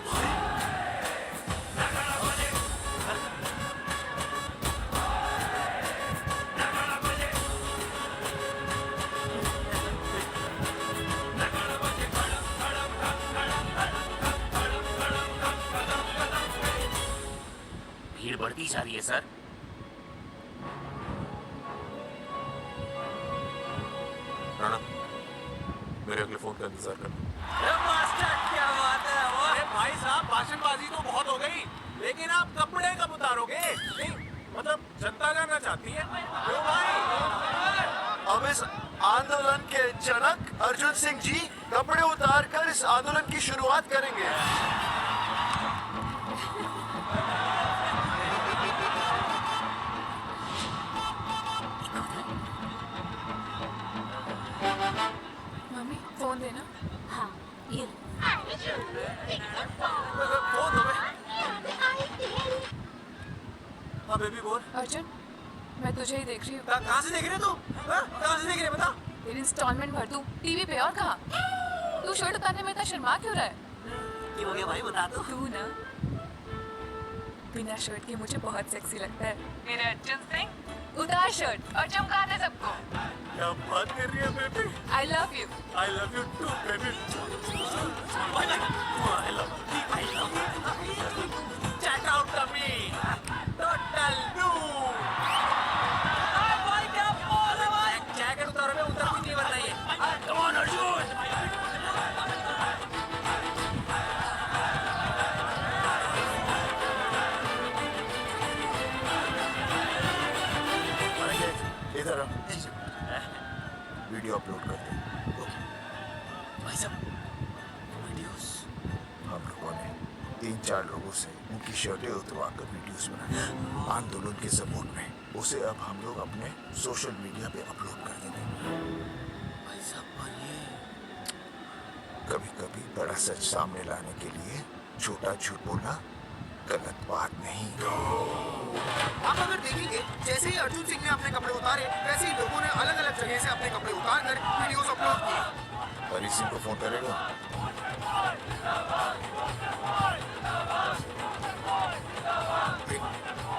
भीड़ बढ़ती जा रही है सर। राणा, मेरे अगले फोन का इंतजार कर। मास्टर क्या बात है। अरे भाई साहब, भाषणबाजी तो बहुत हो गई, लेकिन आप कपड़े कब उतारोगे? नहीं, मतलब जनता जानना चाहती है। क्यों भाई? अब इस आंदोलन के जनक अर्जुन सिंह जी कपड़े उतारकर इस आंदोलन की शुरुआत करेंगे। मम्मी फोन देना। हाँ ये फोन दो बे। हाँ बेबी बोल। अर्जुन, मैं तुझे ही देख रही हूँ। कहाँ से देख रहे तू? कहाँ से देख रहे बता? तेरी इंस्टॉलमेंट भर दूँ टीवी पे, और कहाँ? तू शर्ट उतारने में इतना शर्मा क्यों रहा है? क्यों हो गया भाई, बता दो। तू ना बिना शर्ट के मुझे बहुत सेक्सी लगता है। मेरे अर्जुन सिंह, उतार शर्ट और चमका दे सबको। क्या बात कर रही है baby? I love you. I love you too, baby. I love you. Check out the me. Total new. भाई क्या बोल रहे भाई। जैकेट उतारो में उतर भी नहीं बनना ये। Come on Arjun. इधर वीडियो अपलोड करते हैं। भाई साहब, वीडियोस? हम लोगों ने 3-4 लोगों से उनकी शर्टें उतरवाकर वीडियोस बनाए आंदोलन के सपोर्ट में। उसे अब हम लोग अपने सोशल मीडिया पे अपलोड कर देंगे। भाई साहब पर ये कभी कभी बड़ा सच सामने लाने के लिए छोटा झूठ बोलना गलत बात नहीं। आप अगर देखेंगे, जैसे ही अर्जुन सिंह ने अपने कपड़े उतारे, वैसे ही लोगों ने अलग अलग जगह से अपने कपड़े उतार कर वीडियोस अपलोड किए। हरी सिंह को फोन करेगा।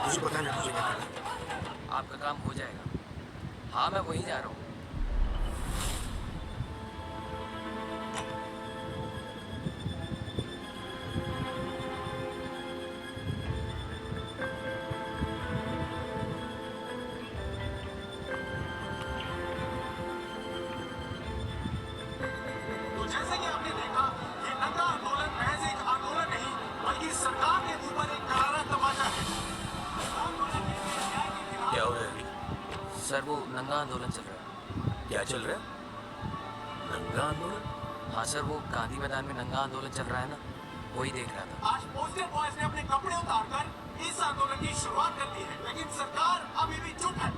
मुझे पता नहीं मुझे क्या करना। आपका काम हो जाएगा। हाँ मैं वहीं जा रहा हूँ। तो जैसे कि आपने देखा, ये नंगा आंदोलन महज एक आंदोलन नहीं, बल्कि सरकार के ऊपर एक सर वो नंगा आंदोलन चल रहा है। क्या चल रहा है? नंगा आंदोलन? हाँ सर, वो गांधी मैदान में नंगा आंदोलन चल रहा है ना, वही देख रहा था। आज पोस्टर बॉयज ने अपने कपड़े उतारकर इस आंदोलन की शुरुआत कर दी है, लेकिन सरकार अभी भी चुप है।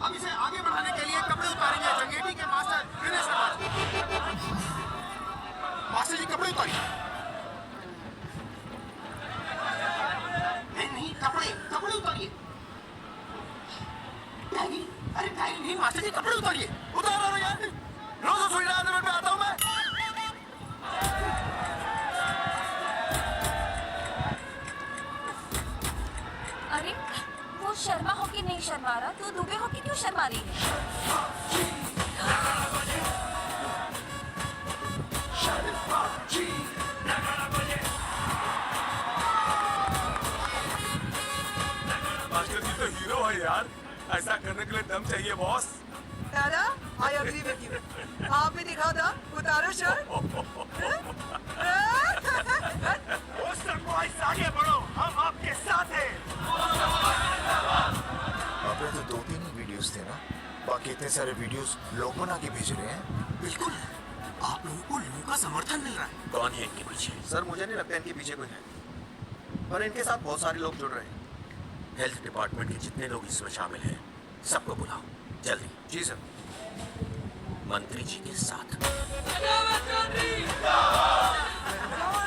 अब इसे आगे बढ़ाने के लिए कपड़े उतारेंगे जंगेटी के मास्टर दिनेश राज। मास्टर जी कपड़े उतारिए। नहीं, कपड़े उतारिए। अरे नहीं, मास्टर जी कपड़े उतारिए। उतार रहा यार, रोज रसोई डालने में आता हूँ मैं। अरे वो शर्मा हो कि नहीं शर्मा रहा, तू दुबे हो कि क्यों शर्मा रही है? मास्टर जी तो हीरो है यार, ऐसा करने के लिए दम चाहिए बॉस। दादा, I agree with you. आप भी दिखा था, उतारो शर्ट। पोस्टर बॉयज आगे बढ़ो, हम आपके साथ हैं। आपने तो 2-3 ही वीडियोस थे ना, बाकी इतने सारे वीडियोस लोग बना के भेज रहे हैं। बिल्कुल, आप लोगों को लोगों का समर्थन मिल रहा है। कौन है इनके पीछे? सर मुझे नहीं लगता इनके पीछे कोई है, पर इनके साथ बहुत सारे लोग जुड़ रहे हैं। हेल्थ डिपार्टमेंट के जितने लोग इसमें शामिल हैं, सबको बुलाओ जल्दी। जी सर। मंत्री जी के साथ।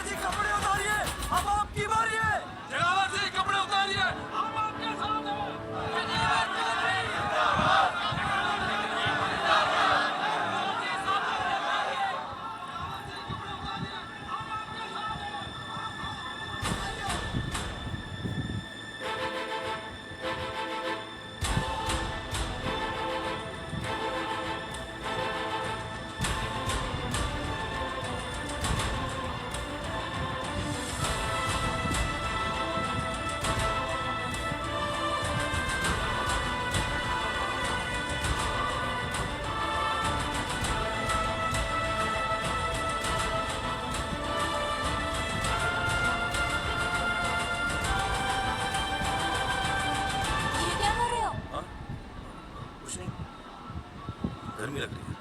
जी कपड़े उतारिए, अब आपकी बारी है। जगावर जी कपड़े उतारिए, हम आपके साथ हैं। ये क्या कर रहे हो? कुछ नहीं, गर्मी लग रही है।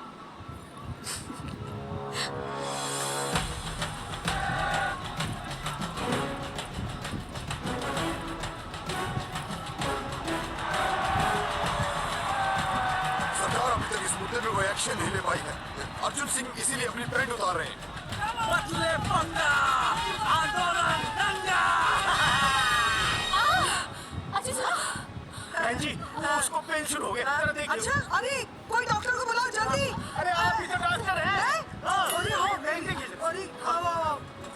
सरकार अभी तक इस मुद्दे में कोई एक्शन नहीं ले पाई है। अर्जुन सिंह इसीलिए अपनी पैंट उतार रहे हैं। बदले पंगा, आंदोलन दंगा। अच्छा सर, बहन जी, उसको पेंशन हो गया, जरा देखिए। अच्छा, अरे कोई डॉक्टर को बुलाओ जल्दी। अरे आप भी तो डॉक्टर हैं। अरे हाँ, अरे हाँ,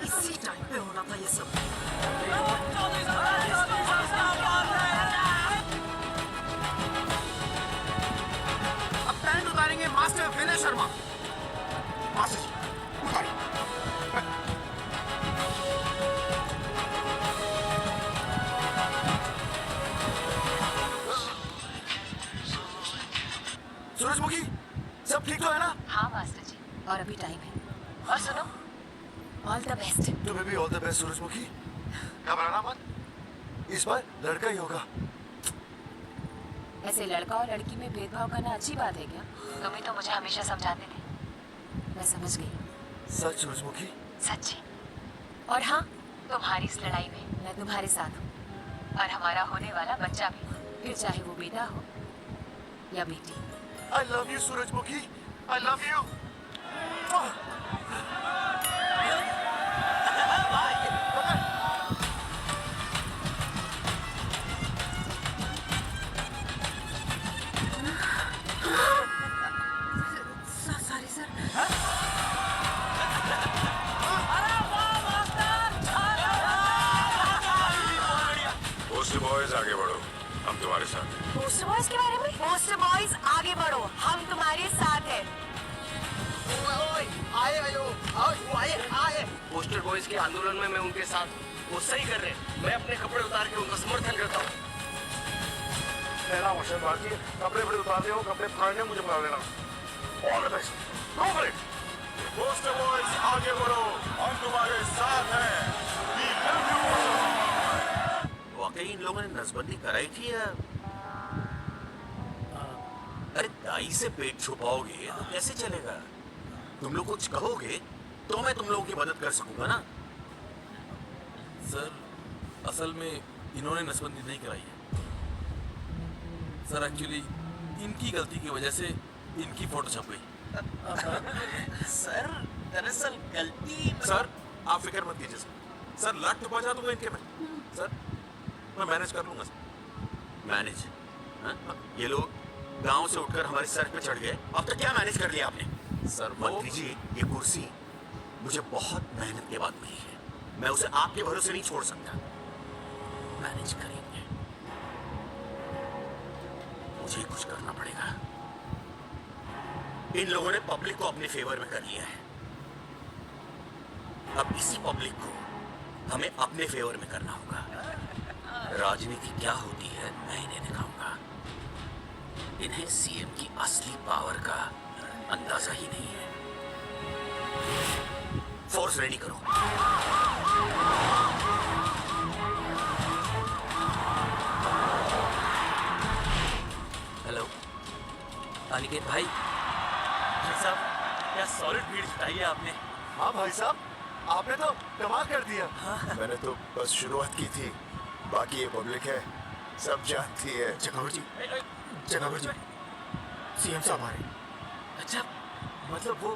इसी टाइम पे होना था ये सब। अब पैंट उतारेंगे मास्टर विनय शर्मा। मास्टर जी उतारिए। सूरजमुखी, सब ठीक तो है ना? हाँ मास्टर जी, और अभी टाइम है। और सुनो, ऑल द बेस्ट। तुम्हें भी ऑल द बेस्ट सूरजमुखी। घबराना मत, इस बार लड़का ही होगा। ऐसे लड़का और लड़की में भेदभाव करना अच्छी बात है क्या? तुम ही तो मुझे हमेशा समझाते थे। मैं समझ गई। सच सूरजमुखी? सच्ची। और हाँ, तुम्हारी इस लड़ाई में मैं तुम्हारे साथ हूँ, और हमारा होने वाला बच्चा भी, फिर चाहे वो बेटा हो या बेटी। I love you सूरजमुखी, I love you। Sorry sir. Poster boys आगे बढ़ो, हम तुम्हारे साथ हैं। पोस्टर बॉयज के बारे में? पोस्टर बॉयज आगे बढ़ो, हम तुम्हारे साथ हैं। पोस्टर बॉयज के आंदोलन में मैं उनके साथ हूँ, वो सही कर रहे हैं। मैं अपने कपड़े उतार के उनका समर्थन करता हूँ। मेरा वचन बाकी है, कपड़े बड़े उतारने हो, कपड़े फाड़ने मुझे बुला लेना। All the best, go for it. Poster boys आगे बढ़ो, हम तुम्हारे साथ हैं। We love you। वाकई इन लोगों ने नसबंदी कराई थी या अरे दाई से पेट छुपाओगे तो कैसे चलेगा? तुम लोग कुछ कहोगे तो मैं तुम लोगों की मदद कर सकूंगा ना। सर असल में इन्होंने नसबंदी नहीं कराई है सर। एक्चुअली इनकी गलती की वजह से इनकी फोटो छप गई। सर दरअसल गलती सर आप फिक्र मत कीजिए सर लाख पहुंचा दूंगा इनके में। सर मैं मैनेज कर लूंगा सर। मैनेज? ये लोग गांव से उठकर हमारे सर पे चढ़ गए, अब तक क्या मैनेज कर लिया आपने? सर मंत्री जी ये कुर्सी मुझे बहुत मेहनत के बाद मिली है, मैं उसे आपके भरोसे नहीं छोड़ सकता। मैनेज करेंगे, मुझे कुछ करना पड़ेगा। इन लोगों ने पब्लिक को अपने फेवर में कर लिया है, अब इसी पब्लिक को हमें अपने फेवर में करना होगा। राजनीति क्या होती है मैं इन्हें दिखाऊंगा। इन्हें सीएम की असली पावर का अंदाजा ही नहीं है। फोर्स रेडी करो। हेलो अनिकेत भाई साहब, क्या सॉलिड भीड़ जुटाई है आपने। हाँ भाई साहब, आपने तो कमाल कर दिया। मैंने तो बस शुरुआत की थी, बाकी ये पब्लिक है सब जानती है। जगावर जी, जगावर जी, सीएम साहब आ रहे। अच्छा मतलब वो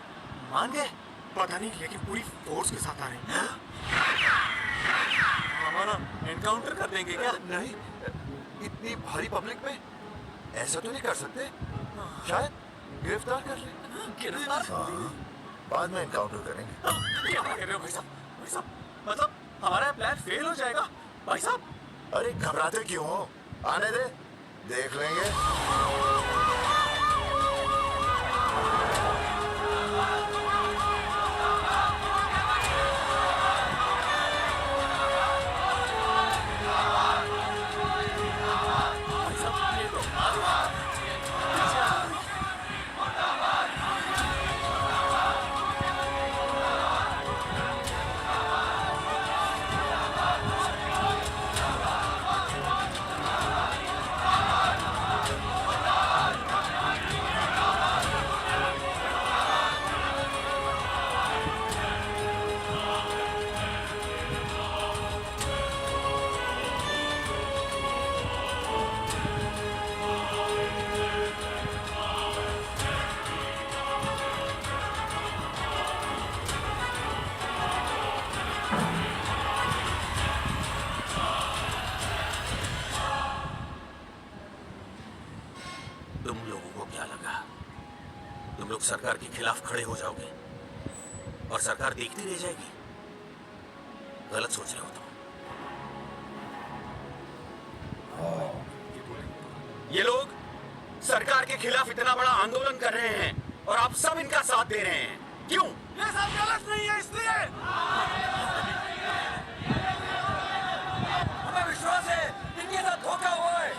मान गए? पता नहीं लेकिन पूरी फोर्स के साथ आ रहे हैं। हमारा एनकाउंटर कर देंगे क्या? नहीं, इतनी भारी पब्लिक में ऐसा तो नहीं कर सकते, शायद गिरफ्तार कर ले। गिरफ्तार? बाद में एनकाउंटर करेंगे। क्या कह रहे हो भाई साहब? भाई साहब मतलब हमारा प्लान फेल हो जाएगा भाई साहब। अरे घबराते क्यों हो, आने दे, देख लेंगे। तुम लोगों को क्या लगा तुम लोग सरकार के खिलाफ खड़े हो जाओगे और सरकार देखती रह जाएगी? गलत सोच रहे हो तुम। ये लोग सरकार के खिलाफ इतना बड़ा आंदोलन कर रहे हैं और आप सब इनका साथ दे रहे हैं, क्यों? ये सब गलत नहीं है इसलिए। हमें विश्वास है इनके साथ धोखा हुआ है।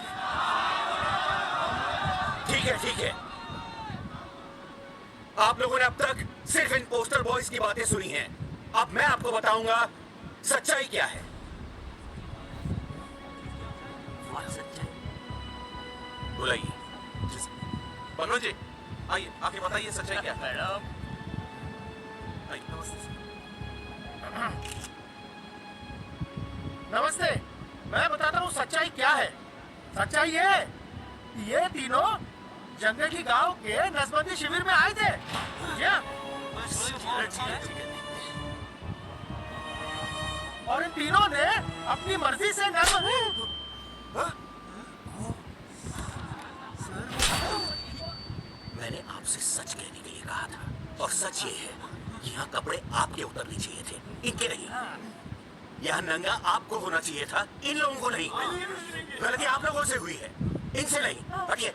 ठीक है ठीक है, आप लोगों ने अब तक सिर्फ इन पोस्टर बॉयज की बातें सुनी हैं, अब मैं आपको बताऊंगा सच्चाई क्या है। बुलाइए। पनोज जी आइए, आके बताइए सच्चाई क्या है। नमस्ते, मैं बताता हूँ सच्चाई क्या है। सच्चाई ये तीनों जंगली गांव के नसबंदी शिविर में आए थे। क्या? और इन तीनों ने अपनी मर्जी से मैंने आपसे सच कहने के लिए कहा था और सच ये है कि यहाँ कपड़े आपके उतरने चाहिए थे, इनके नहीं। यहाँ नंगा आपको होना चाहिए था, इन लोगों को नहीं। गलती आप लोगों से हुई है, इनसे नहीं। हटिए,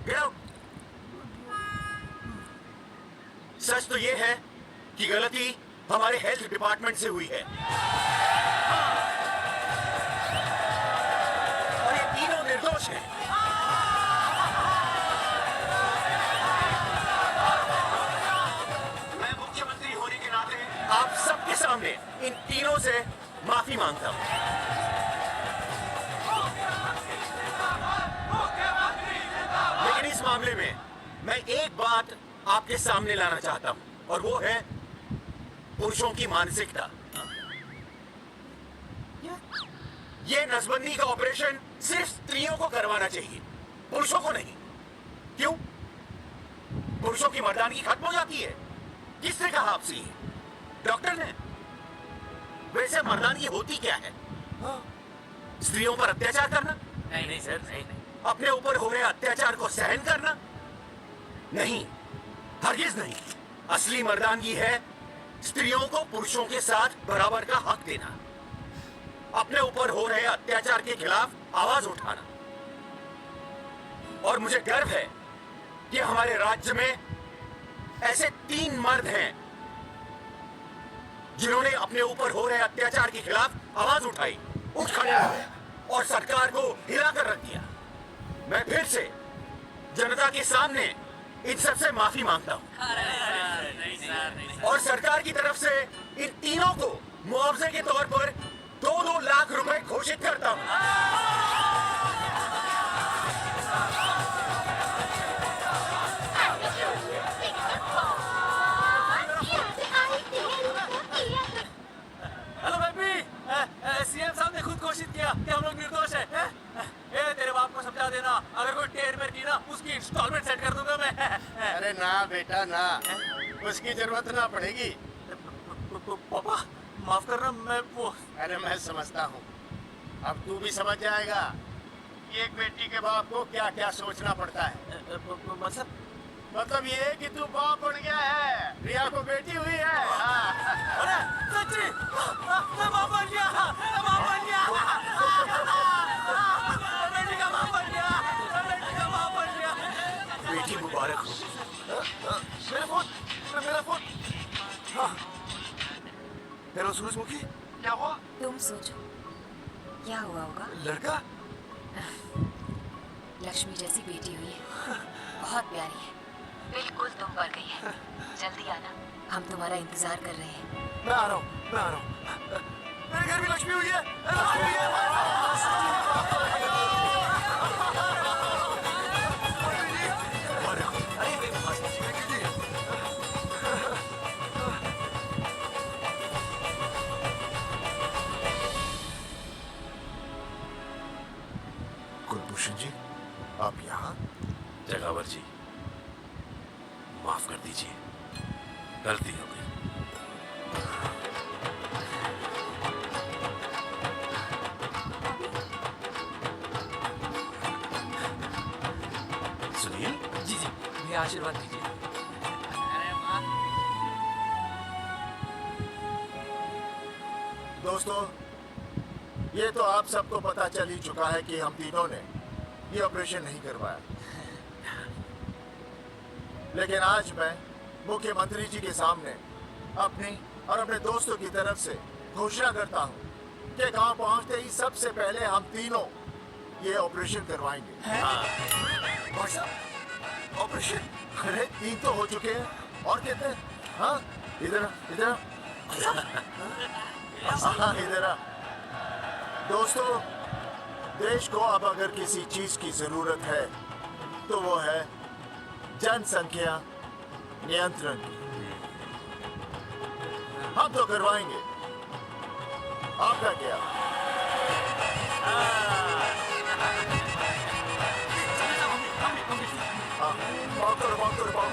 Get out! सच तो ये है कि गलती हमारे हेल्थ डिपार्टमेंट से हुई है और ये तीनों निर्दोष हैं। मैं मुख्यमंत्री होने के नाते आप सबके सामने इन तीनों से माफी मांगता हूं। मैं एक बात आपके सामने लाना चाहता हूं और वो है पुरुषों की मानसिकता। ये नसबंदी का ऑपरेशन सिर्फ स्त्रियों को करवाना चाहिए, पुरुषों को नहीं। क्यों? पुरुषों की मर्दानगी खत्म हो जाती है? किसने कहा आपसे ये? डॉक्टर ने? वैसे मर्दानगी होती क्या है? स्त्रियों पर अत्याचार करना? नहीं नहीं सर, नहीं नहीं। अपने ऊपर हो रहे अत्याचार को सहन करना? नहीं, हरगिज नहीं। असली मर्दानगी है स्त्रियों को पुरुषों के साथ बराबर का हक देना, अपने ऊपर हो रहे अत्याचार के खिलाफ आवाज उठाना। और मुझे गर्व है कि हमारे राज्य में ऐसे 3 मर्द हैं जिन्होंने अपने ऊपर हो रहे अत्याचार के खिलाफ आवाज उठाई, उठ खड़े हुए और सरकार को हिलाकर रख दिया। मैं फिर से जनता के सामने इन सबसे माफी मांगता हूं और सरकार की तरफ से इन तीनों को मुआवजे के तौर पर 2-2 लाख रुपए घोषित करता हूं। हेलो बेबी, सीएम साहब ने खुद घोषित किया कि हम लोग निर्दोष हैं। ए, तेरे बाप को समझा देना, अगर कोई टेढ़ मेढ़ की ना उसकी इंस्टॉलमेंट सेट कर दूंगा मैं। अरे ना बेटा ना, उसकी जरूरत ना पड़ेगी। पापा माफ करना, मैं वो। अरे मैं समझता हूँ, अब तू भी समझ जाएगा कि एक बेटी के बाप को क्या क्या सोचना पड़ता है। मतलब ये कि तू बाप बन गया है, रिया को बेटी हुई है। अरे सच्ची, मैं बाप बन गया, मैं बाप बन गया, बेटी का बाप बन गया, बेटी का बाप बन गया। बेटी मुबारक हो। मेरा फोन, मेरा फोन। हाँ। हेलो सूरजमुखी, क्या हुआ? तुम सोचो क्या हुआ होगा। लड़का? लक्ष्मी जैसी बेटी हुई है, बहुत प्यारी है, बिल्कुल तुम पर गई है। जल्दी आना, हम तुम्हारा इंतजार कर रहे हैं। मैं आ रहा हूँ, मैं आ रहा हूँ। मेरे घर भी लक्ष्मी हुई है, लक्ष्मी हुई कुलभूषण जी, आप यहाँ? जगावर जी, माफ कर दीजिए, गलती हो गई। सुनील जी जी, मुझे आशीर्वाद दीजिए। दोस्तों, ये तो आप सबको पता चल ही चुका है कि हम तीनों ने ये ऑपरेशन नहीं करवाया। लेकिन आज मैं मुख्यमंत्री जी के सामने अपनी और अपने दोस्तों की तरफ से घोषणा करता हूँ कि गांव पहुंचते ही सबसे पहले हम तीनों ये ऑपरेशन करवाएंगे। ऑपरेशन? अरे 3 तो हो चुके हैं, और कहते हैं? हाँ, इधर इधर हाँ, इधर आ। दोस्तों, देश को अब अगर किसी चीज की जरूरत है तो वो है जनसंख्या नियंत्रण की। हम तो करवाएंगे, आपका क्या? हाँ, बात करो, बात करो, बात।